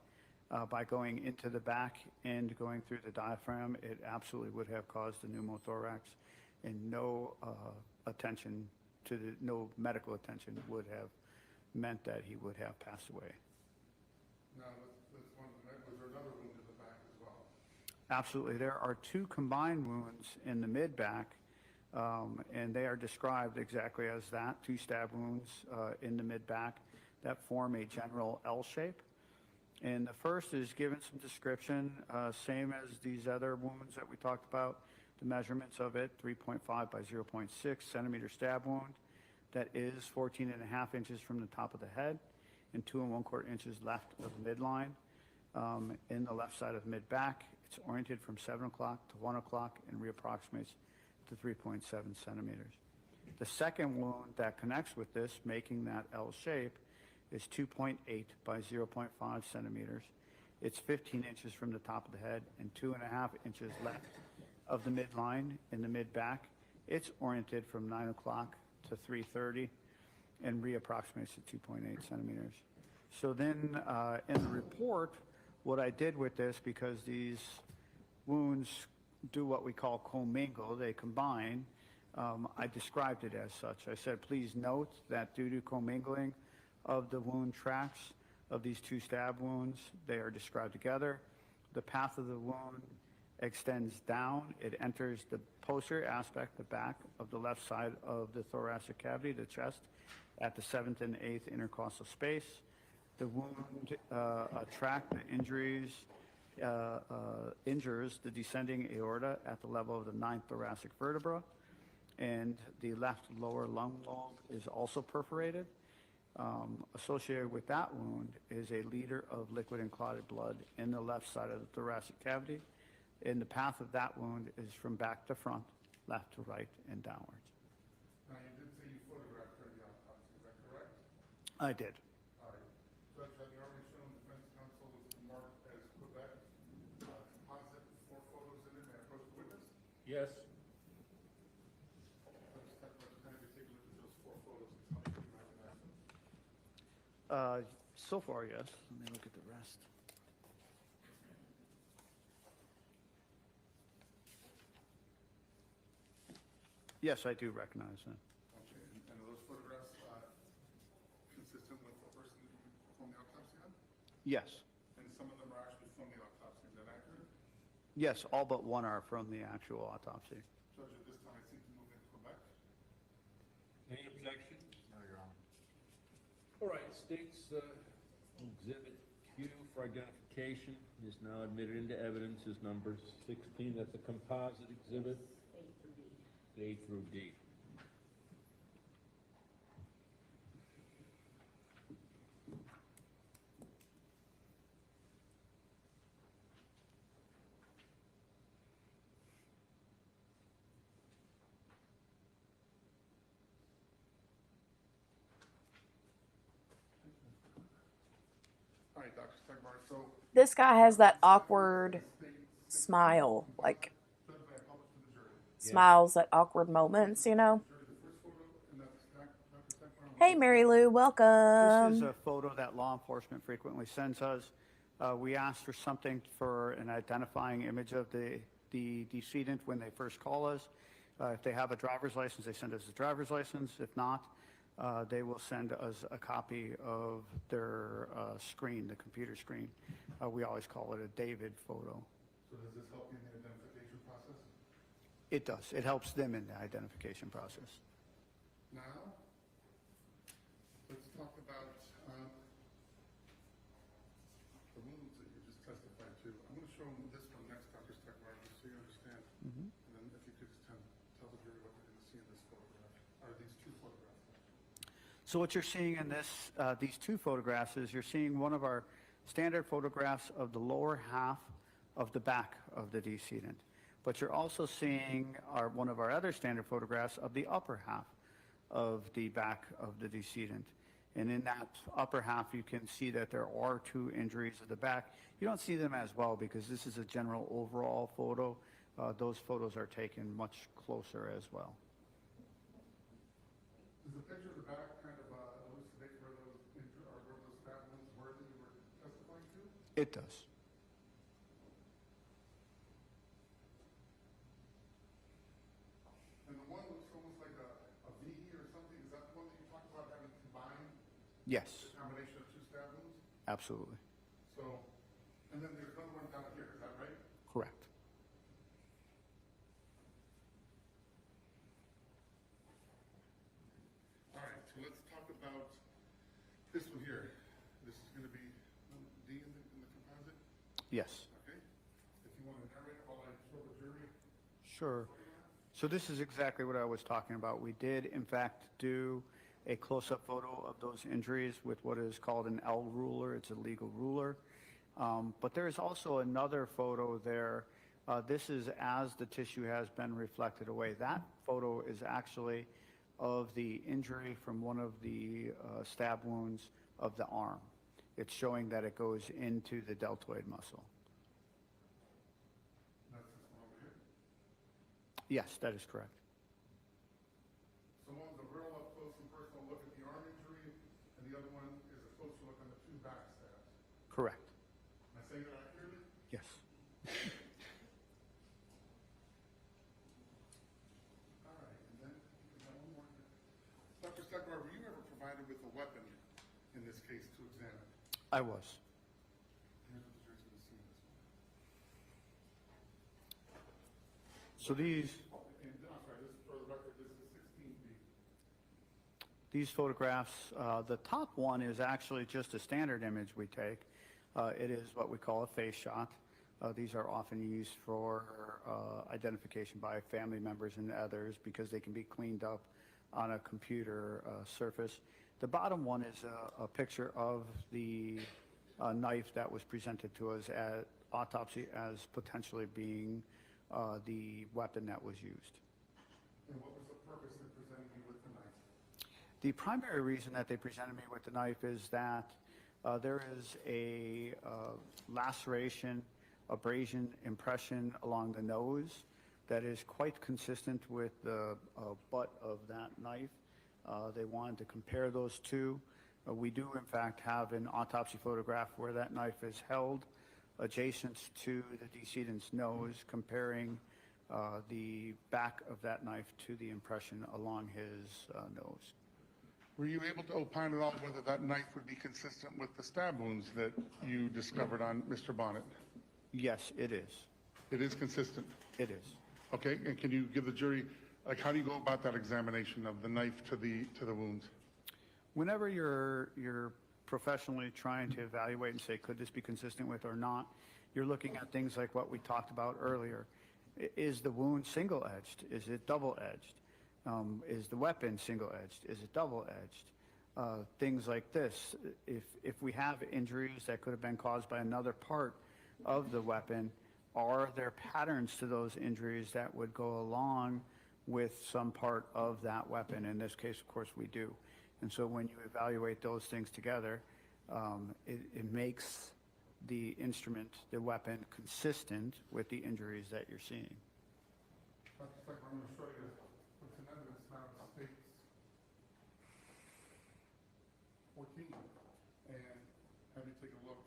G: by going into the back and going through the diaphragm, it absolutely would have caused a pneumothorax, and no medical attention would have meant that he would have passed away.
C: Now, let's go on to the next. Was there another wound in the back as well?
G: Absolutely. There are 2 combined wounds in the mid-back, and they are described exactly as that, 2 stab wounds in the mid-back that form a general L shape. And the first is given some description, same as these other wounds that we talked about. The measurements of it, 3.5 by 0.6 centimeter stab wound that is 14.5 inches from the top of the head and 2 1/4 inches left of the midline. In the left side of the mid-back, it's oriented from 7 o'clock to 1 o'clock and reapproximates to 3.7 centimeters. The second wound that connects with this, making that L shape, is 2.8 by 0.5 centimeters. It's 15 inches from the top of the head and 2.5 inches left of the midline in the mid-back. It's oriented from 9 o'clock to 3:30 and reapproximates to 2.8 centimeters. So then in the report, what I did with this, because these wounds do what we call commingle, they combine, I described it as such. I said, please note that due to commingling of the wound tracks of these 2 stab wounds, they are described together. The path of the wound extends down. It enters the posterior aspect, the back of the left side of the thoracic cavity, the chest, at the 7th and 8th intercostal space. The wound tract, the injures the descending aorta at the level of the 9th thoracic vertebra, and the left lower lung lobe is also perforated. Associated with that wound is a liter of liquid and clotted blood in the left side of the thoracic cavity. And the path of that wound is from back to front, left to right, and downwards.
C: Now, you did say you photographed during the autopsy, is that correct?
G: I did.
C: All right. Judge, have you already shown defense counsel was marked as Quebec composite 4 photos in it? May I approach the witness?
B: Yes.
C: Let's kind of take a look at those 4 photos and tell me if you recognize them.
G: So far, yes. Let me look at the rest. Yes, I do recognize them.
C: Okay, and are those photographs consistent with the person that you performed the autopsy on?
G: Yes.
C: And some of them are actually from the autopsy, is that accurate?
G: Yes, all but one are from the actual autopsy.
C: Judge, at this time,
B: objection?
C: No, Your Honor.
B: All right, state's exhibit Q for identification is now admitted into evidence is number 16. That's a composite exhibit. A through D.
C: All right, Dr. Stegmaier, so
A: This guy has that awkward smile, like
C: judge by a public to the jury.
A: smiles at awkward moments, you know?
C: Jury, the first photo, and that's Dr. Stegmaier.
A: Hey, Mary Lou,
G: This is
A: welcome.
G: a photo that law enforcement frequently sends us. We ask for something for an identifying image of the decedent when they first call us. If they have a driver's license, they send us a driver's license. If not, they will send us a copy of their screen, the computer screen. We always call it a David photo.
C: So does this help you in the identification process?
G: It does. It helps them in the identification process.
C: Now, let's talk about the wounds that you just testified to. I'm going to show them this one next, Dr. Stegmaier, just so you understand. And then if you could just tell the jury what they're going to see in this photograph, or these two photographs.
G: So what you're seeing in these two photographs is you're seeing one of our standard photographs of the lower half of the back of the decedent. But you're also seeing one of our other standard photographs of the upper half of the back of the decedent. And in that upper half, you can see that there are two injuries of the back. You don't see them as well because this is a general overall photo. Those photos are taken much closer as well.
C: Does the picture of the back kind of elucidate where those stab wounds were that you were testifying to?
G: It does.
C: And the one looks almost like a V or something. Is that the one that you talked about having combined?
G: Yes,
C: A combination of two stab wounds?
G: absolutely.
C: So, and then there's another one down here, is that right?
G: Correct.
C: All right, so let's talk about this one here. This is going to be D in the composite,
G: Yes.
C: okay? If you want to narrate it while I show the jury.
G: Sure. So this is exactly what I was talking about. We did, in fact, do a close-up photo of those injuries with what is called an L ruler. It's a legal ruler. But there is also another photo there. This is as the tissue has been reflected away. That photo is actually of the injury from one of the stab wounds of the arm. It's showing that it goes into the deltoid muscle.
C: That's this one over here.
G: Yes, that is correct.
C: So one's a real up close and personal look at the arm injury, and the other one is a closer look on the two back stabs.
G: Correct.
C: Am I saying that accurately?
G: Yes.
C: All right, and then, we got one more. Dr. Stegmaier, were you ever provided with a weapon in this case to examine?
G: I was.
C: Here's what the jury's going to see in this one.
G: So these
C: And, I'm sorry, this, for the record, this is 16B.
G: These photographs, the top one is actually just a standard image we take. It is what we call a face shot. These are often used for identification by family members and others because they can be cleaned up on a computer surface. The bottom one is a picture of the knife that was presented to us at autopsy as potentially being the weapon that was used.
C: And what was the purpose in presenting you with the knife?
G: The primary reason that they presented me with the knife is that there is a laceration, abrasion, impression along the nose that is quite consistent with the butt of that knife. They wanted to compare those two. We do, in fact, have an autopsy photograph where that knife is held adjacent to the decedent's nose, comparing the back of that knife to the impression along his nose.
C: Were you able to opine at all whether that knife would be consistent with the stab wounds that you discovered on Mr. Bonnett?
G: Yes, it is.
C: It is consistent.
G: It is.
C: Okay, and can you give the jury Like, how do you go about that examination of the knife to the wounds?
G: Whenever you're professionally trying to evaluate and say, could this be consistent with or not, you're looking at things like what we talked about earlier. Is the wound single-edged? Is it double-edged? Is the weapon single-edged? Is it double-edged? Things like this. If we have injuries that could have been caused by another part of the weapon, are there patterns to those injuries that would go along with some part of that weapon? In this case, of course, we do. And so when you evaluate those things together, it makes the instrument, the weapon, consistent with the injuries that you're seeing.
C: Dr. Tucker, I'm going to show you what's in evidence now. It states 14. And have you take a look.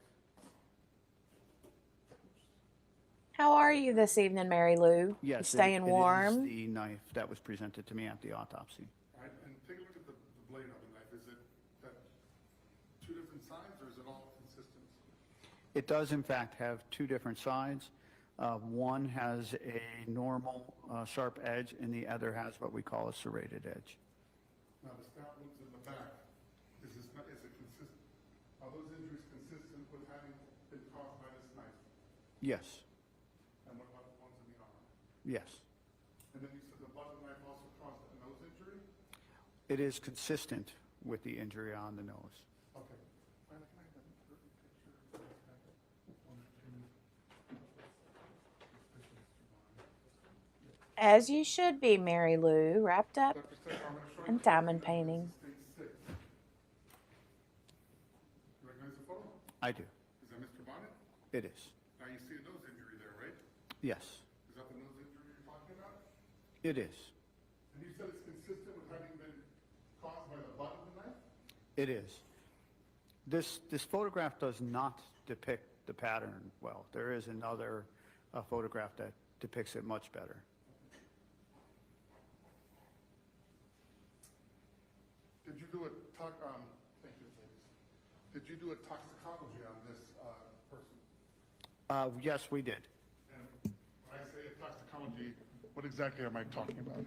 A: How are you this evening, Mary Lou?
G: Yes,
A: You staying warm?
G: It is the knife that was presented to me at the autopsy.
C: All right, and take a look at the blade of the knife. Is it that two different sides, or is it all consistent?
G: It does, in fact, have two different sides. One has a normal sharp edge, and the other has what we call a serrated edge.
C: Now, the stab wounds in the back, is it consistent? Are those injuries consistent with having been caused by this knife?
G: Yes,
C: And what about the ones in the arm?
G: yes.
C: And then you said the blood of the knife also caused a nose injury?
G: It is consistent with the injury on the nose.
C: Okay. Can I have a picture? One or two.
A: As you should be, Mary Lou, wrapped up
C: Dr. Tucker, I'm going to show you.
A: in diamond painting.
C: State 6. You recognize the photo?
G: I do.
C: Is that Mr. Bonnett?
G: It is.
C: Now you see a nose injury there, right?
G: Yes,
C: Is that the nose injury you're talking about?
G: it is.
C: And you said it's consistent with having been caused by the butt of the knife?
G: It is. This photograph does not depict the pattern well. There is another photograph that depicts it much better.
C: Did you do a thank you, ladies. Did you do a toxicology on this person?
G: Yes, we did.
C: And when I say a toxicology, what exactly am I talking about?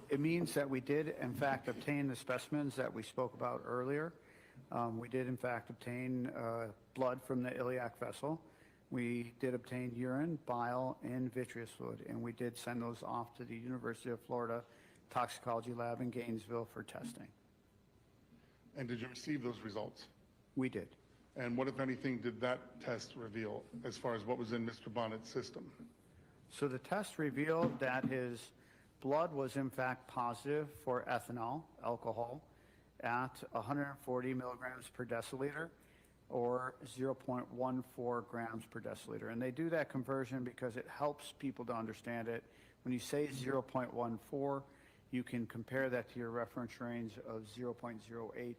G: It means that we did, in fact, obtain the specimens that we spoke about earlier. We did, in fact, obtain blood from the iliac vessel. We did obtain urine, bile, and vitreous fluid, and we did send those off to the University of Florida Toxicology Lab in Gainesville for testing.
C: And did you receive those results?
G: We did.
C: And what, if anything, did that test reveal as far as what was in Mr. Bonnett's system?
G: So the test revealed that his blood was, in fact, positive for ethanol, alcohol, at 140 milligrams per deciliter, or 0.14 grams per deciliter. And they do that conversion because it helps people to understand it. When you say 0.14, you can compare that to your reference range of 0.08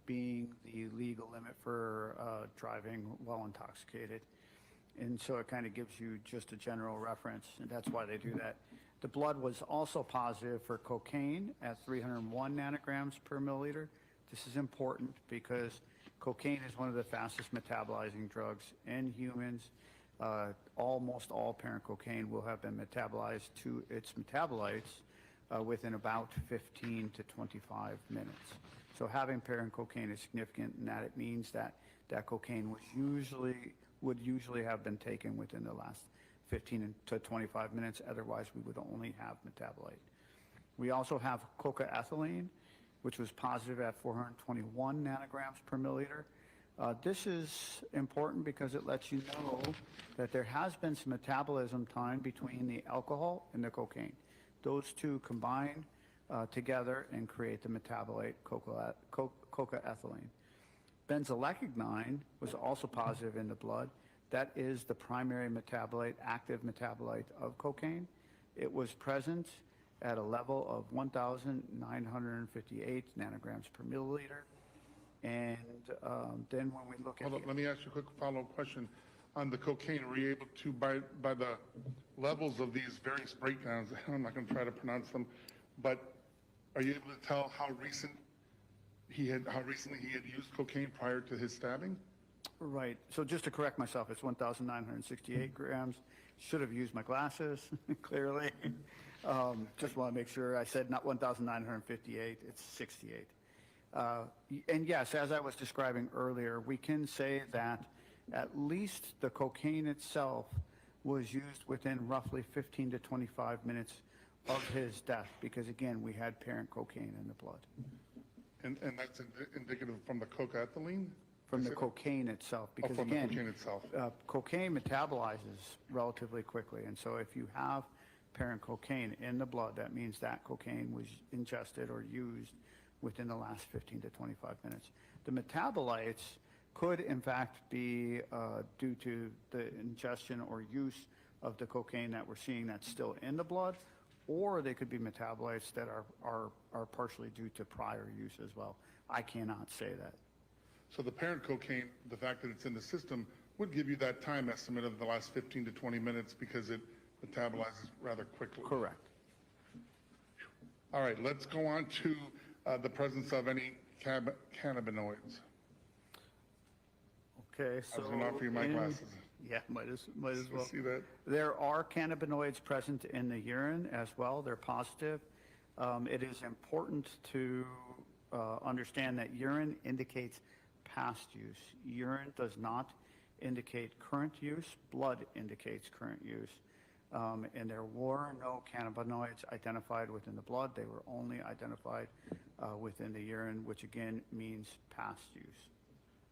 G: being the legal limit for driving while intoxicated. And so it kind of gives you just a general reference, and that's why they do that. The blood was also positive for cocaine at 301 nanograms per milliliter. This is important because cocaine is one of the fastest metabolizing drugs in humans. Almost all parent cocaine will have been metabolized to its metabolites within about 15 to 25 minutes. So having parent cocaine is significant in that it means that that cocaine would usually have been taken within the last 15 to 25 minutes. Otherwise, we would only have metabolite. We also have coca-ethylene, which was positive at 421 nanograms per milliliter. This is important because it lets you know that there has been some metabolism time between the alcohol and the cocaine. Those two combine together and create the metabolite coca-ethylene. Benzolecagnin was also positive in the blood. That is the primary metabolite, active metabolite of cocaine. It was present at a level of 1,958 nanograms per milliliter. And then when we look at...
C: Hold on, let me ask you a quick follow-up question. On the cocaine, were you able to, by the levels of these various breakdowns, I'm not going to try to pronounce them, but are you able to tell how recently he had used cocaine prior to his stabbing?
G: Right. So just to correct myself, it's 1,968 grams. Should have used my glasses, clearly. Just want to make sure I said not 1,958, it's 68. And yes, as I was describing earlier, we can say that at least the cocaine itself was used within roughly 15 to 25 minutes of his death, because again, we had parent cocaine in the blood.
C: And that's indicative from the cocaethylene?
G: From the cocaine itself,
C: Oh,
G: because
C: from the
G: again,
C: cocaine itself.
G: cocaine metabolizes relatively quickly, and so if you have parent cocaine in the blood, that means that cocaine was ingested or used within the last 15 to 25 minutes. The metabolites could in fact be due to the ingestion or use of the cocaine that we're seeing that's still in the blood, or they could be metabolites that are partially due to prior use as well. I cannot say that.
C: So the parent cocaine, the fact that it's in the system, would give you that time estimate of the last 15 to 20 minutes because it metabolizes rather quickly.
G: Correct.
C: All right, let's go on to the presence of any cannabinoids.
G: Okay,
C: I
G: so.
C: was going to offer you my glasses.
G: Yeah, might as well.
C: See that?
G: There are cannabinoids present in the urine as well. They're positive. It is important to understand that urine indicates past use. Urine does not indicate current use. Blood indicates current use. And there were no cannabinoids identified within the blood. They were only identified within the urine, which again means past use.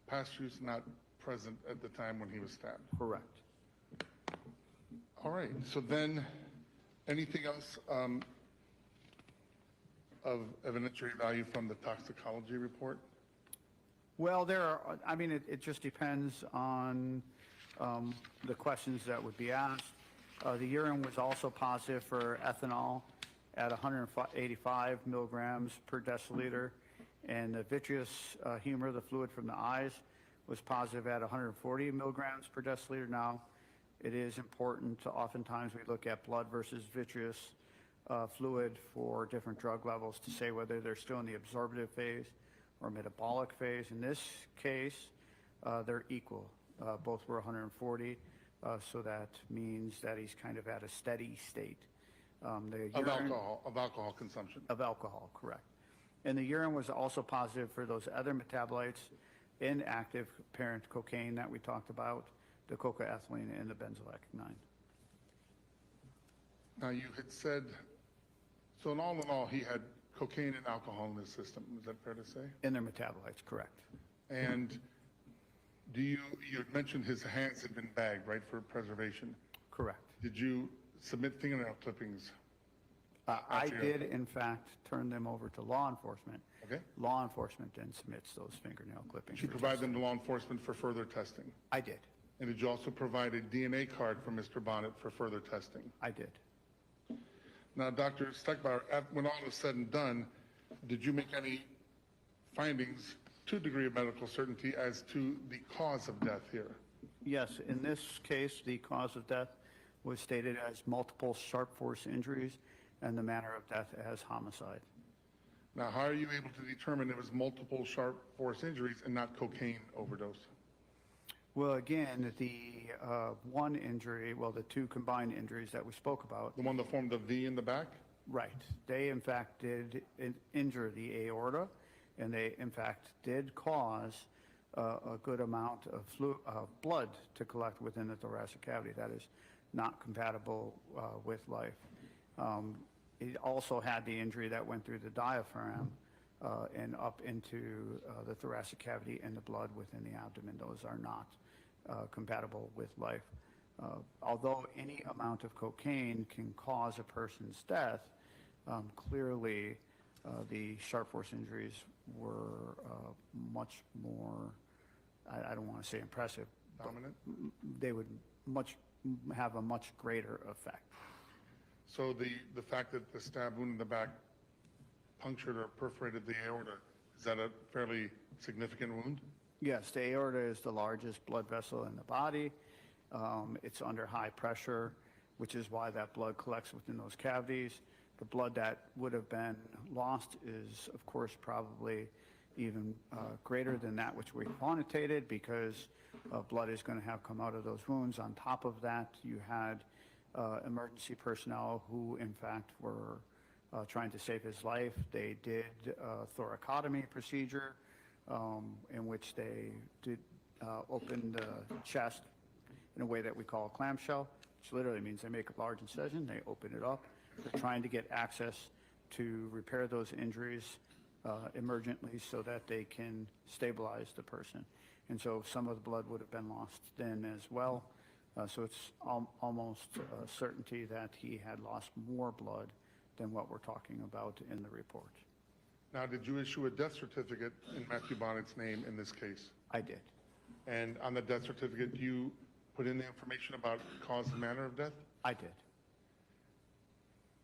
C: Past use not present at the time when he was stabbed.
G: Correct.
C: All right, so then, anything else of evidentiary value from the toxicology report?
G: Well, there are, I mean, it just depends on the questions that would be asked. The urine was also positive for ethanol at 185 milligrams per deciliter, and the vitreous humor, the fluid from the eyes, was positive at 140 milligrams per deciliter. Now, it is important to oftentimes we look at blood versus vitreous fluid for different drug levels to say whether they're still in the absorptive phase or metabolic phase. In this case, they're equal. Both were 140, so that means that he's kind of at a steady state.
C: Of alcohol consumption.
G: Of alcohol, correct. And the urine was also positive for those other metabolites in active parent cocaine that we talked about, the cocaethylene and the benzoyl-9.
C: Now, you had said, so in all, he had cocaine and alcohol in his system. Is that fair to say?
G: In their metabolites, correct.
C: And you had mentioned his hands had been bagged, right, for preservation?
G: Correct.
C: Did you submit fingernail clippings?
G: I did, in fact, turn them over to law enforcement.
C: Okay.
G: Law enforcement then submits those fingernail clippings.
C: Did you provide them to law enforcement for further testing?
G: I did.
C: And did you also provide a DNA card for Mr. Bonnett for further testing?
G: I did.
C: Now, Dr. Steckbauer, when all was said and done, did you make any findings to a degree of medical certainty as to the cause of death here?
G: Yes, in this case, the cause of death was stated as multiple sharp force injuries and the manner of death as homicide.
C: Now, how are you able to determine it was multiple sharp force injuries and not cocaine overdose?
G: Well, again, the one injury, well, the two combined injuries that we spoke about.
C: The one that formed the V in the back?
G: Right. They, in fact, did injure the aorta, and they, in fact, did cause a good amount of blood to collect within the thoracic cavity. That is not compatible with life. It also had the injury that went through the diaphragm and up into the thoracic cavity and the blood within the abdomen. Those are not compatible with life. Although any amount of cocaine can cause a person's death, clearly the sharp force injuries were much more, I don't want to say impressive.
C: Dominant?
G: They would have a much greater effect.
C: So the fact that the stab wound in the back punctured or perforated the aorta, is that a fairly significant wound?
G: Yes, the aorta is the largest blood vessel in the body. It's under high pressure, which is why that blood collects within those cavities. The blood that would have been lost is, of course, probably even greater than that which we quantitated, because blood is going to have come out of those wounds. On top of that, you had emergency personnel who, in fact, were trying to save his life. They did a thoracotomy procedure in which they did open the chest in a way that we call a clamshell, which literally means they make a large incision, they open it up. They're trying to get access to repair those injuries emergently so that they can stabilize the person. And so some of the blood would have been lost then as well. So it's almost a certainty that he had lost more blood than what we're talking about in the report.
C: Now, did you issue a death certificate in Matthew Bonnett's name in this case?
G: I did.
C: And on the death certificate, do you put in the information about cause and manner of death?
G: I did.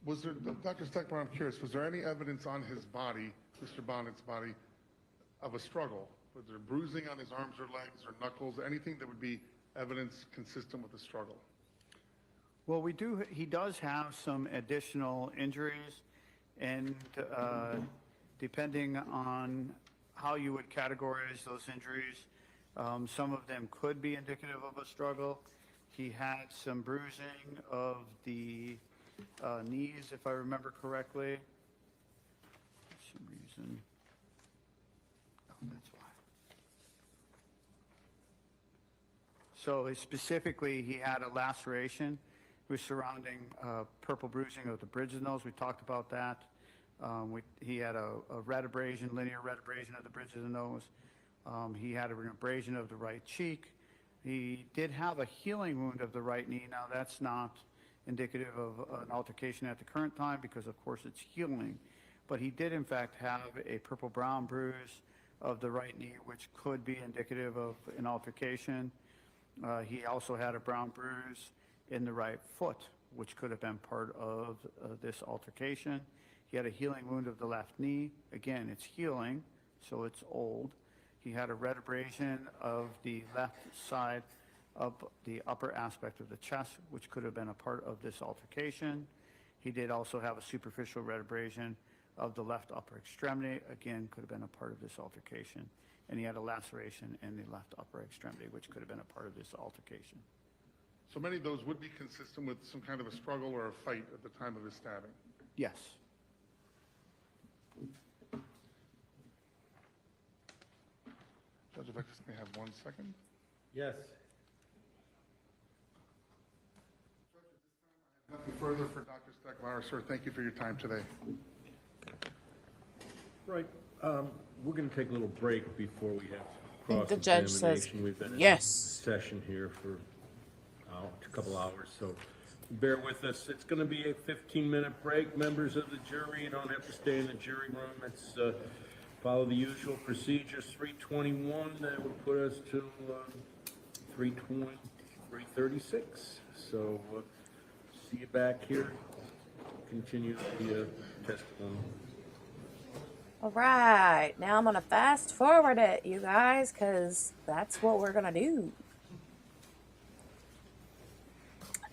C: Was there, Dr. Steckmar, I'm curious, was there any evidence on his body, Mr. Bonnett's body, of a struggle? Was there bruising on his arms or legs or knuckles, anything that would be evidence consistent with a struggle?
G: Well, he does have some additional injuries, and depending on how you would categorize those injuries, some of them could be indicative of a struggle. He had some bruising of the knees, if I remember correctly. For some reason. Oh, that's why. So specifically, he had a laceration with surrounding purple bruising of the bridge of the nose. We talked about that. He had a red abrasion, linear red abrasion of the bridge of the nose. He had an abrasion of the right cheek. He did have a healing wound of the right knee. Now, that's not indicative of an altercation at the current time because, of course, it's healing. But he did, in fact, have a purple-brown bruise of the right knee, which could be indicative of an altercation. He also had a brown bruise in the right foot, which could have been part of this altercation. He had a healing wound of the left knee. Again, it's healing, so it's old. He had a red abrasion of the left side of the upper aspect of the chest, which could have been a part of this altercation. He did also have a superficial red abrasion of the left upper extremity. Again, could have been a part of this altercation. And he had a laceration in the left upper extremity, which could have been a part of this altercation.
C: So many of those would be consistent with some kind of a struggle or a fight at the time of his stabbing.
G: Yes.
C: Judge, if I just may have 1 second.
B: Yes.
C: Nothing further for Dr. Steckmar. Sir, thank you for your time today.
B: Right. We're going to take a little break before we have
A: think the judge says
B: cross-examination. We've been in
A: yes.
B: session here for a couple hours, so bear with us. It's going to be a 15-minute break. Members of the jury, you don't have to stay in the jury room. It's follow the usual procedures. 3:21, that would put us to 3:36. So see you back here. Continue the testimony.
A: All right, now I'm going to fast forward it, you guys, because that's what we're going to do.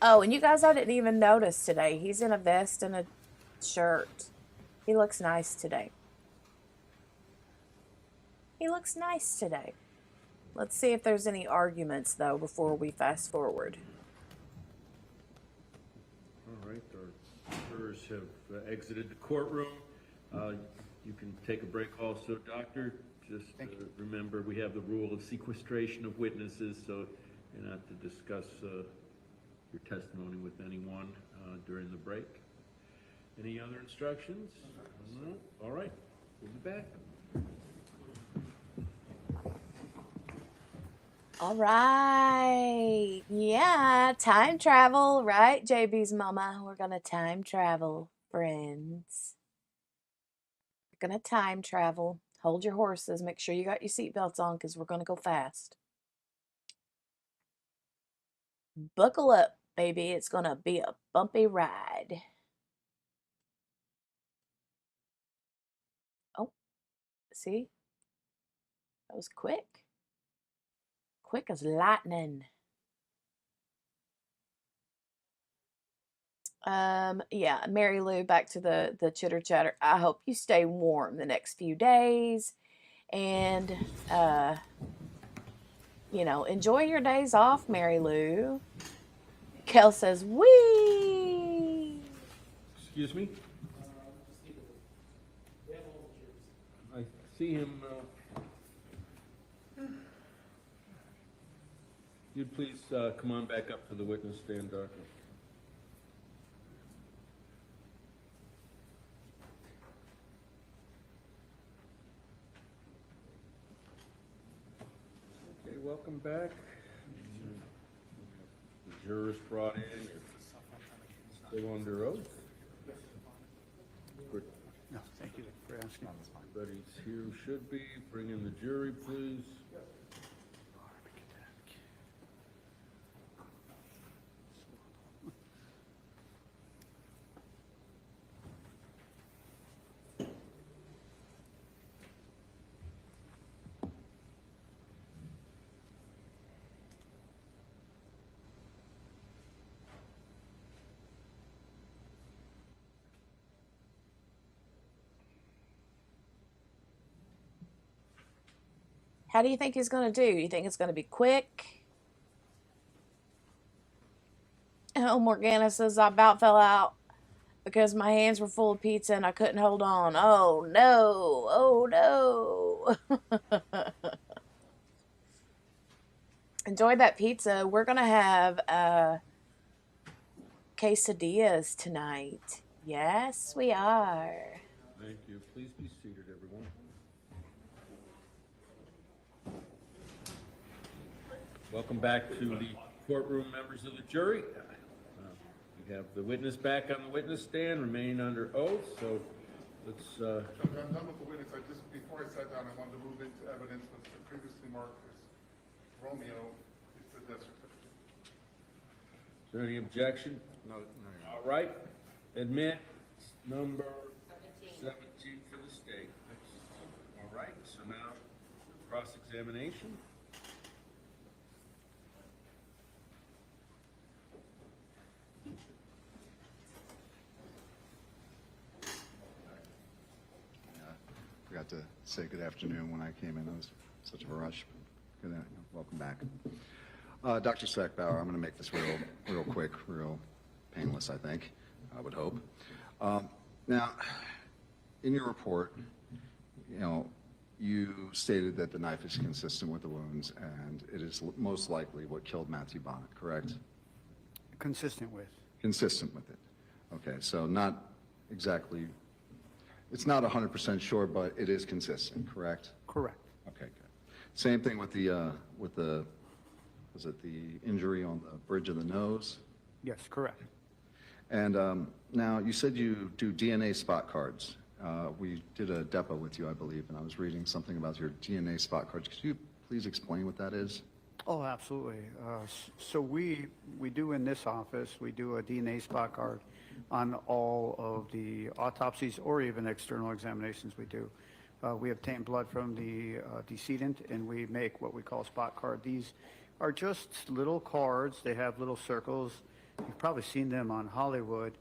A: Oh, and you guys, I didn't even notice today. He's in a vest and a shirt. He looks nice today. He looks nice today. Let's see if there's any arguments, though, before we fast forward.
B: All right, our jurors have exited the courtroom. You can take a break also, Doctor. Just remember, we have the rule of sequestration of witnesses, so you're not to discuss your testimony with anyone during the break. Any other instructions? No? All right, we'll be back.
A: All right. Yeah, time travel, right, JB's mama? We're going to time travel, friends. We're going to time travel. Hold your horses. Make sure you got your seatbelts on because we're going to go fast. Buckle up, baby. It's going to be a bumpy ride. Oh, see? That was quick. Quick as lightning. Yeah, Mary Lou, back to the chitter chatter. I hope you stay warm the next few days and you know, enjoy your days off, Mary Lou. Kel says, wee.
B: Excuse me? I see him, you'd please come on back up to the witness stand, Doctor. Okay, welcome back. The jurors brought in, you're still under oath. Good.
G: No, thank you for asking.
B: Everybody's here who should be. Bring in the jury, please.
A: How do you think he's going to do? You think it's going to be quick? Oh, Morgana says, I about fell out because my hands were full of pizza and I couldn't hold on. Oh, no. Oh, no. Enjoy that pizza. We're going to have quesadillas tonight. Yes, we are.
B: Thank you. Please be seated, everyone. Welcome back to the courtroom, members of the jury. We have the witness back on the witness stand, remain under oath, so let's...
C: Judge, I'm done with the witness. Before I sat down, I wanted to move into evidence with the previously marked as Romeo. It's the death certificate.
B: Is there any objection?
E: No, no,
B: All right. Admit number 17 for the state. All right, so now cross-examination.
E: forgot to say good afternoon when I came in. I was such a rush. Good, welcome back. Dr. Sackbauer, I'm going to make this real quick, real painless, I think, I would hope. Now, in your report, you stated that the knife is consistent with the wounds and it is most likely what killed Matthew Bonnett, correct?
G: Consistent with.
E: Consistent with it. Okay, so not exactly, it's not 100% sure, but it is consistent, correct?
G: Correct.
E: Okay, good. Same thing with the, was it the injury on the bridge of the nose?
G: Yes, correct.
E: And now you said you do DNA spot cards. We did a depo with you, I believe, and I was reading something about your DNA spot cards. Could you please explain what that is?
G: Oh, absolutely. So we do in this office, we do a DNA spot card on all of the autopsies or even external examinations we do. We obtain blood from the decedent and we make what we call a spot card. These are just little cards. They have little circles. You've probably seen them on Hollywood.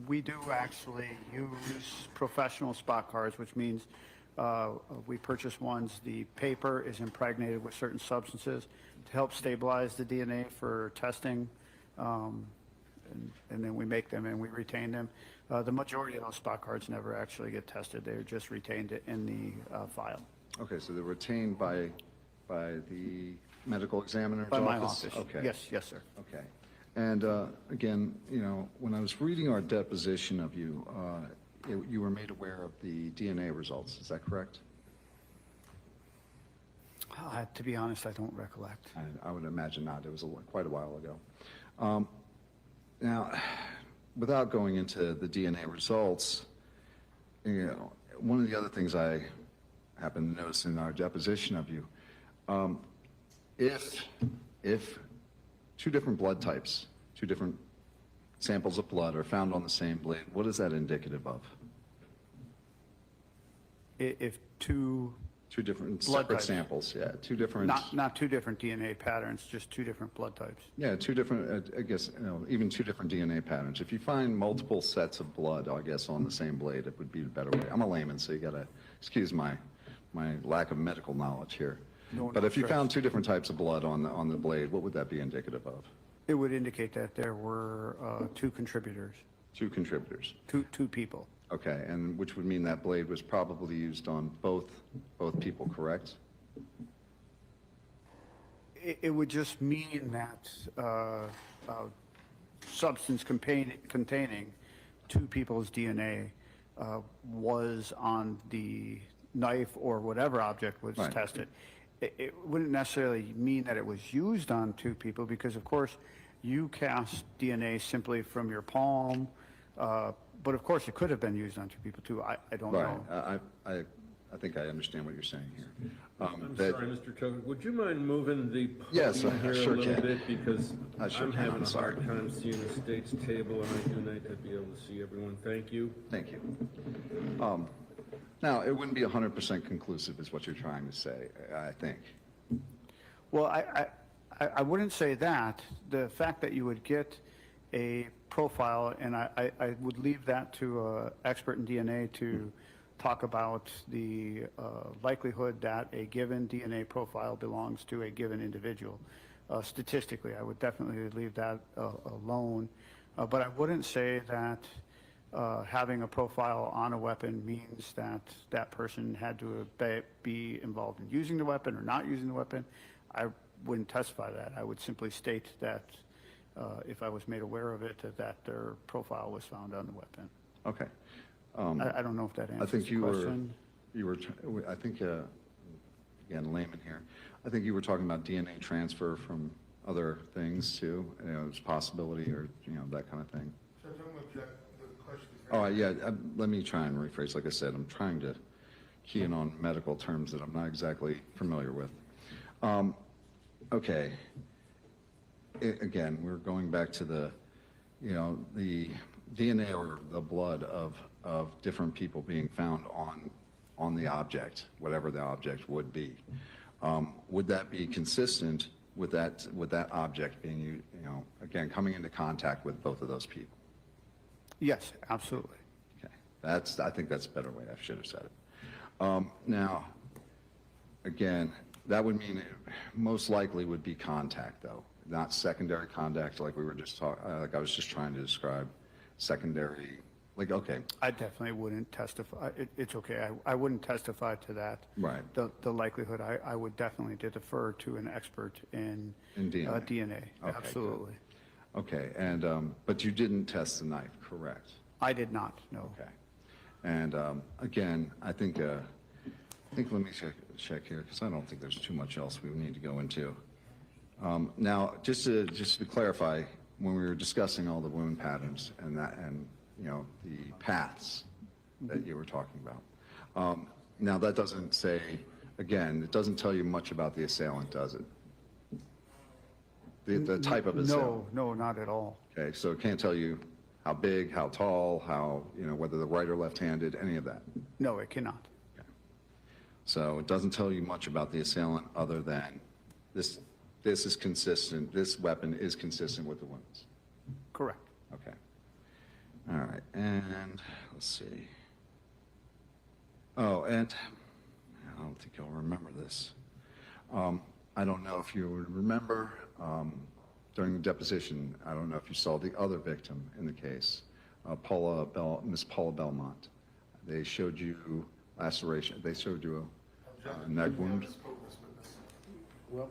G: We do actually use professional spot cards, which means we purchase ones. The paper is impregnated with certain substances to help stabilize the DNA for testing, and then we make them and we retain them. The majority of those spot cards never actually get tested. They're just retained in the file.
E: Okay, so they're retained by the medical examiner's
G: By my
E: office?
G: office.
E: Okay.
G: Yes, sir.
E: Okay. And again, when I was reading our deposition of you, you were made aware of the DNA results. Is that correct?
G: To be honest, I don't recollect.
E: I would imagine not. It was quite a while ago. Now, without going into the DNA results, one of the other things I happened to notice in our deposition of you, if two different blood types, two different samples of blood are found on the same blade, what is that indicative of?
G: If two
E: different
G: blood
E: separate
G: types.
E: samples, yeah, two different.
G: Not two different DNA patterns, just two different blood types.
E: Yeah, two different, I guess, even two different DNA patterns. If you find multiple sets of blood, I guess, on the same blade, it would be the better way. I'm a layman, so you gotta excuse my lack of medical knowledge here.
G: No
E: But if you
G: stress.
E: found two different types of blood on the blade, what would that be indicative of?
G: It would indicate that there were two contributors,
E: Two contributors.
G: two people.
E: Okay, and which would mean that blade was probably used on both people, correct?
G: It would just mean that substance containing two people's DNA was on the knife or whatever object was
E: Right.
G: tested. It wouldn't necessarily mean that it was used on two people, because of course you cast DNA simply from your palm, but of course it could have been used on two people too. I don't know.
E: Right, I think I understand what you're saying here.
B: I'm
E: that-
B: sorry, Mr. Tucker, would you mind moving the
E: Yes,
B: podium
E: I
B: here a
E: sure
B: little
E: can.
B: bit? Because
E: I sure
B: I'm
E: can,
B: having
E: I'm
B: a hard
E: sorry.
B: time seeing the state's table, and I do need to be able to see everyone. Thank you.
E: Thank you. Now, it wouldn't be 100% conclusive is what you're trying to say, I think.
G: Well, I wouldn't say that. The fact that you would get a profile, and I would leave that to an expert in DNA to talk about the likelihood that a given DNA profile belongs to a given individual. Statistically, I would definitely leave that alone. But I wouldn't say that having a profile on a weapon means that that person had to be involved in using the weapon or not using the weapon. I wouldn't testify to that. I would simply state that if I was made aware of it, that their profile was found on the weapon.
E: Okay.
G: I don't know if that
E: I
G: answers
E: think
G: the
E: you were,
G: question.
E: I think, again, layman here, I think you were talking about DNA transfer from other things too, there's possibility or, that kind of thing.
C: Judge, I'm going to object. The question is.
E: Oh, yeah, let me try and rephrase. Like I said, I'm trying to key in on medical terms that I'm not exactly familiar with. Okay. Again, we're going back to the DNA or the blood of different people being found on the object, whatever the object would be. Would that be consistent with that object being, again, coming into contact with both of those people?
G: Yes, absolutely.
E: Okay, I think that's a better way. I should have said it. Now, again, that would mean it most likely would be contact, though, not secondary contact like we were just talking, like I was just trying to describe secondary, like, okay.
G: I definitely wouldn't testify. It's okay. I wouldn't testify to that.
E: Right.
G: The likelihood, I would definitely defer to an expert in
E: DNA.
G: DNA.
E: Okay,
G: Absolutely.
E: Okay, and, but you didn't test the knife, correct?
G: I did not, no.
E: Okay. And, again, I think let me check here, because I don't think there's too much else we need to go into. Now, just to clarify, when we were discussing all the wound patterns and the paths that you were talking about, now that doesn't say, again, it doesn't tell you much about the assailant, does it? The type of assailant?
G: No, not at all.
E: Okay, so it can't tell you how big, how tall, how, whether they're right or left-handed, any of that?
G: No, it cannot.
E: So it doesn't tell you much about the assailant other than this is consistent, this weapon is consistent with the wounds.
G: Correct.
E: Okay. All right, and let's see. Oh, and I don't think you'll remember this. I don't know if you would remember during the deposition, I don't know if you saw the other victim in the case, Miss Paula Belmont. They showed you laceration, they showed you a neck wound.
B: Well,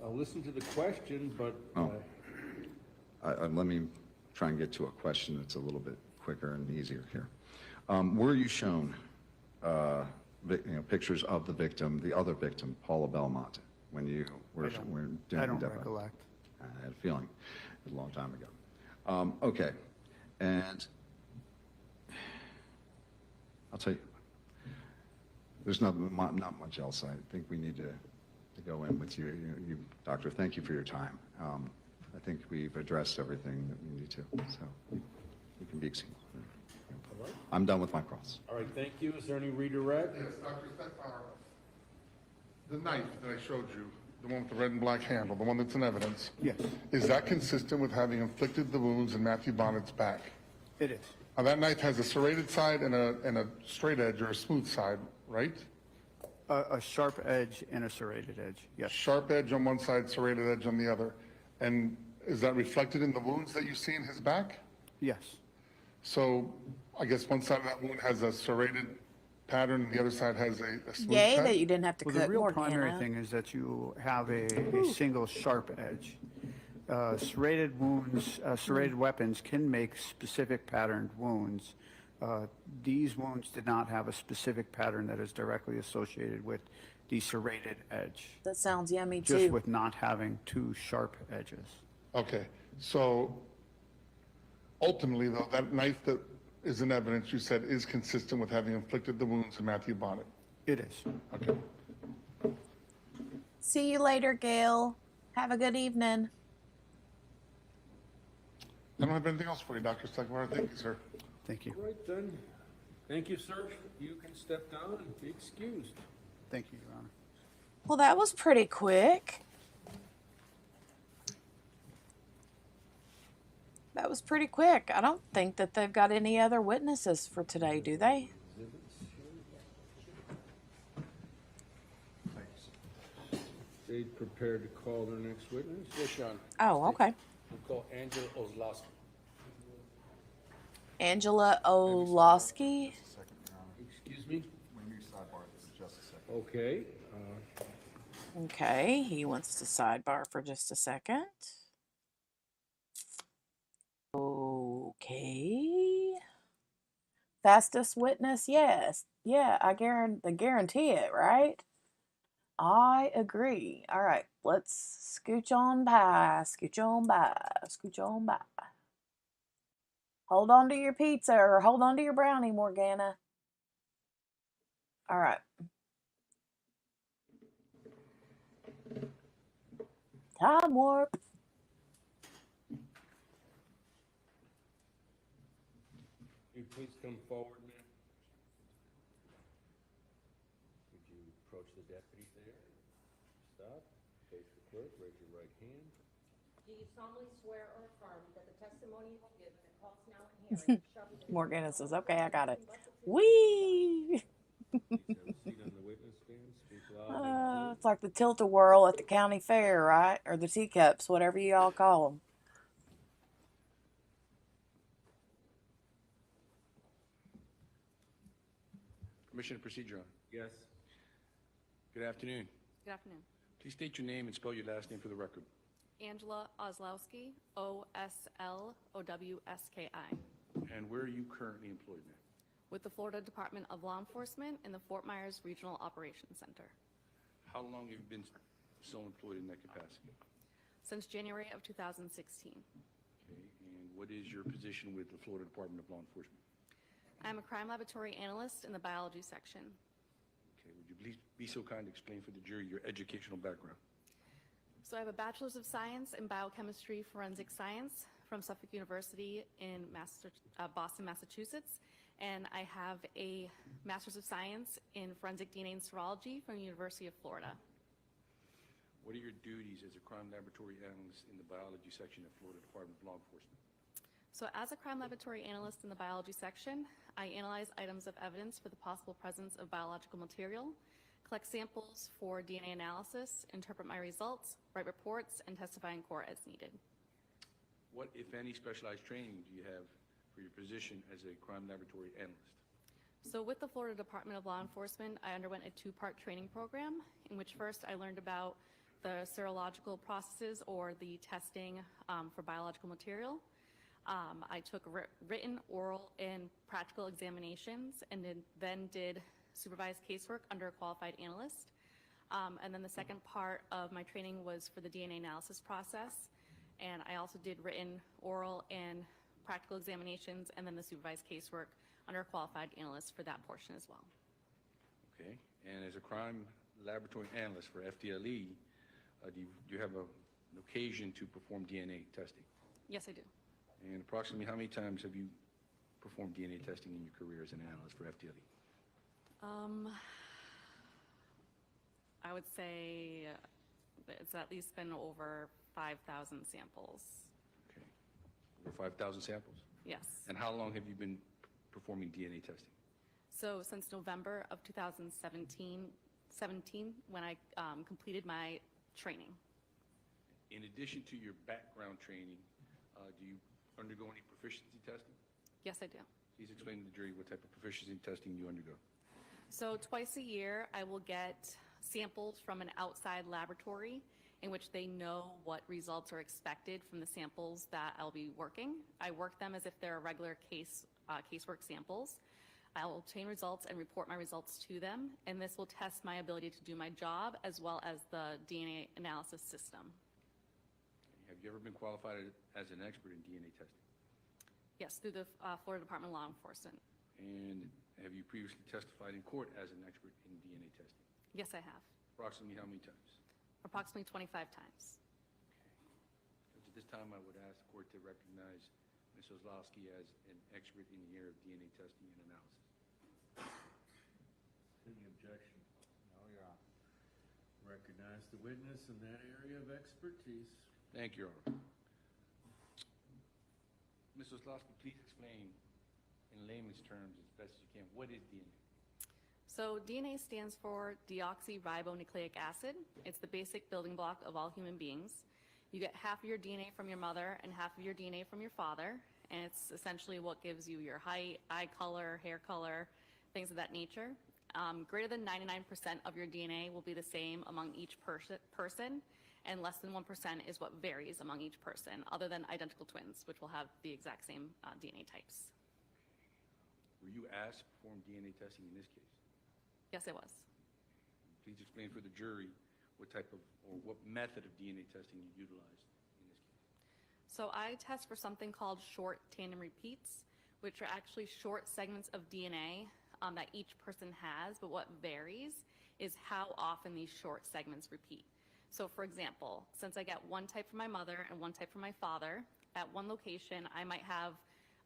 B: I'll listen to the question, but
E: Oh. Let me try and get to a question that's a little bit quicker and easier here. Were you shown pictures of the victim, the other victim, Paula Belmont, when you were doing
G: I don't
E: the depo?
G: recollect.
E: I had a feeling it was a long time ago. Okay, and I'll tell you, there's not much else I think we need to go in with you. Doctor, thank you for your time. I think we've addressed everything that we need to, so we can be excused. I'm done with my cross.
B: all right, thank you. Is there any redirect?
C: Yes, Dr. Stefano, the knife that I showed you, the one with the red and black handle, the one that's in evidence.
G: Yes,
C: Is that consistent with having inflicted the wounds in Matthew Bonnett's back?
G: it is.
C: Now, that knife has a serrated side and a straight edge or a smooth side, right?
G: A sharp edge and a serrated edge, yes.
C: Sharp edge on one side, serrated edge on the other. And is that reflected in the wounds that you see in his back?
G: Yes.
C: So I guess one side of that wound has a serrated pattern and the other side has a smooth
A: Yay
C: cut?
A: that you didn't have to
G: Well, the
A: cook
G: real
A: more,
G: primary
A: Hannah.
G: thing is that you have a single sharp edge. Serrated wounds, serrated weapons can make specific patterned wounds. These wounds did not have a specific pattern that is directly associated with the serrated edge,
A: That sounds yummy
G: just
A: too.
G: with not having two sharp edges.
C: Okay, so ultimately though, that knife that is in evidence, you said is consistent with having inflicted the wounds in Matthew Bonnett.
G: It is.
C: Okay.
A: See you later, Gail. Have a good evening.
C: I don't have anything else for you, Dr. Steckelberg. Thank you, sir.
G: Thank you.
B: All right then. Thank you, sir. You can step down and be excused.
G: Thank you, Your Honor.
A: Well, that was pretty quick. That was pretty quick. I don't think that they've got any other witnesses for today, do they?
B: They prepared to call their next witness?
H: Yes, Your Honor.
A: Oh, okay.
H: We'll call Angela Ozlowski.
A: Angela Olowski.
B: Excuse me?
E: We need sidebar for just a second.
B: Okay.
A: Okay, he wants to sidebar for just a second. Okay. Fastest witness, yes. Yeah, I guarantee it, right? I agree. All right, let's scooch on by, scooch on by, scooch on by. Hold on to your pizza or hold on to your brownie, Morgana. All right. Time warp.
B: You please come forward, ma'am. Would you approach the deputy there? Stop. Face the clerk. Raise your right hand.
F: Do you solemnly swear or affirm that the testimony you will give in the cause now in hearing shall be the
A: Morgana says, okay, I got it. Whee!
B: Please have a seat on the witness stand. Speak loud and clear.
A: It's like the tilt-a-whirl at the county fair, right? Or the teacups, whatever you all call them.
H: Permission to proceed, Your Honor.
B: Yes.
H: Good afternoon.
I: Good afternoon.
H: Please state your name and spell your last name for the record.
I: Angela Oslowski, Oslowski,
H: And where are you currently employed, ma'am?
I: with the Florida Department of Law Enforcement in the Fort Myers Regional Operations Center.
H: How long have you been so employed in that capacity?
I: Since January of 2016.
H: Okay, and what is your position with the Florida Department of Law Enforcement?
I: I'm a crime laboratory analyst in the biology section.
H: Okay, would you please be so kind to explain for the jury your educational background?
I: So I have a Bachelor's of Science in Biochemistry Forensic Science from Suffolk University in Boston, Massachusetts. And I have a Master's of Science in Forensic DNA and Serology from the University of Florida.
H: What are your duties as a crime laboratory analyst in the biology section at Florida Department of Law Enforcement?
I: So as a crime laboratory analyst in the biology section, I analyze items of evidence for the possible presence of biological material, collect samples for DNA analysis, interpret my results, write reports, and testify in court as needed.
H: What, if any, specialized training do you have for your position as a crime laboratory analyst?
I: So with the Florida Department of Law Enforcement, I underwent a two-part training program in which first I learned about the serological processes or the testing for biological material. I took written, oral, and practical examinations and then did supervised casework under a qualified analyst. And then the second part of my training was for the DNA analysis process. And I also did written, oral, and practical examinations, and then the supervised casework under a qualified analyst for that portion as well.
H: Okay, and as a crime laboratory analyst for FDLE, do you have an occasion to perform DNA testing?
I: Yes, I do.
H: And approximately how many times have you performed DNA testing in your career as an analyst for FDLE?
I: I would say it's at least been over 5,000 samples.
H: Okay, over 5,000 samples?
I: Yes.
H: And how long have you been performing DNA testing?
I: So since November of 2017 when I completed my training.
H: In addition to your background training, do you undergo any proficiency testing?
I: Yes, I do.
H: Please explain to the jury what type of proficiency testing you undergo.
I: So twice a year, I will get samples from an outside laboratory in which they know what results are expected from the samples that I'll be working. I work them as if they're regular casework samples. I'll obtain results and report my results to them, and this will test my ability to do my job as well as the DNA analysis system.
H: Have you ever been qualified as an expert in DNA testing?
I: Yes, through the Florida Department of Law Enforcement.
H: And have you previously testified in court as an expert in DNA testing?
I: Yes, I have.
H: Approximately how many times?
I: Approximately 25 times.
H: Judge, at this time, I would ask the court to recognize Ms. Ozlowski as an expert in the area of DNA testing and analysis.
B: Any objection? No, Your Honor. Recognize the witness in that area of expertise.
H: Thank you, Your Honor. Ms. Ozlowski, please explain in layman's terms as best as you can, what is DNA?
I: So DNA stands for deoxyribonucleic acid. It's the basic building block of all human beings. You get half of your DNA from your mother and half of your DNA from your father, and it's essentially what gives you your height, eye color, hair color, things of that nature. Greater than 99% of your DNA will be the same among each person, and less than 1% is what varies among each person, other than identical twins, which will have the exact same DNA types.
H: Were you asked to perform DNA testing in this case?
I: Yes, I was.
H: Please explain for the jury what type of, or what method of DNA testing you utilized in this case.
I: So I test for something called short tandem repeats, which are actually short segments of DNA that each person has, but what varies is how often these short segments repeat. So for example, since I get one type from my mother and one type from my father, at one location I might have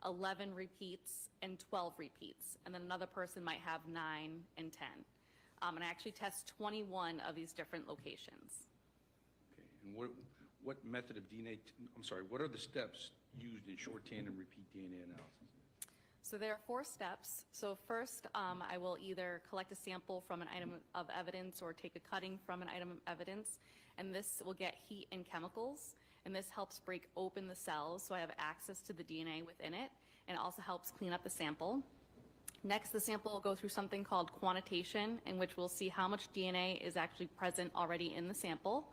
I: 11 repeats and 12 repeats, and then another person might have 9 and 10. And I actually test 21 of these different locations.
H: Okay, and what method of DNA, what are the steps used in short tandem repeat DNA analysis?
I: So there are 4 steps. So first, I will either collect a sample from an item of evidence or take a cutting from an item of evidence, and this will get heat and chemicals, and this helps break open the cells so I have access to the DNA within it, and it also helps clean up the sample. Next, the sample will go through something called quantitation, in which we'll see how much DNA is actually present already in the sample.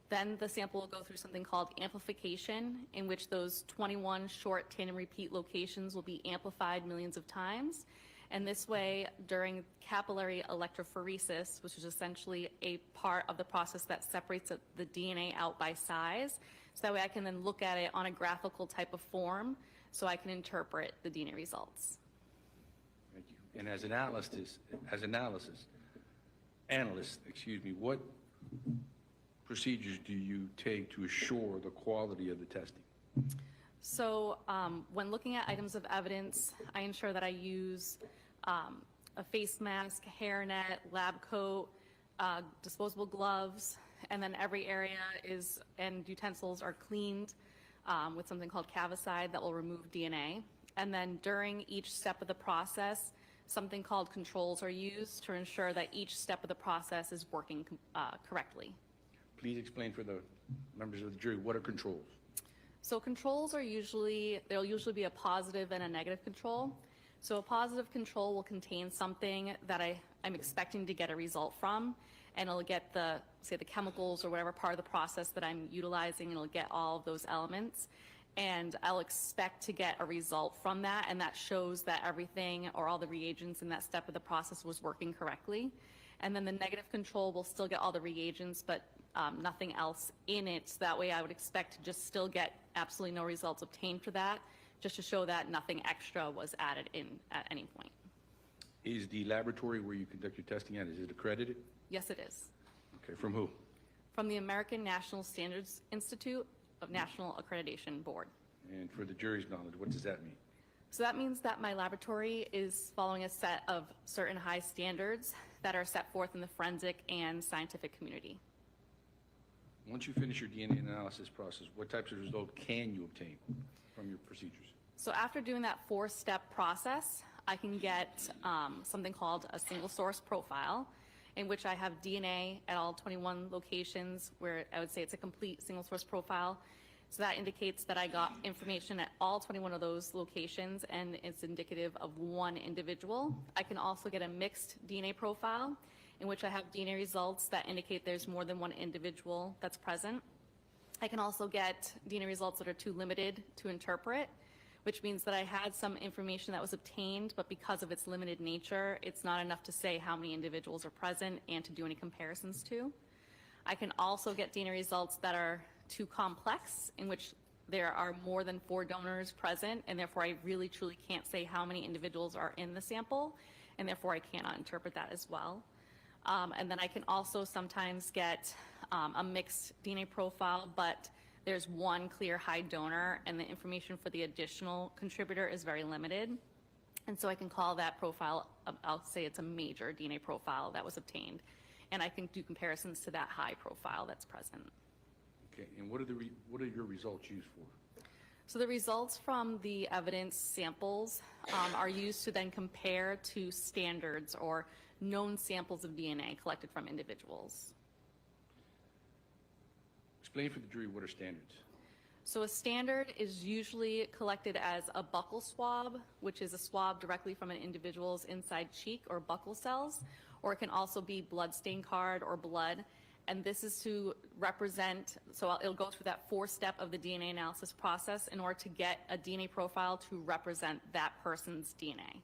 I: Then the sample will go through something called amplification, in which those 21 short tandem repeat locations will be amplified millions of times. And this way, during capillary electrophoresis, which is essentially a part of the process that separates the DNA out by size, so that way I can then look at it on a graphical type of form, so I can interpret the DNA results.
H: Thank you. And as an analyst, what procedures do you take to assure the quality of the testing?
I: So when looking at items of evidence, I ensure that I use a face mask, hairnet, lab coat, disposable gloves, and then every area and utensils are cleaned with something called cavicide that will remove DNA. And then during each step of the process, something called controls are used to ensure that each step of the process is working correctly.
H: Please explain for the members of the jury, what are controls?
I: So controls are there'll usually be a positive and a negative control. So a positive control will contain something that I'm expecting to get a result from, and it'll get say the chemicals or whatever part of the process that I'm utilizing, and it'll get all of those elements. And I'll expect to get a result from that, and that shows that everything or all the reagents in that step of the process was working correctly. And then the negative control will still get all the reagents, but nothing else in it. So that way I would expect to just still get absolutely no results obtained for that, just to show that nothing extra was added in at any point.
H: Is the laboratory where you conduct your testing at, is it accredited?
I: Yes, it is.
H: Okay, from who?
I: From the American National Standards Institute of National Accreditation Board.
H: And for the jury's knowledge, what does that mean?
I: So that means that my laboratory is following a set of certain high standards that are set forth in the forensic and scientific community.
H: Once you finish your DNA analysis process, what types of results can you obtain from your procedures?
I: So after doing that 4-step process, I can get something called a single source profile. in which I have DNA at all 21 locations, where I would say it's a complete single source profile. So that indicates that I got information at all 21 of those locations, and it's indicative of one individual. I can also get a mixed DNA profile, in which I have DNA results that indicate there's more than one individual that's present. I can also get DNA results that are too limited to interpret, which means that I had some information that was obtained, but because of its limited nature, it's not enough to say how many individuals are present and to do any comparisons to. I can also get DNA results that are too complex, in which there are more than 4 donors present, and therefore I really truly can't say how many individuals are in the sample, and therefore I cannot interpret that as well. And then I can also sometimes get a mixed DNA profile, but there's one clear high donor, and the information for the additional contributor is very limited. And so I can call that profile, I'll say it's a major DNA profile that was obtained, and I can do comparisons to that high profile that's present.
H: Okay, and what are your results used for?
I: So the results from the evidence samples are used to then compare to standards or known samples of DNA collected from individuals.
H: Explain for the jury what are standards.
I: So a standard is usually collected as a buccal swab, which is a swab directly from an individual's inside cheek or buccal cells, or it can also be blood stain card or blood. And this is to represent, so it'll go through that 4-step of the DNA analysis process in order to get a DNA profile to represent that person's DNA.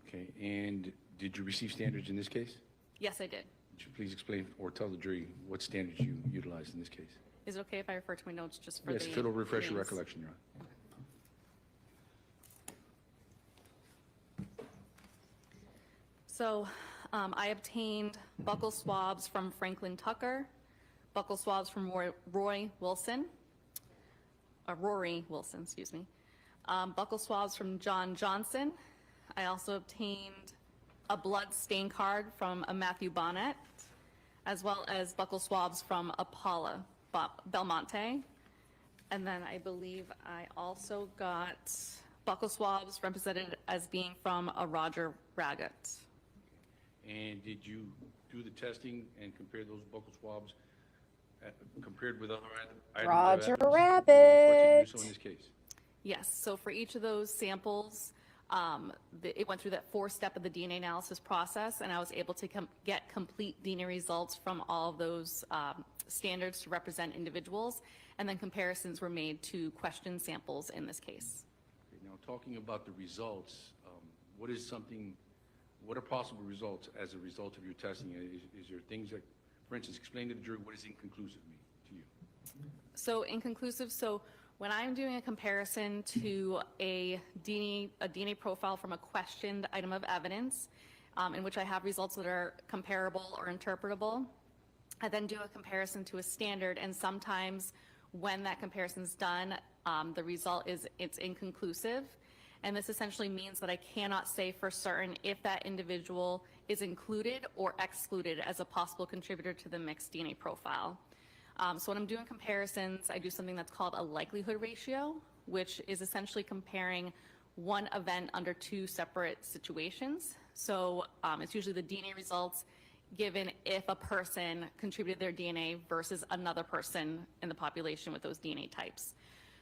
H: Okay, and did you receive standards in this case?
I: Yes, I did.
H: Would you please explain or tell the jury what standards you utilized in this case?
I: Is it okay if I refer to my notes just for
H: Yes,
I: the
H: if it'll refresh your
I: names?
H: recollection, Your Honor.
I: So I obtained buccal swabs from Franklin Tucker, buccal swabs from Rory Wilson, excuse me, buccal swabs from John Johnson. I also obtained a blood stain card from a Matthew Bonnett, as well as buccal swabs from a Paula Belmonte. And then I believe I also got buccal swabs represented as being from a Roger Raggett.
H: And did you do the testing and compare those buccal swabs compared with other items?
A: Roger
H: of evidence?
A: Rabbit.
H: So in this case?
I: Yes, so for each of those samples, it went through that 4-step of the DNA analysis process, and I was able to get complete DNA results from all of those standards to represent individuals, and then comparisons were made to question samples in this case.
H: Okay, now, talking about the results, what are possible results as a result of your testing? Is there things that, for instance, explain to the jury what does inconclusive mean to you?
I: So inconclusive, so when I'm doing a comparison to a DNA profile from a questioned item of evidence, in which I have results that are comparable or interpretable, I then do a comparison to a standard, and sometimes when that comparison is done, the result is it's inconclusive. And this essentially means that I cannot say for certain if that individual is included or excluded as a possible contributor to the mixed DNA profile. So when I'm doing comparisons, I do something that's called a likelihood ratio, which is essentially comparing one event under 2 separate situations. So it's usually the DNA results given if a person contributed their DNA versus another person in the population with those DNA types.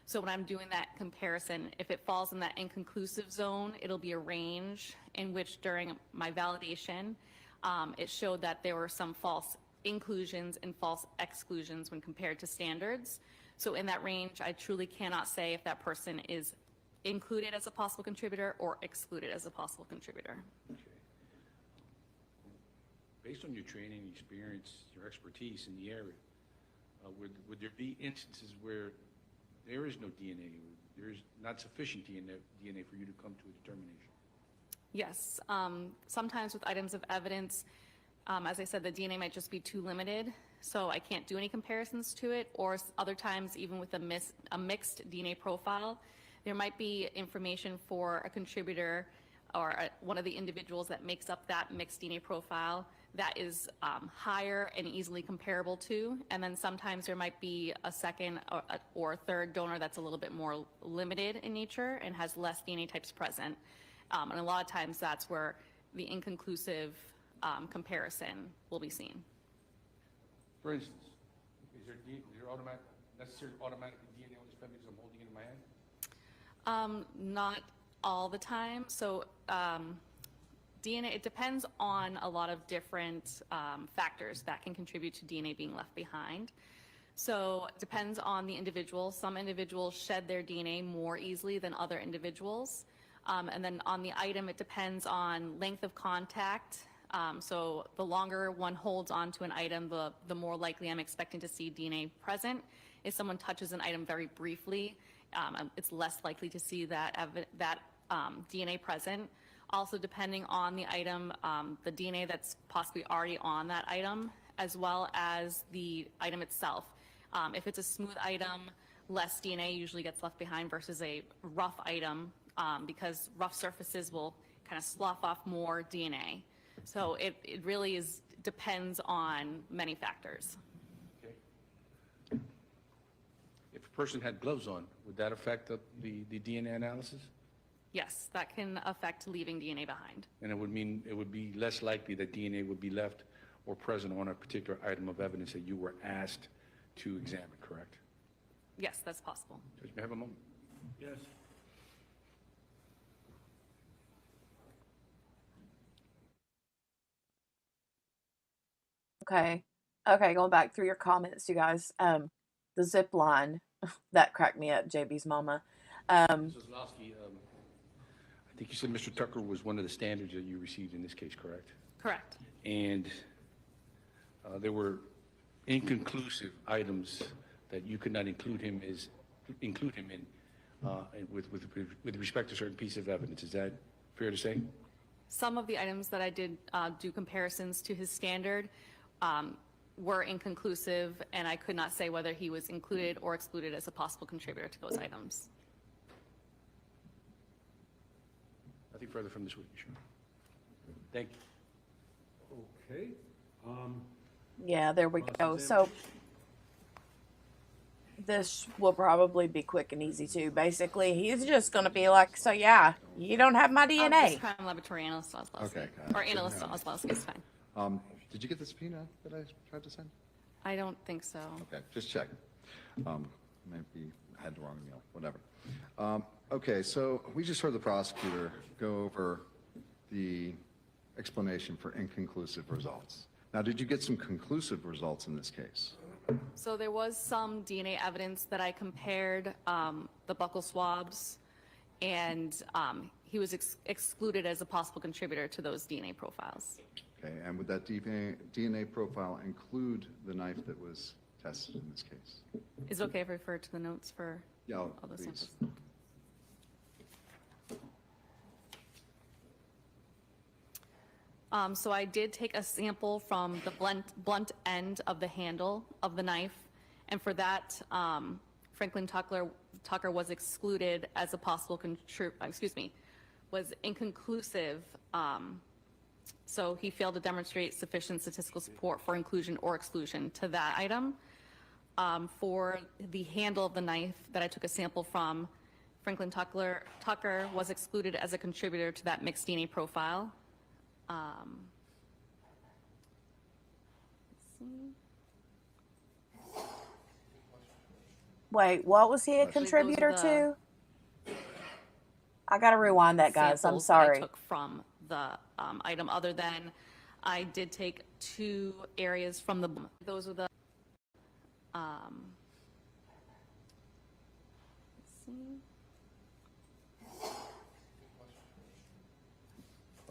I: So when I'm doing that comparison, if it falls in that inconclusive zone, it'll be a range in which during my validation, it showed that there were some false inclusions and false exclusions when compared to standards. So in that range, I truly cannot say if that person is included as a possible contributor or excluded as a possible contributor.
H: Okay. Based on your training, experience, your expertise in the area, would there be instances where there is no DNA, there is not sufficient DNA for you to come to a determination?
I: Yes, sometimes with items of evidence, as I said, the DNA might just be too limited, so I can't do any comparisons to it, or other times even with a mixed DNA profile, there might be information for a contributor or one of the individuals that makes up that mixed DNA profile that is higher and easily comparable to, and then sometimes there might be a second or third donor that's a little bit more limited in nature and has less DNA types present. And a lot of times that's where the inconclusive comparison will be seen.
H: For instance, is there necessary automatic DNA on this pen because I'm holding it in my hand?
I: Not all the time. So DNA, it depends on a lot of different factors that can contribute to DNA being left behind. So it depends on the individual. Some individuals shed their DNA more easily than other individuals. And then on the item, it depends on length of contact. So the longer one holds onto an item, the more likely I'm expecting to see DNA present. If someone touches an item very briefly, it's less likely to see that DNA present. Also, depending on the item, the DNA that's possibly already on that item, as well as the item itself. If it's a smooth item, less DNA usually gets left behind versus a rough item, because rough surfaces will kind of slough off more DNA. So it really depends on many factors.
H: Okay. If a person had gloves on, would that affect the DNA analysis?
I: Yes, that can affect leaving DNA behind.
H: And it would mean it would be less likely that DNA would be left or present on a particular item of evidence that you were asked to examine, correct?
I: Yes, that's possible.
H: Judge, may I have a moment?
B: Yes.
A: Okay. Okay, going back through your comments, you guys. The zip line, that cracked me up, JB's mama.
H: Mrs. Lasky, I think you said Mr. Tucker was one of the standards that you received in this case, correct?
I: Correct.
H: And there were inconclusive items that you could not include him in with respect to certain pieces of evidence. Is that fair to say?
I: Some of the items that I did do comparisons to his standard were inconclusive, and I could not say whether he was included or excluded as a possible contributor to those items.
H: Nothing further from this witness. Thank you.
B: Okay.
A: Yeah, there we go. So this will probably be quick and easy too. Basically, he's just going to be like, so yeah, you don't have my
I: This
A: DNA.
I: crime laboratory analyst Oslowski.
E: Okay.
I: Or analyst Oslowski is fine.
E: Did you get the subpoena that I tried to send?
I: I don't think so.
E: Okay, just check. Maybe I had the wrong email, whatever. Okay, so we just heard the prosecutor go over the explanation for inconclusive results. Now, did you get some conclusive results in this case?
I: So there was some DNA evidence that I compared the buccal swabs, and he was excluded as a possible contributor to those DNA profiles.
E: Okay, and would that DNA profile include the knife that was tested in this case?
I: Is it okay if I refer to the notes for
E: Yeah,
I: all those
E: please.
I: samples? So I did take a sample from the blunt end of the handle of the knife, and for that, Franklin Tucker was excluded as a possible was inconclusive. So he failed to demonstrate sufficient statistical support for inclusion or exclusion to that item. For the handle of the knife that I took a sample from, Franklin Tucker was excluded as a contributor to that mixed DNA profile. Let's see.
A: Wait, what was he a contributor to? I gotta rewind that, guys. I'm
I: Samples that I
A: sorry.
I: took from the item, other than I did take 2 areas from the, those were the, let's see.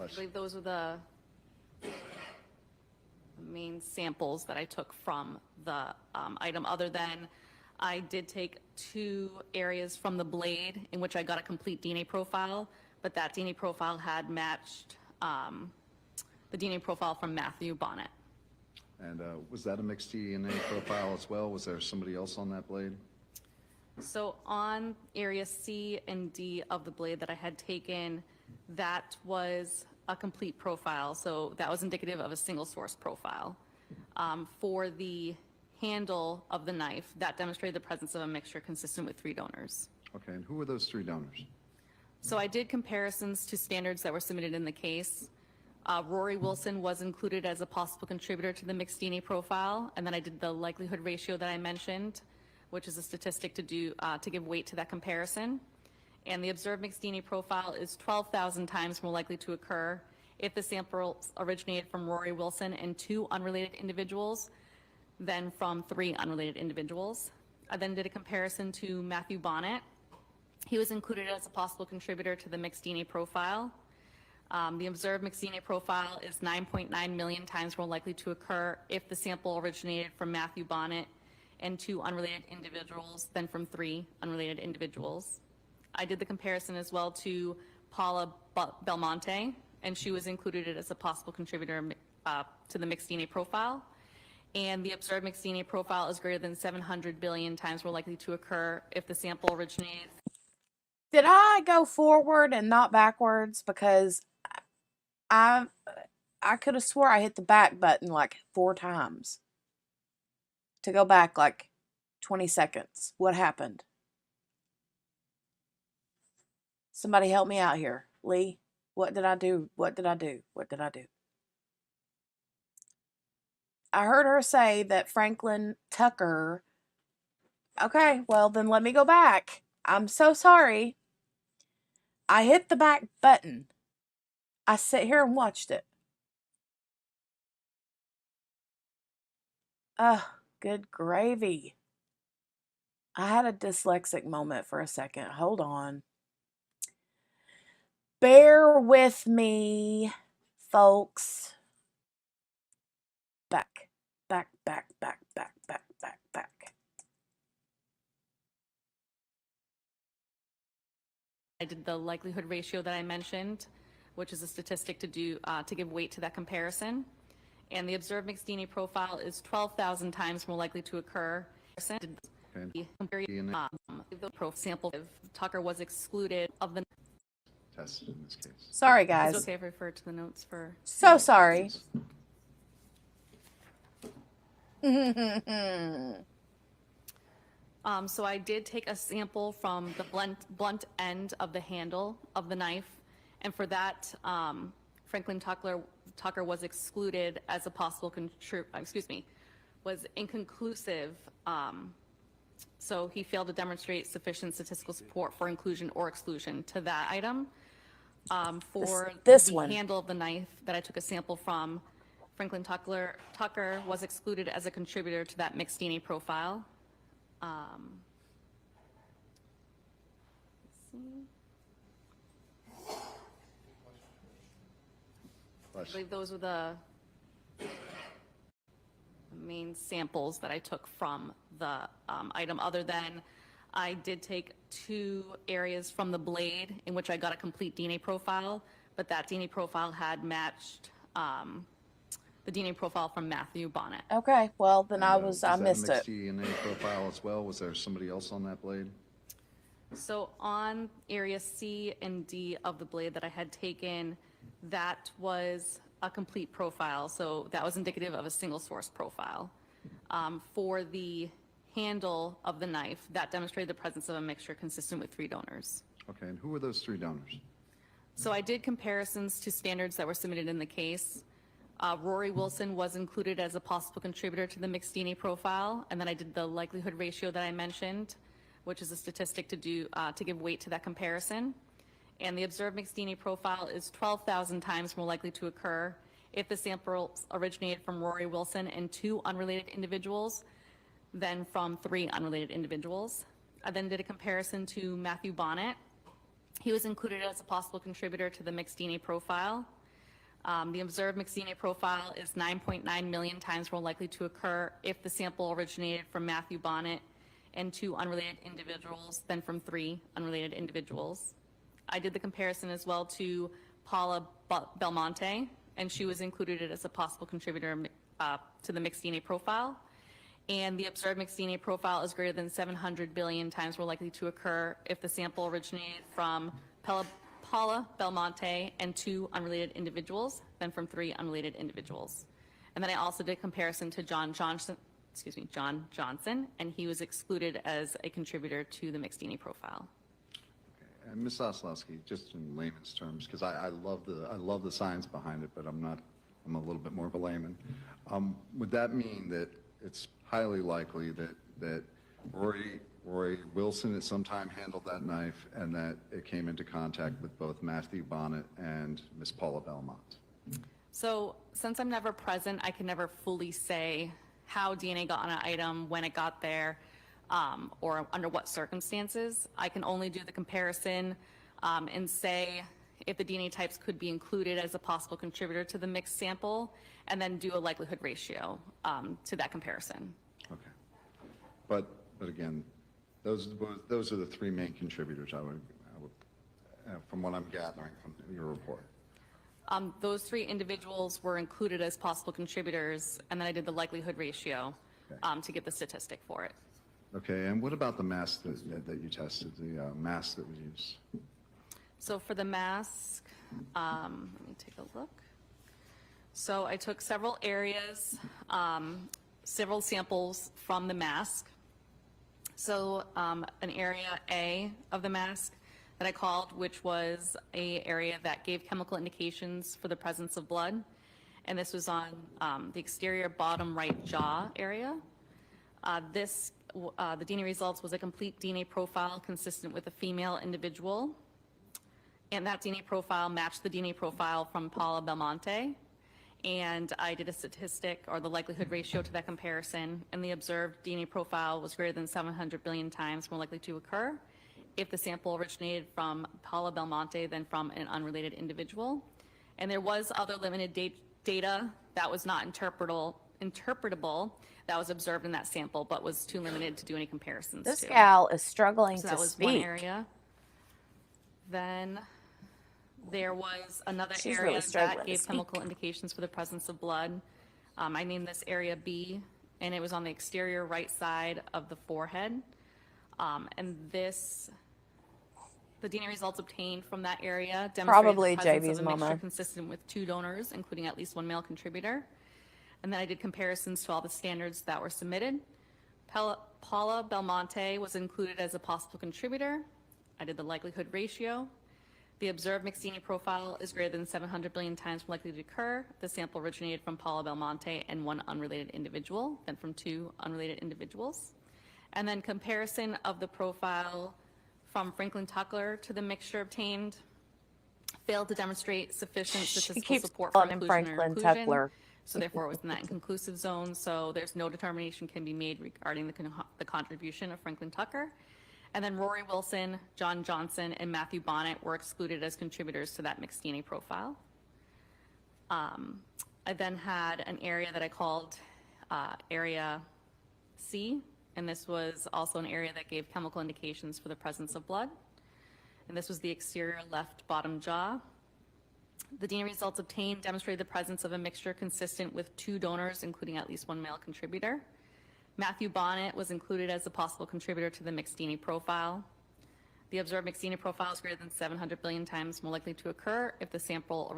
I: I believe those were the main samples that I took from the item, other than I did take 2 areas from the blade in which I got a complete DNA profile, but that DNA profile had matched the DNA profile from Matthew Bonnett.
E: And was that a mixed DNA profile as well? Was there somebody else on that blade?
I: So on area C and D of the blade that I had taken, that was a complete profile. So that was indicative of a single source profile. For the handle of the knife, that demonstrated the presence of a mixture consistent with 3 donors.
E: Okay, and who were those 3 donors?
I: So I did comparisons to standards that were submitted in the case. Rory Wilson was included as a possible contributor to the mixed DNA profile, and then I did the likelihood ratio that I mentioned, which is a statistic to give weight to that comparison. And the observed mixed DNA profile is 12,000 times more likely to occur if the sample originated from Rory Wilson and 2 unrelated individuals than from 3 unrelated individuals. I then did a comparison to Matthew Bonnett. He was included as a possible contributor to the mixed DNA profile. The observed mixed DNA profile is 9.9 million times more likely to occur if the sample originated from Matthew Bonnett and 2 unrelated individuals than from 3 unrelated individuals. I did the comparison as well to Paula Belmonte, and she was included as a possible contributor to the mixed DNA profile. And the observed mixed DNA profile is greater than 700 billion times more likely to occur if the sample originated.
A: Did I go forward and not backwards? Because I could have swore I hit the back button like 4 times to go back like 20 seconds. What happened? Somebody help me out here. Lee, what did I do? What did I do? What did I do? I heard her say that Franklin Tucker. Okay, well then let me go back. I'm so sorry. I hit the back button. I sat here and watched it. Good gravy. I had a dyslexic moment for a second. Hold on. Bear with me, folks. Back.
I: I did the likelihood ratio that I mentioned, which is a statistic to give weight to that comparison. And the observed mixed DNA profile is 12,000 times more likely to occur. The sample of Tucker was excluded of the
E: Tested in this case.
A: Sorry,
I: Is
A: guys.
I: it okay if I refer to the notes for?
A: So sorry.
I: So I did take a sample from the blunt end of the handle of the knife, and for that, Franklin Tucker was excluded as a possible was inconclusive. So he failed to demonstrate sufficient statistical support for inclusion or exclusion to that item. For
A: this
I: the
A: one.
I: handle of the knife that I took a sample from, Franklin Tucker was excluded as a contributor to that mixed DNA profile. I believe those were the main samples that I took from the item, other than I did take 2 areas from the blade in which I got a complete DNA profile, but that DNA profile had matched the DNA profile from Matthew Bonnett.
A: Okay, well then I
E: Was
A: missed
E: that
A: it.
E: a mixed DNA profile as well? Was there somebody else on that blade?
I: So on area C and D of the blade that I had taken, that was a complete profile. So that was indicative of a single source profile. For the handle of the knife, that demonstrated the presence of a mixture consistent with 3 donors.
E: Okay, and who were those 3 donors?
I: So I did comparisons to standards that were submitted in the case. Rory Wilson was included as a possible contributor to the mixed DNA profile, and then I did the likelihood ratio that I mentioned, which is a statistic to give weight to that comparison. And the observed mixed DNA profile is 12,000 times more likely to occur if the sample originated from Rory Wilson and 2 unrelated individuals than from 3 unrelated individuals. I then did a comparison to Matthew Bonnett. He was included as a possible contributor to the mixed DNA profile. The observed mixed DNA profile is 9.9 million times more likely to occur if the sample originated from Matthew Bonnett and 2 unrelated individuals than from 3 unrelated individuals. I did the comparison as well to Paula Belmonte, and she was included as a possible contributor to the mixed DNA profile. And the observed mixed DNA profile is greater than 700 billion times more likely to occur if the sample originated from Paula Belmonte and 2 unrelated individuals than from 3 unrelated individuals. And then I also did comparison to John Johnson, and he was excluded as a contributor to the mixed DNA profile.
E: Okay, And Ms. Oslowski, just in layman's terms, because I love the science behind it, but I'm a little bit more of a layman. Would that mean that it's highly likely that Roy Wilson at some time handled that knife and that it came into contact with both Matthew Bonnett and Ms. Paula Belmont?
I: So since I'm never present, I can never fully say how DNA got on an item, when it got there, or under what circumstances. I can only do the comparison and say if the DNA types could be included as a possible contributor to the mixed sample, and then do a likelihood ratio to that comparison.
E: Okay. But again, those are the three main contributors I would from what I'm gathering from your report.
I: Those three individuals were included as possible contributors, and then I did the likelihood ratio to get the statistic for it.
E: Okay, and what about the mask that you tested, the mask that was used?
I: So for the mask, let me take a look. So I took several areas, several samples from the mask. So an area A of the mask that I called, which was a area that gave chemical indications for the presence of blood. And this was on the exterior bottom right jaw area. The DNA results was a complete DNA profile consistent with a female individual. And that DNA profile matched the DNA profile from Paula Belmonte. And I did a statistic, or the likelihood ratio, to that comparison, and the observed DNA profile was greater than 700 billion times more likely to occur if the sample originated from Paula Belmonte than from an unrelated individual. And there was other limited data that was not interpretable that was observed in that sample, but was too limited to do any comparisons
A: This
I: to.
A: gal is struggling
I: So
A: to
I: that was
A: speak.
I: one area. Then there was another
A: She's
I: area
A: really struggling
I: that
A: to
I: gave
A: speak.
I: chemical indications for the presence of blood. I named this area B, and it was on the exterior right side of the forehead. And the DNA results obtained from that area demonstrated
A: Probably
I: the presence
A: JB's
I: of a mixture
A: mama.
I: consistent with 2 donors, including at least 1 male contributor. And then I did comparisons to all the standards that were submitted. Paula Belmonte was included as a possible contributor. I did the likelihood ratio. The observed mixed DNA profile is greater than 700 billion times more likely to occur. The sample originated from Paula Belmonte and 1 unrelated individual, then from 2 unrelated individuals. And then comparison of the profile from Franklin Tucker to the mixture obtained failed to demonstrate sufficient statistical
A: keeps
I: support for
A: calling him
I: inclusion or
A: Franklin
I: inclusion.
A: Tucker.
I: So therefore, it was in that inconclusive zone. So there's no determination can be made regarding the contribution of Franklin Tucker. And then Rory Wilson, John Johnson, and Matthew Bonnett were excluded as contributors to that mixed DNA profile. I then had an area that I called Area C, and this was also an area that gave chemical indications for the presence of blood. And this was the exterior left bottom jaw. The DNA results obtained demonstrated the presence of a mixture consistent with 2 donors, including at least 1 male contributor. Matthew Bonnett was included as a possible contributor to the mixed DNA profile. The observed mixed DNA profile is greater than 700 billion times more likely to occur if the sample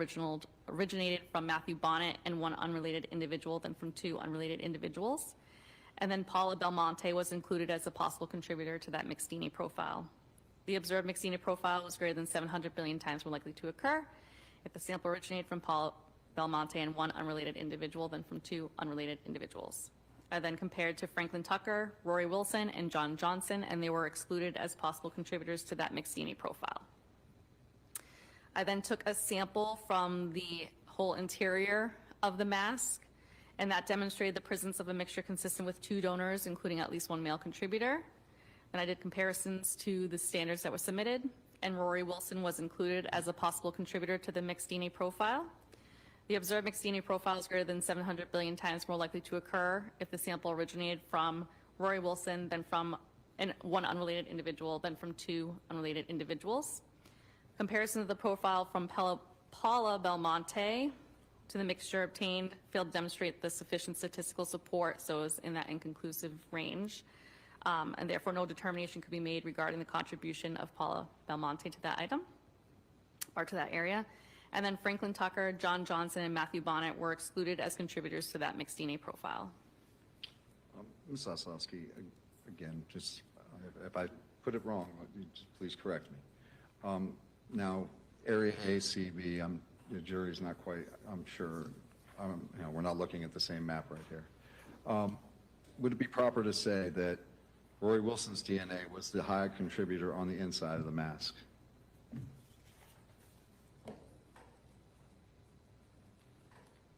I: originated from Matthew Bonnett and 1 unrelated individual than from 2 unrelated individuals. And then Paula Belmonte was included as a possible contributor to that mixed DNA profile. The observed mixed DNA profile was greater than 700 billion times more likely to occur if the sample originated from Paula Belmonte and 1 unrelated individual than from 2 unrelated individuals. I then compared to Franklin Tucker, Rory Wilson, and John Johnson, and they were excluded as possible contributors to that mixed DNA profile. I then took a sample from the whole interior of the mask, and that demonstrated the presence of a mixture consistent with 2 donors, including at least 1 male contributor. And I did comparisons to the standards that were submitted, and Rory Wilson was included as a possible contributor to the mixed DNA profile. The observed mixed DNA profile is greater than 700 billion times more likely to occur if the sample originated from Rory Wilson than from 1 unrelated individual than from 2 unrelated individuals. Comparison of the profile from Paula Belmonte to the mixture obtained failed to demonstrate the sufficient statistical support, so it was in that inconclusive range. And therefore, no determination could be made regarding the contribution of Paula Belmonte to that item or to that area. And then Franklin Tucker, John Johnson, and Matthew Bonnett were excluded as contributors to that mixed DNA profile.
E: Ms. Oslowski, again, just if I put it wrong, just please correct me. Now, area A, C, B, the jury's not quite, I'm sure, we're not looking at the same map right here. Would it be proper to say that Rory Wilson's DNA was the high contributor on the inside of the mask?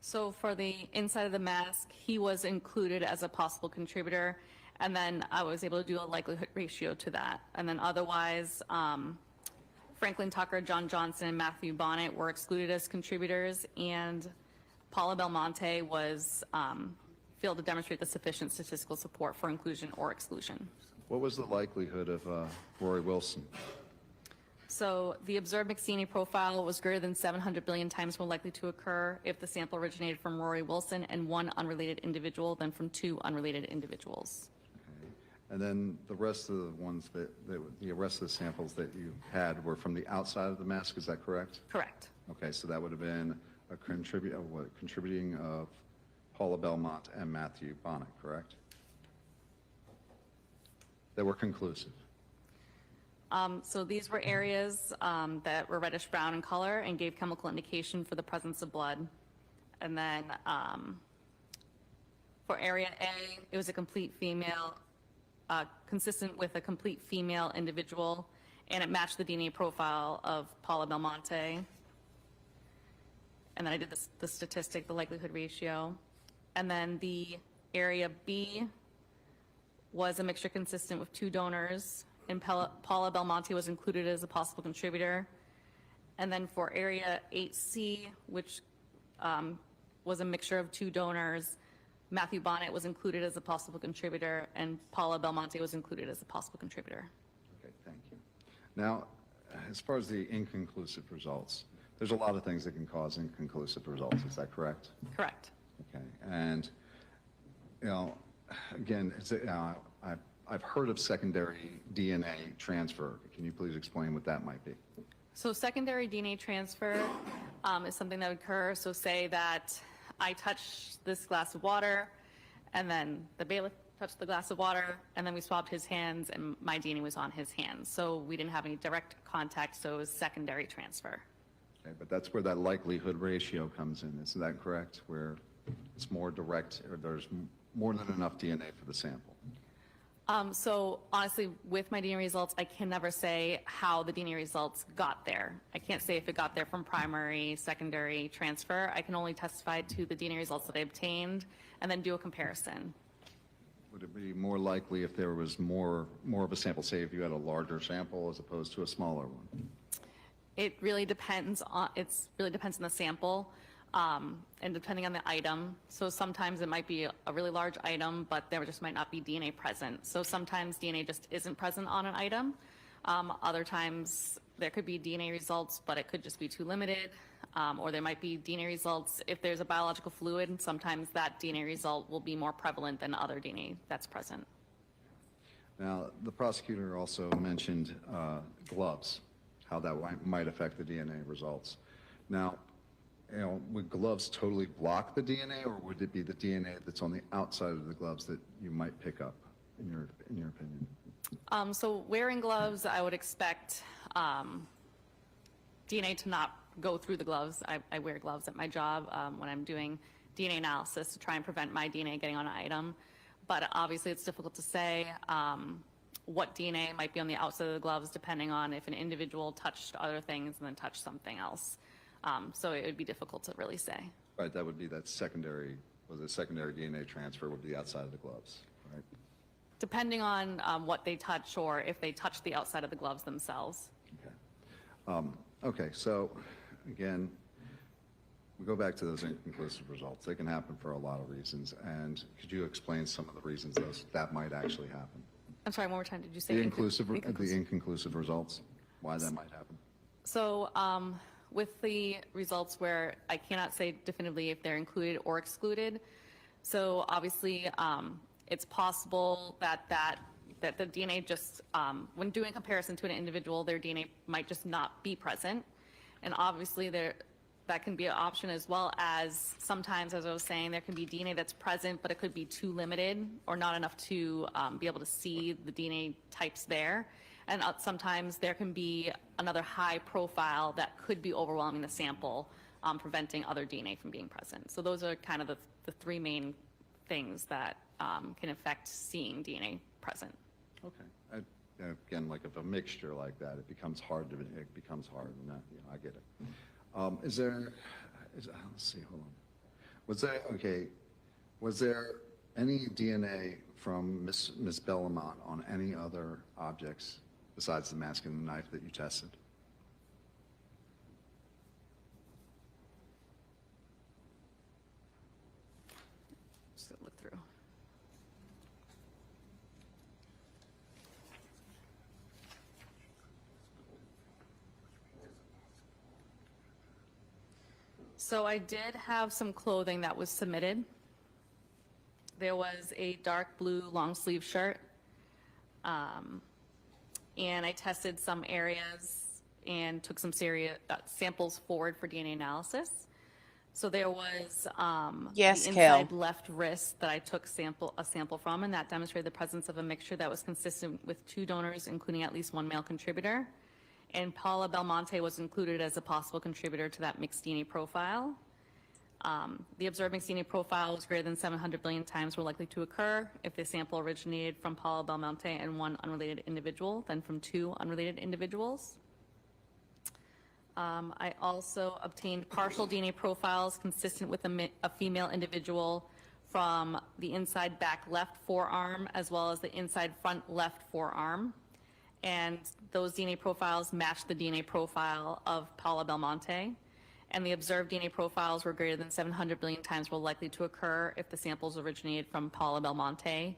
I: So for the inside of the mask, he was included as a possible contributor, and then I was able to do a likelihood ratio to that. And then otherwise, Franklin Tucker, John Johnson, and Matthew Bonnett were excluded as contributors, and Paula Belmonte was failed to demonstrate the sufficient statistical support for inclusion or exclusion.
E: What was the likelihood of Rory Wilson?
I: So the observed McSteamy profile was greater than 700 billion times more likely to occur if the sample originated from Rory Wilson and one unrelated individual than from two unrelated individuals.
E: Okay. And then the rest of the ones the rest of the samples that you had were from the outside of the mask, is that correct?
I: Correct.
E: Okay, so that would have been a contributing of Paula Belmont and Matthew Bonnett, correct? That were conclusive.
I: So these were areas that were reddish brown in color and gave chemical indication for the presence of blood. And then for area A, it was a complete female, consistent with a complete female individual, and it matched the DNA profile of Paula Belmonte. And then I did the statistic, the likelihood ratio. And then the area B was a mixture consistent with two donors, and Paula Belmonte was included as a possible contributor. And then for area 8C, which was a mixture of two donors, Matthew Bonnett was included as a possible contributor, and Paula Belmonte was included as a possible contributor.
E: Okay, thank you. Now, as far as the inconclusive results, there's a lot of things that can cause inconclusive results, is that correct?
I: Correct.
E: Okay, and, again, I've heard of secondary DNA transfer. Can you please explain what that might be?
I: So secondary DNA transfer is something that would occur. So say that I touch this glass of water, and then the bailiff touched the glass of water, and then we swabbed his hands, and my DNA was on his hands. So we didn't have any direct contact, so it was secondary transfer.
E: Okay, but that's where that likelihood ratio comes in, isn't that correct? Where it's more direct, or there's more than enough DNA for the sample?
I: So honestly, with my DNA results, I can never say how the DNA results got there. I can't say if it got there from primary, secondary transfer. I can only testify to the DNA results that I obtained and then do a comparison.
E: Would it be more likely if there was more of a sample, say if you had a larger sample as opposed to a smaller one?
I: It really depends on the sample. And depending on the item. So sometimes it might be a really large item, but there just might not be DNA present. So sometimes DNA just isn't present on an item. Other times there could be DNA results, but it could just be too limited. Or there might be DNA results. If there's a biological fluid, sometimes that DNA result will be more prevalent than other DNA that's present.
E: Now, the prosecutor also mentioned gloves, how that might affect the DNA results. Now, would gloves totally block the DNA, or would it be the DNA that's on the outside of the gloves that you might pick up, in your opinion?
I: So wearing gloves, I would expect DNA to not go through the gloves. I wear gloves at my job when I'm doing DNA analysis to try and prevent my DNA getting on an item. But obviously it's difficult to say what DNA might be on the outside of the gloves depending on if an individual touched other things and then touched something else. So it would be difficult to really say.
E: Right, that would be that secondary DNA transfer would be outside of the gloves, right?
I: Depending on what they touch or if they touch the outside of the gloves themselves.
E: Okay. Okay, so again, we go back to those inconclusive results. They can happen for a lot of reasons, and could you explain some of the reasons that might actually happen?
I: I'm sorry, one more time, did you say
E: the inconclusive results, why that might happen?
I: So with the results where I cannot say definitively if they're included or excluded, so obviously it's possible that the DNA just, when doing a comparison to an individual, their DNA might just not be present. And obviously that can be an option, as well as sometimes, as I was saying, there can be DNA that's present, but it could be too limited or not enough to be able to see the DNA types there. And sometimes there can be another high profile that could be overwhelming the sample, preventing other DNA from being present. So those are kind of the three main things that can affect seeing DNA present.
E: Okay. Again, like if a mixture like that, it becomes hard, and I get it. Let's see, hold on. Was there any DNA from Miss Bellamont on any other objects besides the mask and the knife that you tested?
I: Just gonna look through. So I did have some clothing that was submitted. There was a dark blue long sleeve shirt. And I tested some areas and took some samples forward for DNA analysis. So there was
A: Yes,
I: the
A: Kel.
I: inside left wrist that I took a sample from, and that demonstrated the presence of a mixture that was consistent with 2 donors, including at least 1 male contributor. And Paula Belmonte was included as a possible contributor to that mixed DNA profile. The observed mixed DNA profile was greater than 700 billion times more likely to occur if the sample originated from Paula Belmonte and 1 unrelated individual than from 2 unrelated individuals. I also obtained partial DNA profiles consistent with a female individual from the inside back left forearm as well as the inside front left forearm. And those DNA profiles matched the DNA profile of Paula Belmonte. And the observed DNA profiles were greater than 700 billion times more likely to occur if the samples originated from Paula Belmonte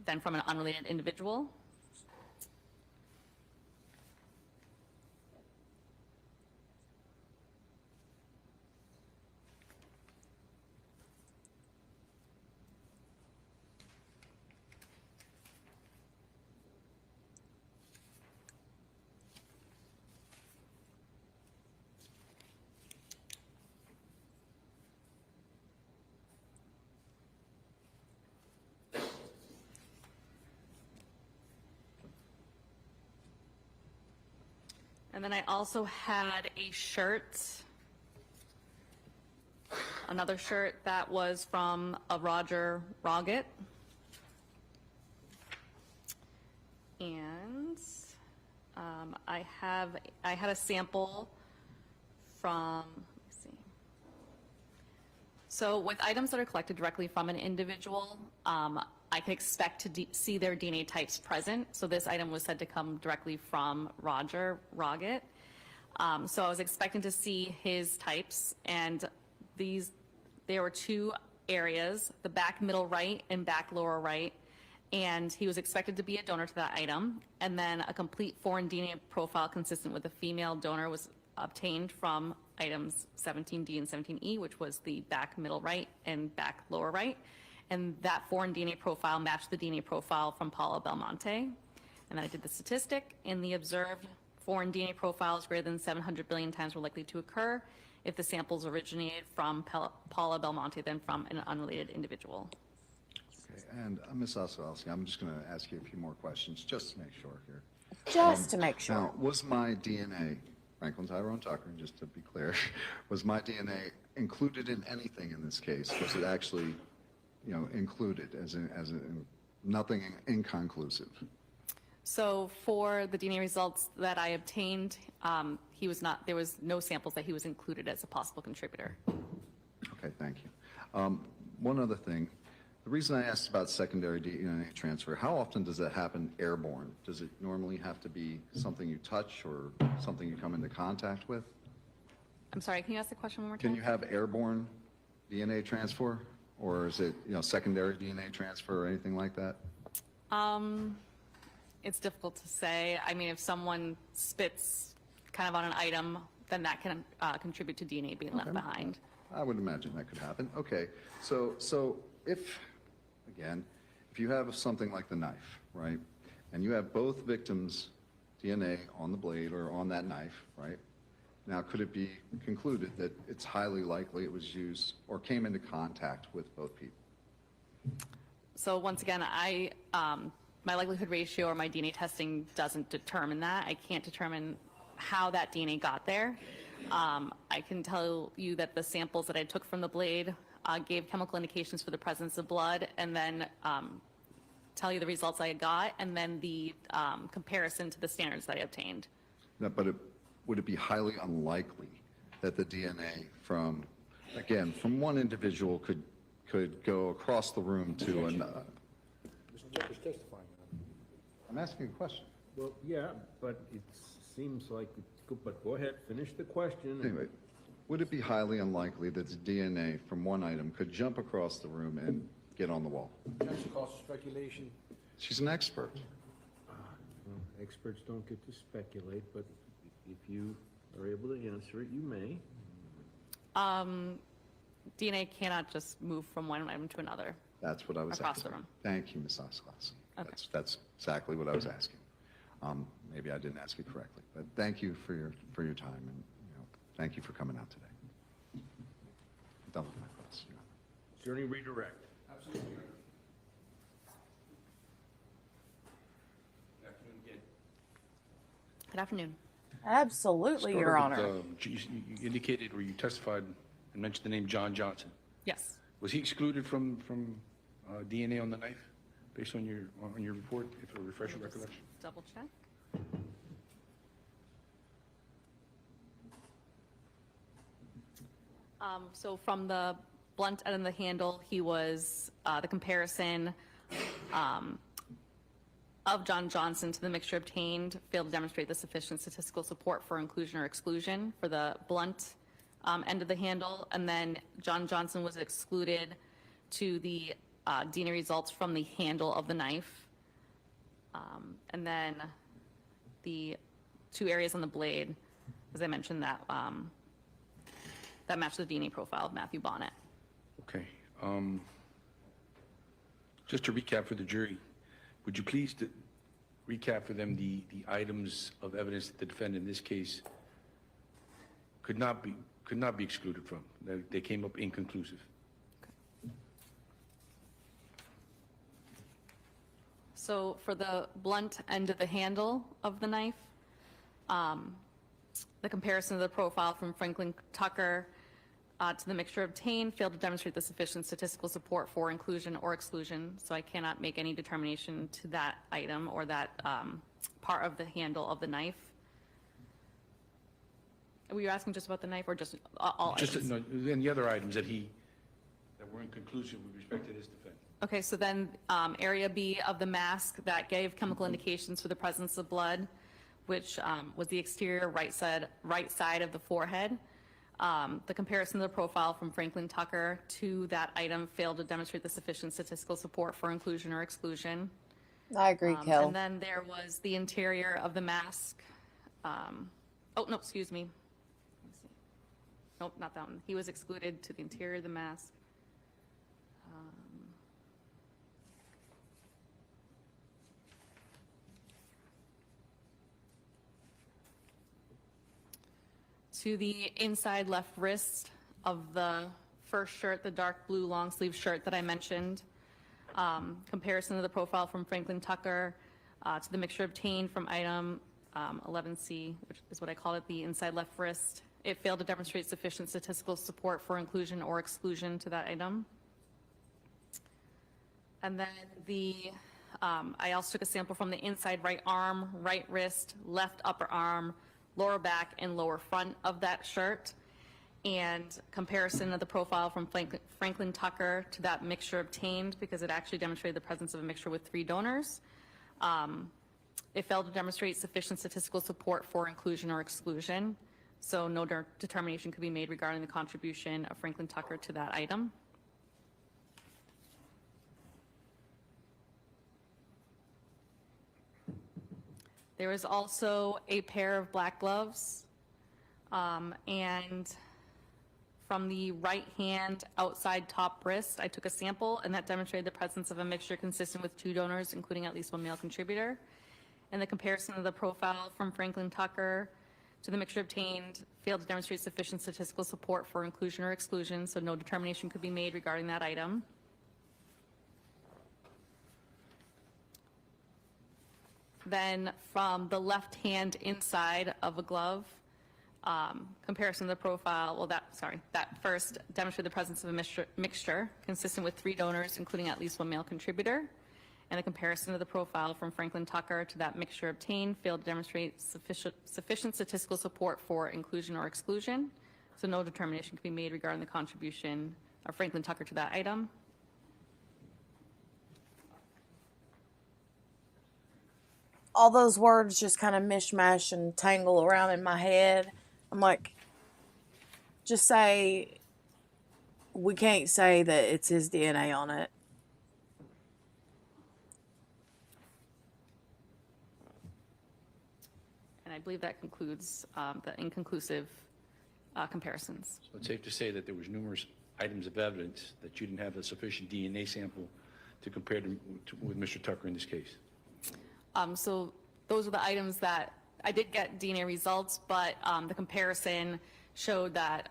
I: than from an unrelated individual. And then I also had a shirt, another shirt that was from a Roger Roggett. And I had a sample from, let me see. So with items that are collected directly from an individual, I can expect to see their DNA types present. So this item was said to come directly from Roger Roggett. So I was expecting to see his types, and there were 2 areas, the back middle right and back lower right, and he was expected to be a donor to that item. And then a complete foreign DNA profile consistent with a female donor was obtained from items 17D and 17E, which was the back middle right and back lower right. And that foreign DNA profile matched the DNA profile from Paula Belmonte. And then I did the statistic, and the observed foreign DNA profiles greater than 700 billion times were likely to occur if the samples originated from Paula Belmonte than from an unrelated individual.
E: Okay, and Ms. Ostrowski, I'm just going to ask you a few more questions just to make sure here.
A: Just to make sure.
E: Now, was my DNA, Franklin Tyrone Tucker, just to be clear, was my DNA included in anything in this case? Was it actually, included as in nothing inconclusive?
I: So for the DNA results that I obtained, there was no samples that he was included as a possible contributor.
E: Okay, thank you. One other thing, the reason I asked about secondary DNA transfer, how often does that happen airborne? Does it normally have to be something you touch or something you come into contact with?
I: I'm sorry, can you ask the question one more time?
E: Can you have airborne DNA transfer, or is it, secondary DNA transfer or anything like that?
I: It's difficult to say. I mean, if someone spits kind of on an item, then that can contribute to DNA being left behind.
E: I would imagine that could happen. Okay, so if you have something like the knife, right, and you have both victims' DNA on the blade or on that knife, right, now could it be concluded that it's highly likely it was used or came into contact with both people?
I: So once again, I my likelihood ratio or my DNA testing doesn't determine that. I can't determine how that DNA got there. I can tell you that the samples that I took from the blade gave chemical indications for the presence of blood, and then tell you the results I got, and then the comparison to the standards that I obtained.
E: No, but would it be highly unlikely that the DNA from, again, from one individual could go across the room to another?
B: Mr. Tucker's testifying on it.
E: I'm asking a question.
B: Well, yeah, but it seems like, but go ahead, finish the question.
E: Anyway, would it be highly unlikely that the DNA from one item could jump across the room and get on the wall?
J: That's cause speculation.
E: She's an expert.
B: Well, experts don't get to speculate, but if you are able to answer it, you may.
I: DNA cannot just move from one item to another.
E: That's what I was
I: Across the
E: asking.
I: room.
E: Thank you, Ms. Osclas.
I: Okay.
E: That's exactly what I was asking. Maybe I didn't ask it correctly, but thank you for your time, and thank you for coming out today. I'm done with my questions.
B: Is there any redirect?
J: Absolutely.
H: Good afternoon again.
I: Good afternoon.
A: Absolutely,
H: Start
A: Your
H: with,
A: Honor.
H: You indicated, or you testified and mentioned the name John Johnson.
I: Yes.
H: Was he excluded from DNA on the knife, based on your report, if I refresh your recollection?
I: Double check. So from the blunt end of the handle, he was, the comparison of John Johnson to the mixture obtained failed to demonstrate the sufficient statistical support for inclusion or exclusion for the blunt end of the handle. And then John Johnson was excluded to the DNA results from the handle of the knife. And then the two areas on the blade, as I mentioned, that matched the DNA profile of Matthew Bonnett.
H: Okay. Just to recap for the jury, would you please recap for them the items of evidence that the defendant in this case could not be excluded from? They came up inconclusive.
I: So for the blunt end of the handle of the knife, the comparison of the profile from Franklin Tucker to the mixture obtained failed to demonstrate the sufficient statistical support for inclusion or exclusion. So I cannot make any determination to that item or that part of the handle of the knife. Were you asking just about the knife or just all items?
H: No, and the other items that were inconclusive with respect to this defendant.
I: Okay, so then area B of the mask that gave chemical indications for the presence of blood, which was the exterior right side of the forehead. The comparison of the profile from Franklin Tucker to that item failed to demonstrate the sufficient statistical support for inclusion or exclusion.
A: I agree, Kel.
I: And then there was the interior of the mask. Oh, no, excuse me. Let me see. Nope, not that one. He was excluded to the interior of the mask. To the inside left wrist of the first shirt, the dark blue long sleeve shirt that I mentioned. Comparison of the profile from Franklin Tucker to the mixture obtained from item 11C, which is what I call it, the inside left wrist. It failed to demonstrate sufficient statistical support for inclusion or exclusion to that item. And then I also took a sample from the inside right arm, right wrist, left upper arm, lower back, and lower front of that shirt, and comparison of the profile from Franklin Tucker to that mixture obtained, because it actually demonstrated the presence of a mixture with 3 donors. It failed to demonstrate sufficient statistical support for inclusion or exclusion, so no determination could be made regarding the contribution of Franklin Tucker to that item. There was also a pair of black gloves, and from the right hand outside top wrist, I took a sample, and that demonstrated the presence of a mixture consistent with 2 donors, including at least 1 male contributor. And the comparison of the profile from Franklin Tucker to the mixture obtained failed to demonstrate sufficient statistical support for inclusion or exclusion, so no determination could be made regarding that item. Then from the left hand inside of a glove, comparison of the profile, well, that first demonstrated the presence of a mixture consistent with 3 donors, including at least 1 male contributor. And the comparison of the profile from Franklin Tucker to that mixture obtained failed to demonstrate sufficient statistical support for inclusion or exclusion. So no determination can be made regarding the contribution of Franklin Tucker to that item.
A: All those words just kind of mishmash and tangle around in my head. I'm like, just say, we can't say that it's his DNA on it.
I: And I believe that concludes the inconclusive comparisons.
H: So it's safe to say that there was numerous items of evidence that you didn't have a sufficient DNA sample to compare with Mr. Tucker in this case.
I: So those are the items that I did get DNA results, but the comparison showed that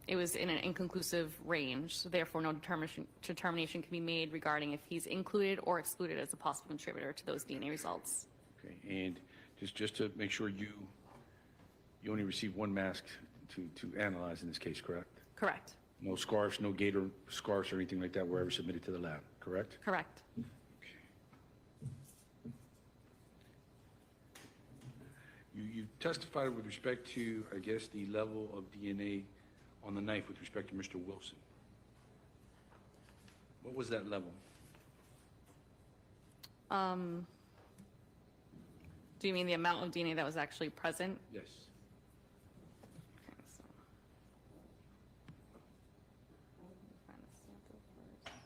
I: it was in an inconclusive range. So therefore, no determination can be made regarding if he's included or excluded as a possible contributor to those DNA results.
H: Okay, and just to make sure you only received 1 mask to analyze in this case, correct?
I: Correct.
H: No scarves, no gator scarves or anything like that were ever submitted to the lab, correct?
I: Correct.
H: You testified with respect to, I guess, the level of DNA on the knife with respect to Mr. Wilson. What was that level?
I: Do you mean the amount of DNA that was actually present?
H: Yes.
I: Okay, so. Find the sample first.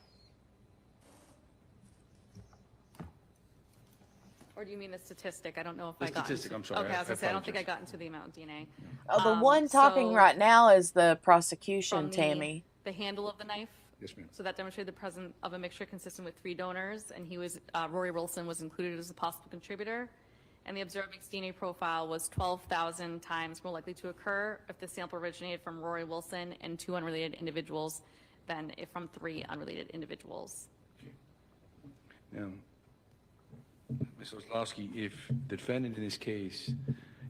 I: Or do you mean the statistic? I don't know if
H: The
I: I got
H: statistic,
I: into-
H: I'm sorry,
I: Okay, I was gonna say, I don't think I
H: apologize.
I: got into the amount of DNA.
A: Oh, the one talking
I: so
A: right now is the prosecution,
I: from
A: Tammy.
I: the handle of the knife.
H: Yes, ma'am.
I: So that demonstrated the presence of a mixture consistent with 3 donors, and he was, Rory Wilson was included as a possible contributor. And the observed mixed DNA profile was 12,000 times more likely to occur if the sample originated from Rory Wilson and 2 unrelated individuals than if from 3 unrelated individuals.
H: Now, Ms. Oslowski, if the defendant in this case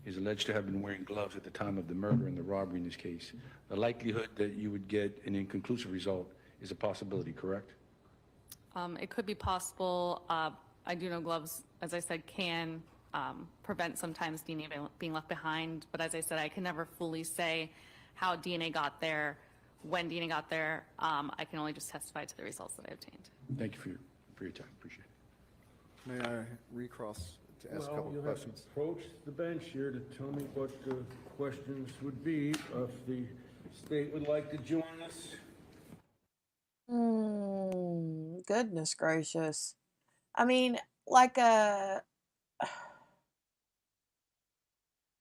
H: is alleged to have been wearing gloves at the time of the murder and the robbery in this case, the likelihood that you would get an inconclusive result is a possibility, correct?
I: It could be possible. I do know gloves, as I said, can prevent sometimes DNA being left behind. But as I said, I can never fully say how DNA got there, when DNA got there. I can only just testify to the results that I obtained.
H: Thank you for your time. Appreciate it.
E: May I recross to ask a couple of
B: You'll have
E: questions?
B: to approach the bench here to tell me what the questions would be. If the state would like to join us.
A: Goodness gracious. I mean, like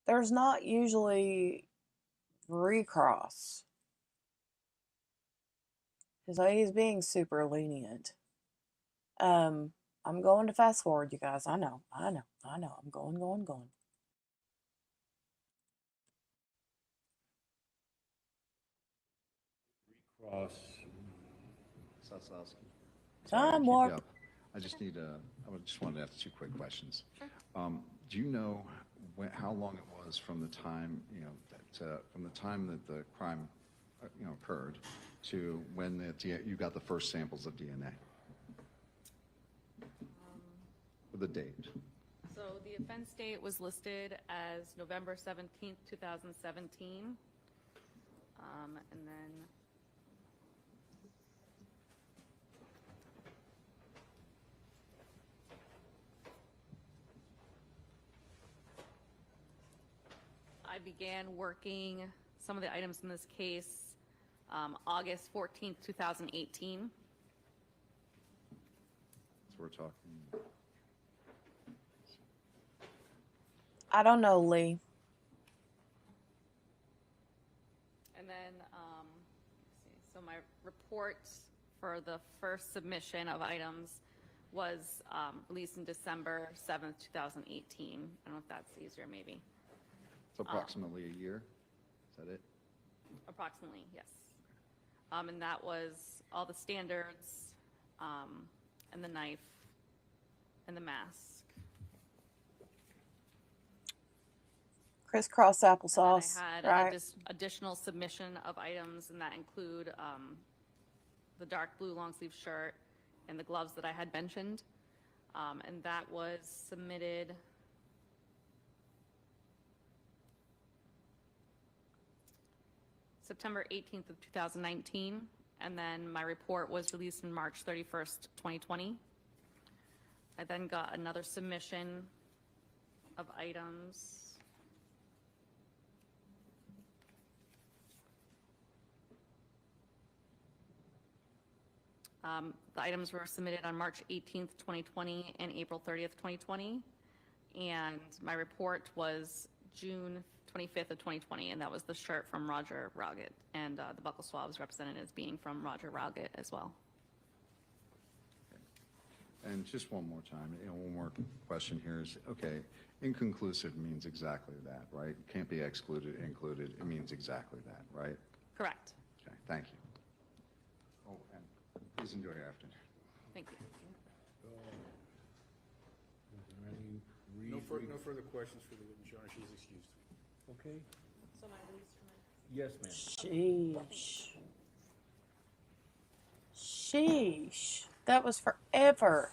A: there's not usually recross. So he's being super lenient. I'm going to fast forward, you guys. I know. I'm going.
H: Recross.
E: Soslowski.
A: Time warp.
E: I just wanted to ask 2 quick questions. Do you know how long it was from the time, from the time that the crime, occurred to when you got the first samples of DNA? The date.
I: So the offense date was listed as November 17th, 2017. And then I began working some of the items in this case August 14th, 2018.
E: So we're talking.
A: I don't know, Lee.
I: And then, let's see, so my report for the first submission of items was released in December 7th, 2018. I don't know if that's easier, maybe.
E: It's approximately a year. Is that it?
I: Approximately, yes. And that was all the standards, and the knife, and the mask.
A: Crisscross
I: And
A: applesauce,
I: then I had
A: right?
I: additional submission of items, and that include the dark blue long sleeve shirt and the gloves that I had mentioned. And that was submitted September 18th of 2019. And then my report was released on March 31st, 2020. I then got another submission of items. The items were submitted on March 18th, 2020 and April 30th, 2020. And my report was June 25th of 2020, and that was the shirt from Roger Rauget. And the buckle swabs represented as being from Roger Rauget as well.
E: And just one more time, one more question here is, okay, inconclusive means exactly that, right? Can't be excluded, included, it means exactly that, right?
I: Correct.
E: Okay, thank you. Oh, and please enjoy your afternoon.
I: Thank you.
H: No further questions for the witness, Your Honor. She's excused.
B: Okay?
I: So my release for my...
B: Yes, ma'am.
A: Sheesh. Sheesh. That was forever.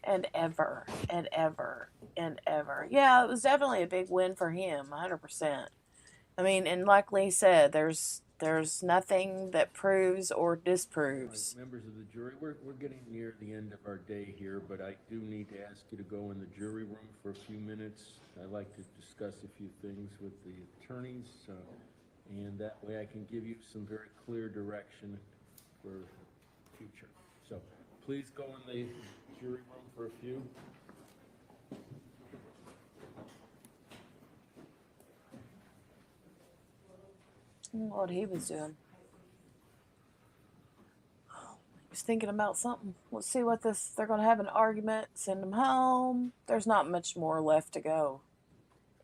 A: And ever, and ever, and ever. Yeah, it was definitely a big win for him, 100%. I mean, and like Lee said, there's nothing that proves or disproves.
B: All right, members of the jury, we're getting near the end of our day here, but I do need to ask you to go in the jury room for a few minutes. I'd like to discuss a few things with the attorneys, and that way I can give you some very clear direction for future. So please go in the jury room for a few.
A: What he was doing. He was thinking about something. Let's see what this. They're going to have an argument, send him home. There's not much more left to go.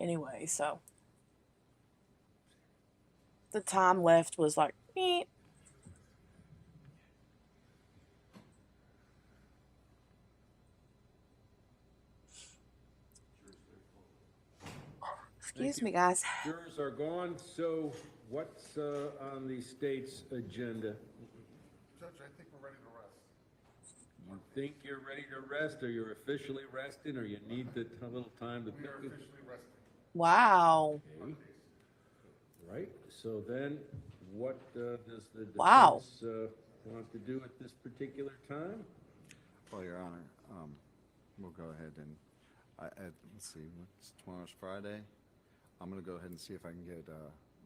A: Anyway, so. The time left was like, beep. Excuse me, guys.
B: Jurors are gone, so what's on the state's agenda?
C: Judge, I think we're ready to rest.
B: You think you're ready to rest, or you're officially resting, or you need a little time to
C: We
B: think?
C: are officially resting.
A: Wow.
B: Okay. Right, so then, what does the
A: Wow.
B: defense want to do at this particular time?
E: Well, Your Honor, we'll go ahead and, let's see, tomorrow's Friday. I'm going to go ahead and see if I can get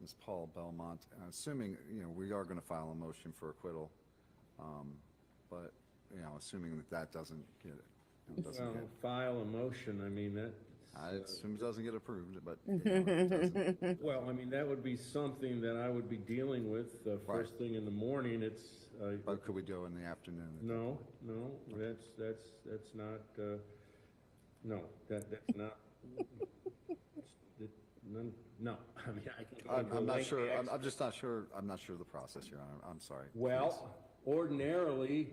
E: Ms. Paul Belmont, assuming, we are going to file a motion for acquittal, but, assuming that doesn't get it.
B: Well, file a motion, I mean, that.
E: I assume it doesn't get approved, but, it doesn't.
B: Well, I mean, that would be something that I would be dealing with first thing in the morning. It's.
E: But could we go in the afternoon?
B: No, that's not, no, that's not. No, I mean, I can go into
E: I'm not
B: lengthy
E: sure, I'm just not sure, I'm not sure of the process, Your Honor, I'm sorry.
B: Well, ordinarily,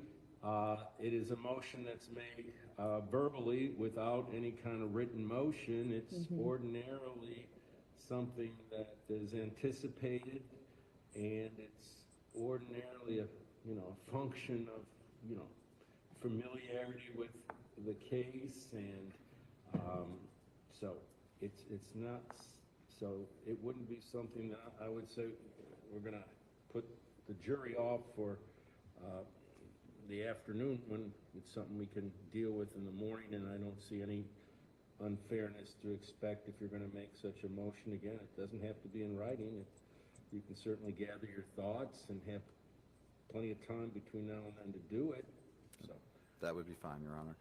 B: it is a motion that's made verbally without any kind of written motion. It's ordinarily something that is anticipated, and it's ordinarily a function of familiarity with the case, and so it's not. So it wouldn't be something that I would say we're going to put the jury off for the afternoon when it's something we can deal with in the morning, and I don't see any unfairness to expect if you're going to make such a motion. Again, it doesn't have to be in writing. You can certainly gather your thoughts and have plenty of time between now and then to do it. So
E: that would be fine, Your Honor.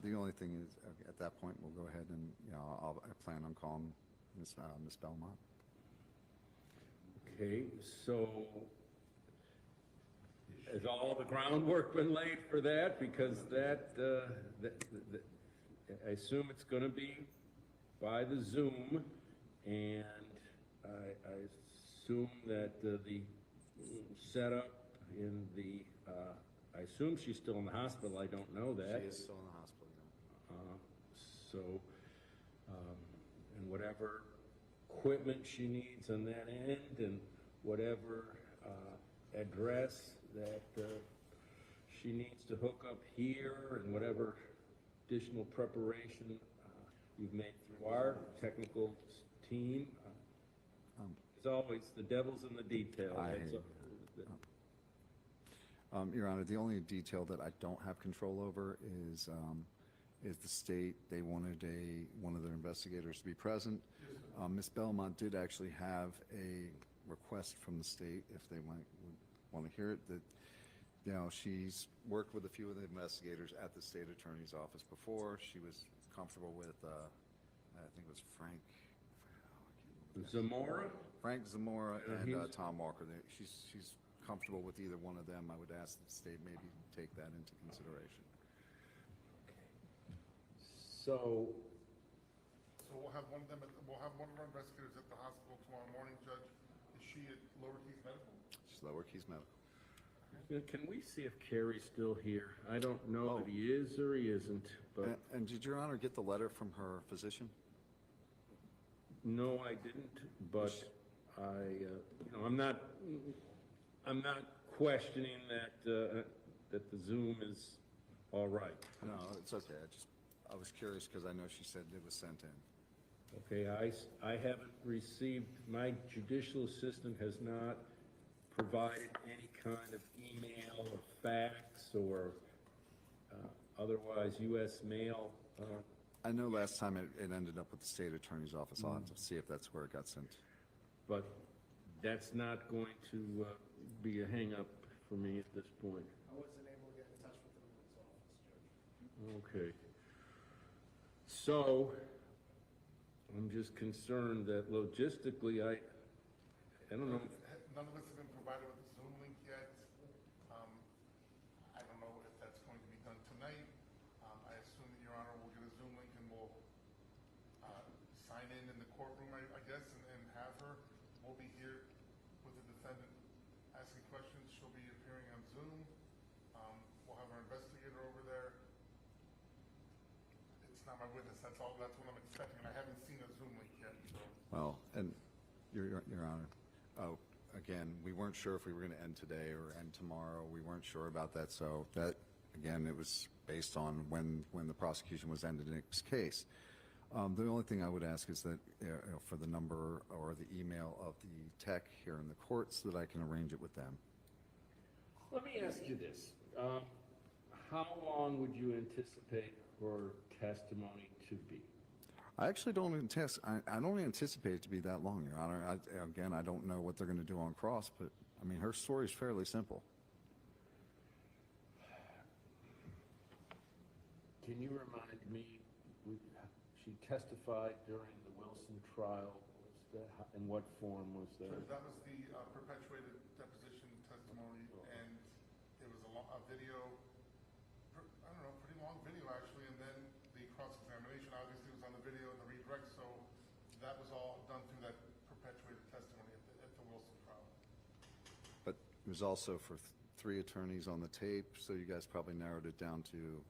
E: The only thing is, at that point, we'll go ahead and I plan on calling Ms. Belmont.
B: Okay, so has all the groundwork been laid for that? Because I assume it's going to be by the Zoom, and I assume that the setup in the, I assume she's still in the hospital. I don't know that.
E: She is still in the hospital, yeah.
B: So, and whatever equipment she needs on that end, and whatever address that she needs to hook up here, and whatever additional preparation you've made through our technical team. As always, the devil's in the detail.
E: Your Honor, the only detail that I don't have control over is the state. They wanted one of their investigators to be present. Ms. Belmont did actually have a request from the state, if they would want to hear it, that, you know, she's worked with a few of the investigators at the state attorney's office before. She was comfortable with, I think it was Frank
B: Zamora?
E: Frank Zamora and Tom Walker. She's comfortable with either one of them. I would ask that the state maybe take that into consideration.
B: So
C: we'll have one of them, we'll have one of our investigators at the hospital tomorrow morning, Judge. Is she at Lower Keys Medical?
E: She's Lower Keys Medical.
B: can we see if Carrie's still here? I don't know that he is or he isn't, but
E: And did Your Honor get the letter from her physician?
B: no, I didn't. But I'm not questioning that the Zoom is all right.
E: No, it's okay. I was curious because I know she said it was sent in.
B: Okay, I haven't received, my judicial assistant has not provided any kind of email or fax or otherwise U.S. mail.
E: I know last time it ended up with the state attorney's office. I'll have to see if that's where it got sent.
B: But that's not going to be a hang-up for me at this point.
J: I wasn't able to get in touch with him in his office, Judge.
B: Okay. So, I'm just concerned that logistically, I don't know.
C: None of us have been provided with the Zoom link yet. I don't know if that's going to be done tonight. I assume that Your Honor will get a Zoom link and we'll sign in the courtroom, I guess, and have her. We'll be here with the defendant asking questions. She'll be appearing on Zoom. We'll have our investigator over there. It's not my witness. That's all. That's what I'm expecting. I haven't seen a Zoom link yet. So.
E: Well, and Your Honor, again, we weren't sure if we were going to end today or end tomorrow. We weren't sure about that. So that, again, it was based on when the prosecution was ended in this case. The only thing I would ask is that for the number or the email of the tech here in the court so that I can arrange it with them.
B: Let me ask you this. How long would you anticipate her testimony to be?
E: I actually don't I don't anticipate it to be that long, Your Honor. Again, I don't know what they're going to do on cross, but I mean, her story is fairly simple.
B: Can you remind me, she testified during the Wilson trial, in what form was that?
C: That was the perpetuated deposition testimony, and it was a video, I don't know, pretty long video actually, and then the cross-examination obviously was on the video and the redirect, so that was all done through that perpetuated testimony at the Wilson trial.
E: But it was also for 3 attorneys on the tape, so you guys probably narrowed it down to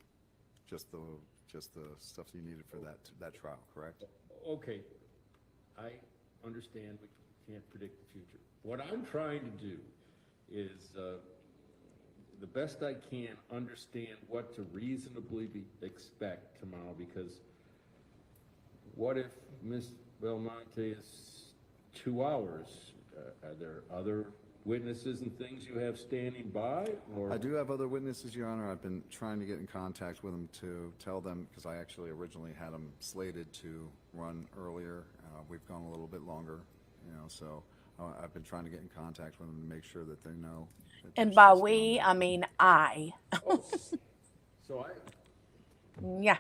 E: just the stuff you needed for that trial, correct?
B: Okay, I understand we can't predict the future. What I'm trying to do is, the best I can, understand what to reasonably expect tomorrow, because what if Ms. Belmonte is 2 hours? Are there other witnesses and things you have standing by? Or?
E: I do have other witnesses, Your Honor. I've been trying to get in contact with them to tell them, because I actually originally had them slated to run earlier. We've gone a little bit longer, so I've been trying to get in contact with them to make sure that they know.
A: And by we, I mean I.
B: Oh, so
A: Yeah.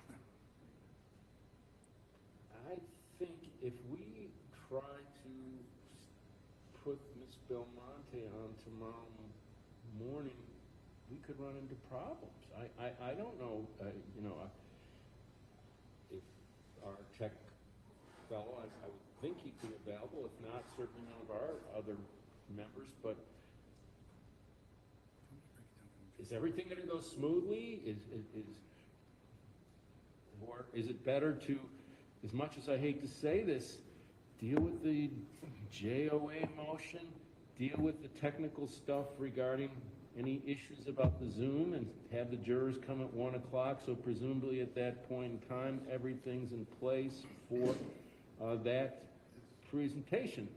B: I think if we try to put Ms. Belmonte on tomorrow morning, we could run into problems. I don't know, if our tech fellow, I would think he'd be available, if not, certainly one of our other members, but is everything going to go smoothly? Or is it better to as much as I hate to say this, deal with the JOA motion, deal with the technical stuff regarding any issues about the Zoom, and have the jurors come at 1 o'clock, so presumably at that point in time, everything's in place for that presentation.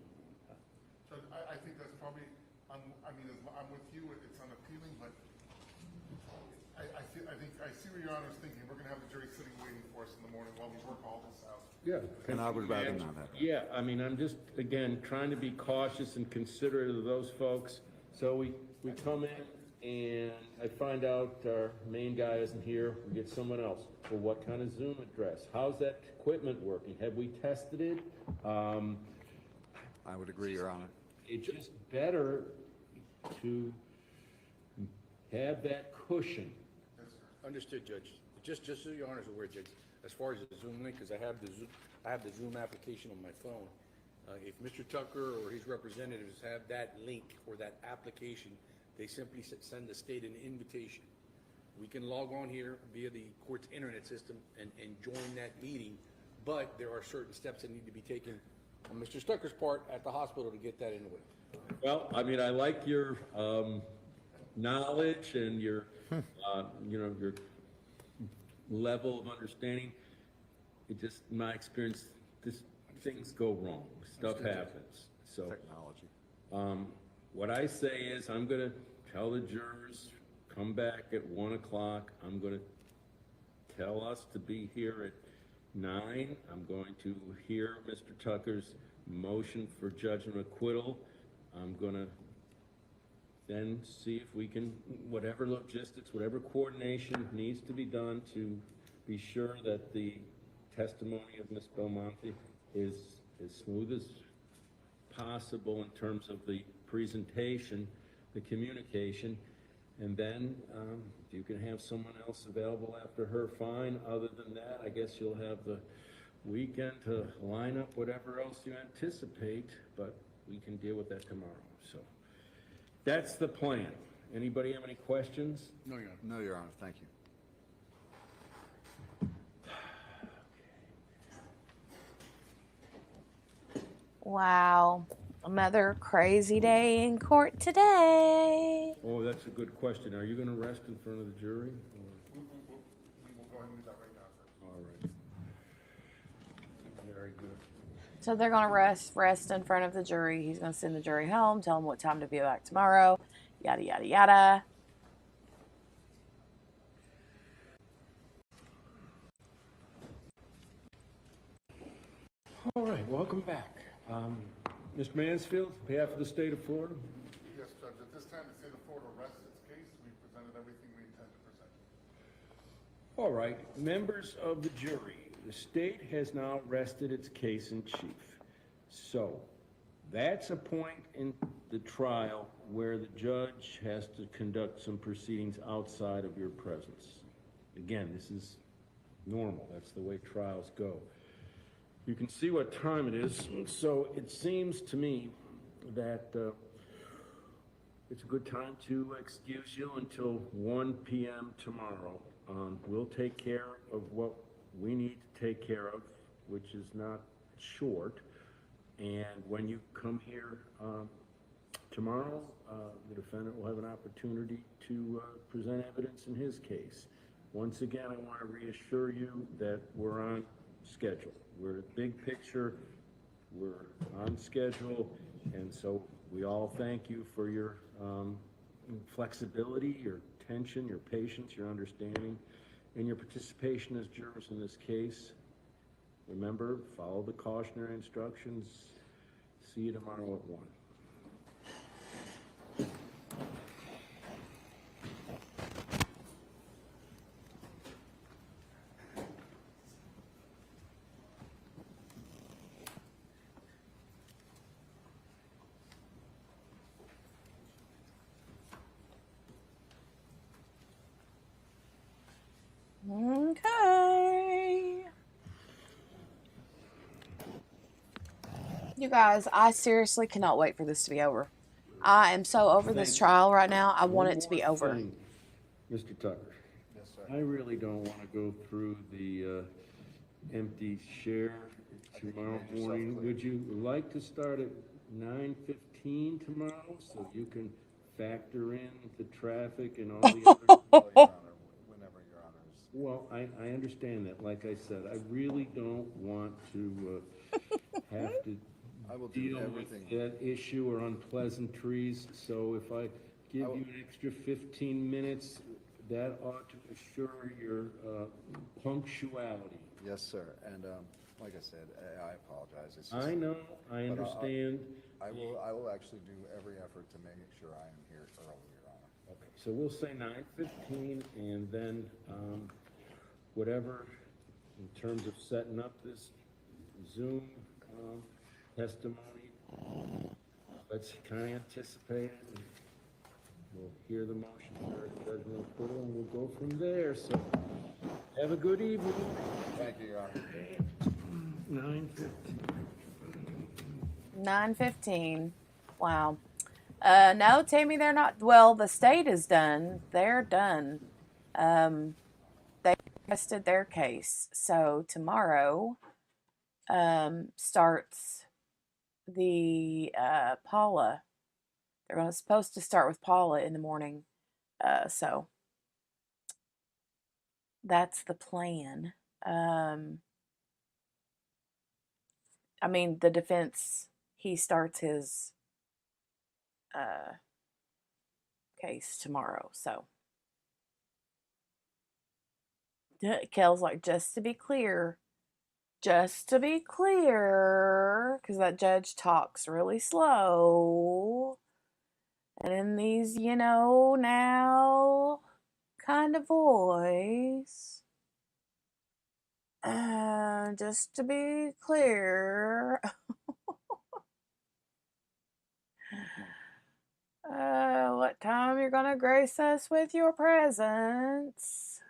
C: Judge, I think that's probably, I'm with you, it's unappealing, but I see where Your Honor's thinking. We're gonna have the jury sitting waiting for us in the morning while we work all this out.
B: Yeah.
E: And I would rather not have that.
B: Yeah, I mean, I'm just, again, trying to be cautious and considerate of those folks. So we come in and I find out our main guy isn't here, we get someone else. Well, what kind of Zoom address? How's that equipment working? Have we tested it?
E: I would agree, Your Honor.
B: It's just better to have that cushion.
H: Understood, Judge. Just so Your Honor's aware, Judge, as far as the Zoom link, because I have the Zoom application on my phone. If Mr. Tucker or his representatives have that link or that application, they simply send the state an invitation. We can log on here via the court's internet system and join that meeting, but there are certain steps that need to be taken on Mr. Tucker's part at the hospital to get that in the way.
B: Well, I mean, I like your knowledge and your, your level of understanding. It just, in my experience, things go wrong. Stuff happens. So,
E: Technology.
B: what I say is, I'm going to tell the jurors, come back at 1 o'clock. I'm going to tell us to be here at 9. I'm going to hear Mr. Tucker's motion for judgment acquittal. I'm going to then see if we can, whatever logistics, whatever coordination needs to be done to be sure that the testimony of Ms. Belmonte is as smooth as possible in terms of the presentation, the communication, and then if you can have someone else available after her, fine. Other than that, I guess you'll have the weekend to line up whatever else you anticipate, but we can deal with that tomorrow. So that's the plan. Anybody have any questions?
H: No, Your Honor.
E: No, Your Honor, thank you.
A: Wow. Another crazy day in court today.
B: Oh, that's a good question. Are you going to rest in front of the jury?
C: We will go ahead and do that right now, sir.
B: All right. Very good.
A: So they're going to rest in front of the jury. He's going to send the jury home, tell them what time to be back tomorrow, yada, yada, yada.
B: All right, welcome back. Mr. Mansfield, on behalf of the state of Florida.
C: Yes, Judge, at this time, the state of Florida rests its case. We presented everything we intend to present.
B: All right, members of the jury, the state has now rested its case in chief. So that's a point in the trial where the judge has to conduct some proceedings outside of your presence. Again, this is normal. That's the way trials go. You can see what time it is, so it seems to me that it's a good time to excuse you until 1 p.m. tomorrow. We'll take care of what we need to take care of, which is not short. And when you come here tomorrow, the defendant will have an opportunity to present evidence in his case. Once again, I want to reassure you that we're on schedule. We're big picture, we're on schedule, and so we all thank you for your flexibility, your attention, your patience, your understanding, and your participation as jurors in this case. Remember, follow the cautionary instructions. See you tomorrow at 1.
A: Okay. You guys, I seriously cannot wait for this to be over. I am so over this trial right now. I want it to be over.
B: Mr. Tucker.
C: Yes, sir.
B: I really don't want to go through the empty chair tomorrow
E: made yourself
B: morning.
E: clear.
B: Would you like to start at 9:15 tomorrow so you can factor in the traffic and all the other?
E: Well, Your Honor, whenever Your Honor is.
B: Well, I understand that. Like I said, I really don't want to have to
E: I will do
B: deal
E: everything.
B: with that issue or unpleasantries. So if I give you an extra 15 minutes, that ought to assure your punctuality.
E: Yes, sir. And like I said, I apologize. It's just,
B: I know, I
E: But,
B: understand.
E: I will actually do every effort to make sure I am here early, Your Honor.
B: Okay, so we'll say 9:15, and then whatever, in terms of setting up this Zoom testimony, let's kind of anticipate it. And we'll hear the motion for judgment of acquittal, and we'll go from there. So have a good evening.
E: Thank you, Your Honor.
B: 9:15.
A: 9:15. Wow. No, Tammy, they're not. Well, the state is done. They're done. They rested their case. So tomorrow starts the Paula. They're supposed to start with Paula in the morning. So that's the plan. I mean, the defense, he starts his case tomorrow. So Kel's like, just to be clear, because that judge talks really slow. And in these, now kind of voice. Just to be clear. What time you're gonna grace us with your presence?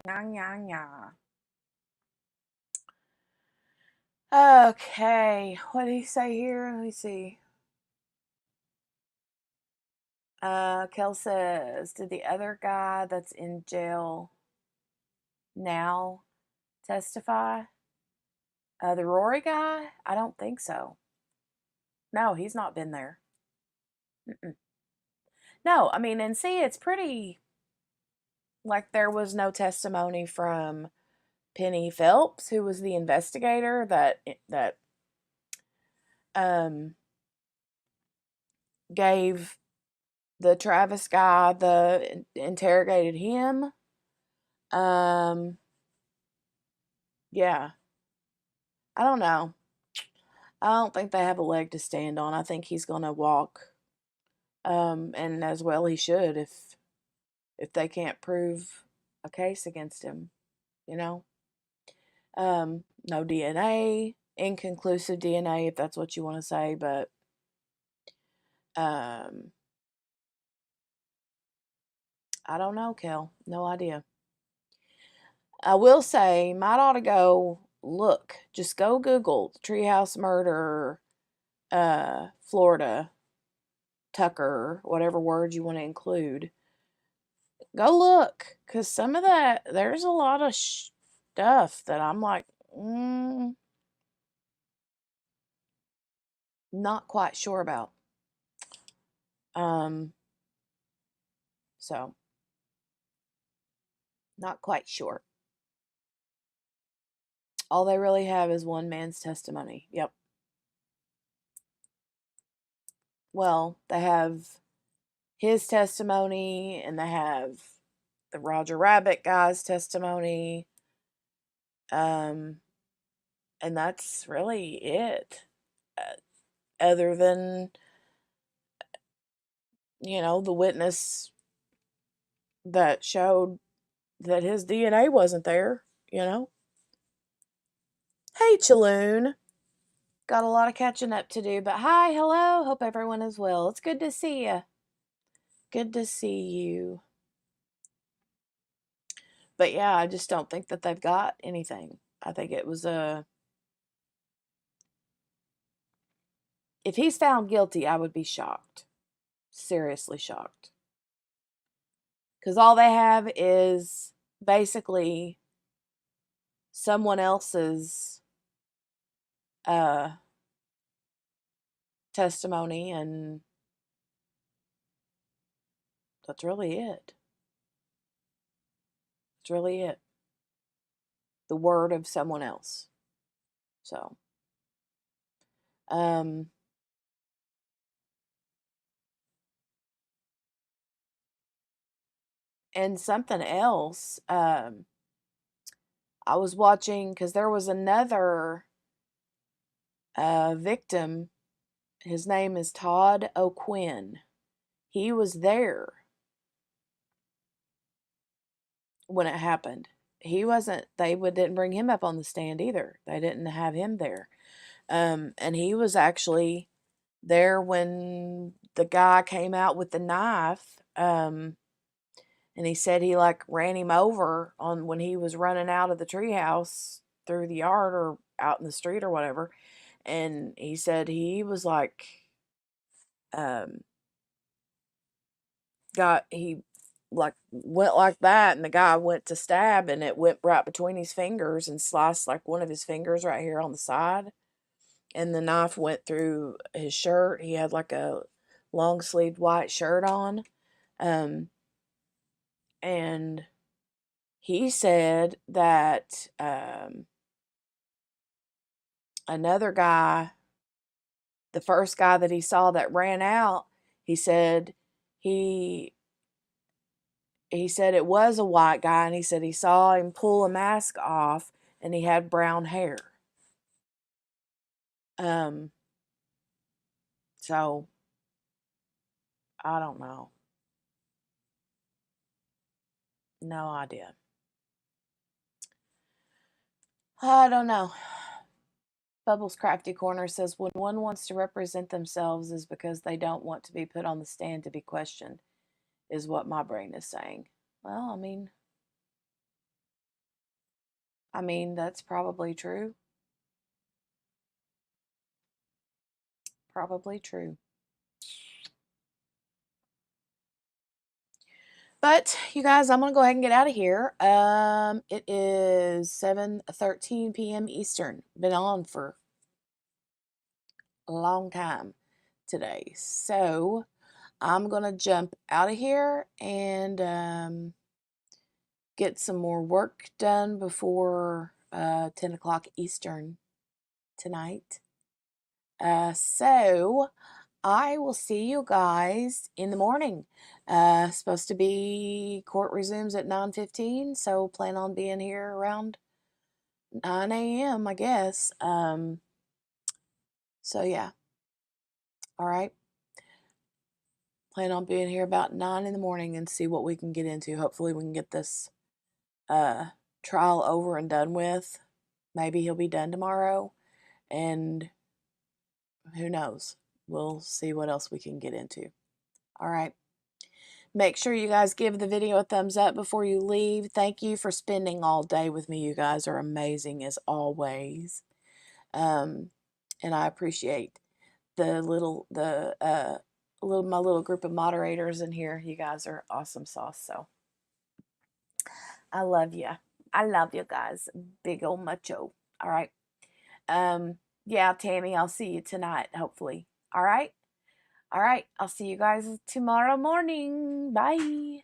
A: Nya, nya, nya. Okay, what did he say here? Let me see. Kel says, did the other guy that's in jail now testify? The Rory guy? I don't think so. No, he's not been there. Mm-mm. No, I mean, and see, it's pretty, like, there was no testimony from Penny Phelps, who was the investigator that gave the Travis guy interrogated him. Yeah. I don't know. I don't think they have a leg to stand on. I think he's gonna walk. And as well he should if they can't prove a case against him, you know. No DNA, inconclusive DNA, if that's what you want to say, but I don't know, Kel. No idea. I will say, might ought to go look. Just go Google Treehouse Murder, Florida, Tucker, whatever word you want to include. Go look, because some of that, there's a lot of stuff that I'm like, not quite sure about. So, not quite sure. All they really have is one man's testimony. Yep. Well, they have his testimony, and they have the Roger Rabbit guy's testimony. And that's really it. Other than, the witness that showed that his DNA wasn't there, Hey, Chaloon. Got a lot of catching up to do, but hi, hello. Hope everyone is well. It's good to see you. Good to see you. But yeah, I just don't think that they've got anything. I think it was if he's found guilty, I would be shocked. Seriously shocked. Because all they have is basically someone else's testimony, and that's really it. That's really it. The word of someone else. So, and something else, I was watching because there was another victim. His name is Todd O'Quinn. He was there when it happened. He wasn't, didn't bring him up on the stand either. They didn't have him there. And he was actually there when the guy came out with the knife. And he said he like ran him over on when he was running out of the treehouse through the yard or out in the street or whatever. And he said he was like, um, he like went like that, and the guy went to stab, and it went right between his fingers and sliced like one of his fingers right here on the side. And the knife went through his shirt. He had like a long sleeved white shirt on. And he said that another guy, the first guy that he saw that ran out, he said he said it was a white guy, and he said he saw him pull a mask off, and he had brown hair. So I don't know. No idea. I don't know. Bubbles Crafty Corner says when one wants to represent themselves is because they don't want to be put on the stand to be questioned, is what my brain is saying. Well, I mean that's probably true. Probably true. But you guys, I'm gonna go ahead and get out of here. It is 7:13 p.m. Eastern. Been on for a long time today, so I'm gonna jump out of here and get some more work done before 10 o'clock Eastern tonight. So I will see you guys in the morning. Supposed to be court resumes at 9:15, so plan on being here around 9 a.m. I guess. So yeah. All right. Plan on being here about 9 in the morning and see what we can get into. Hopefully we can get this trial over and done with. Maybe he'll be done tomorrow, and who knows? We'll see what else we can get into. All right. Make sure you guys give the video a thumbs up before you leave. Thank you for spending all day with me. You guys are amazing as always. And I appreciate my little group of moderators in here. You guys are awesome sauce. So I love you. I love you guys. Big old macho. All right. Yeah, Tammy, I'll see you tonight, hopefully. All right. All right. I'll see you guys tomorrow morning. Bye.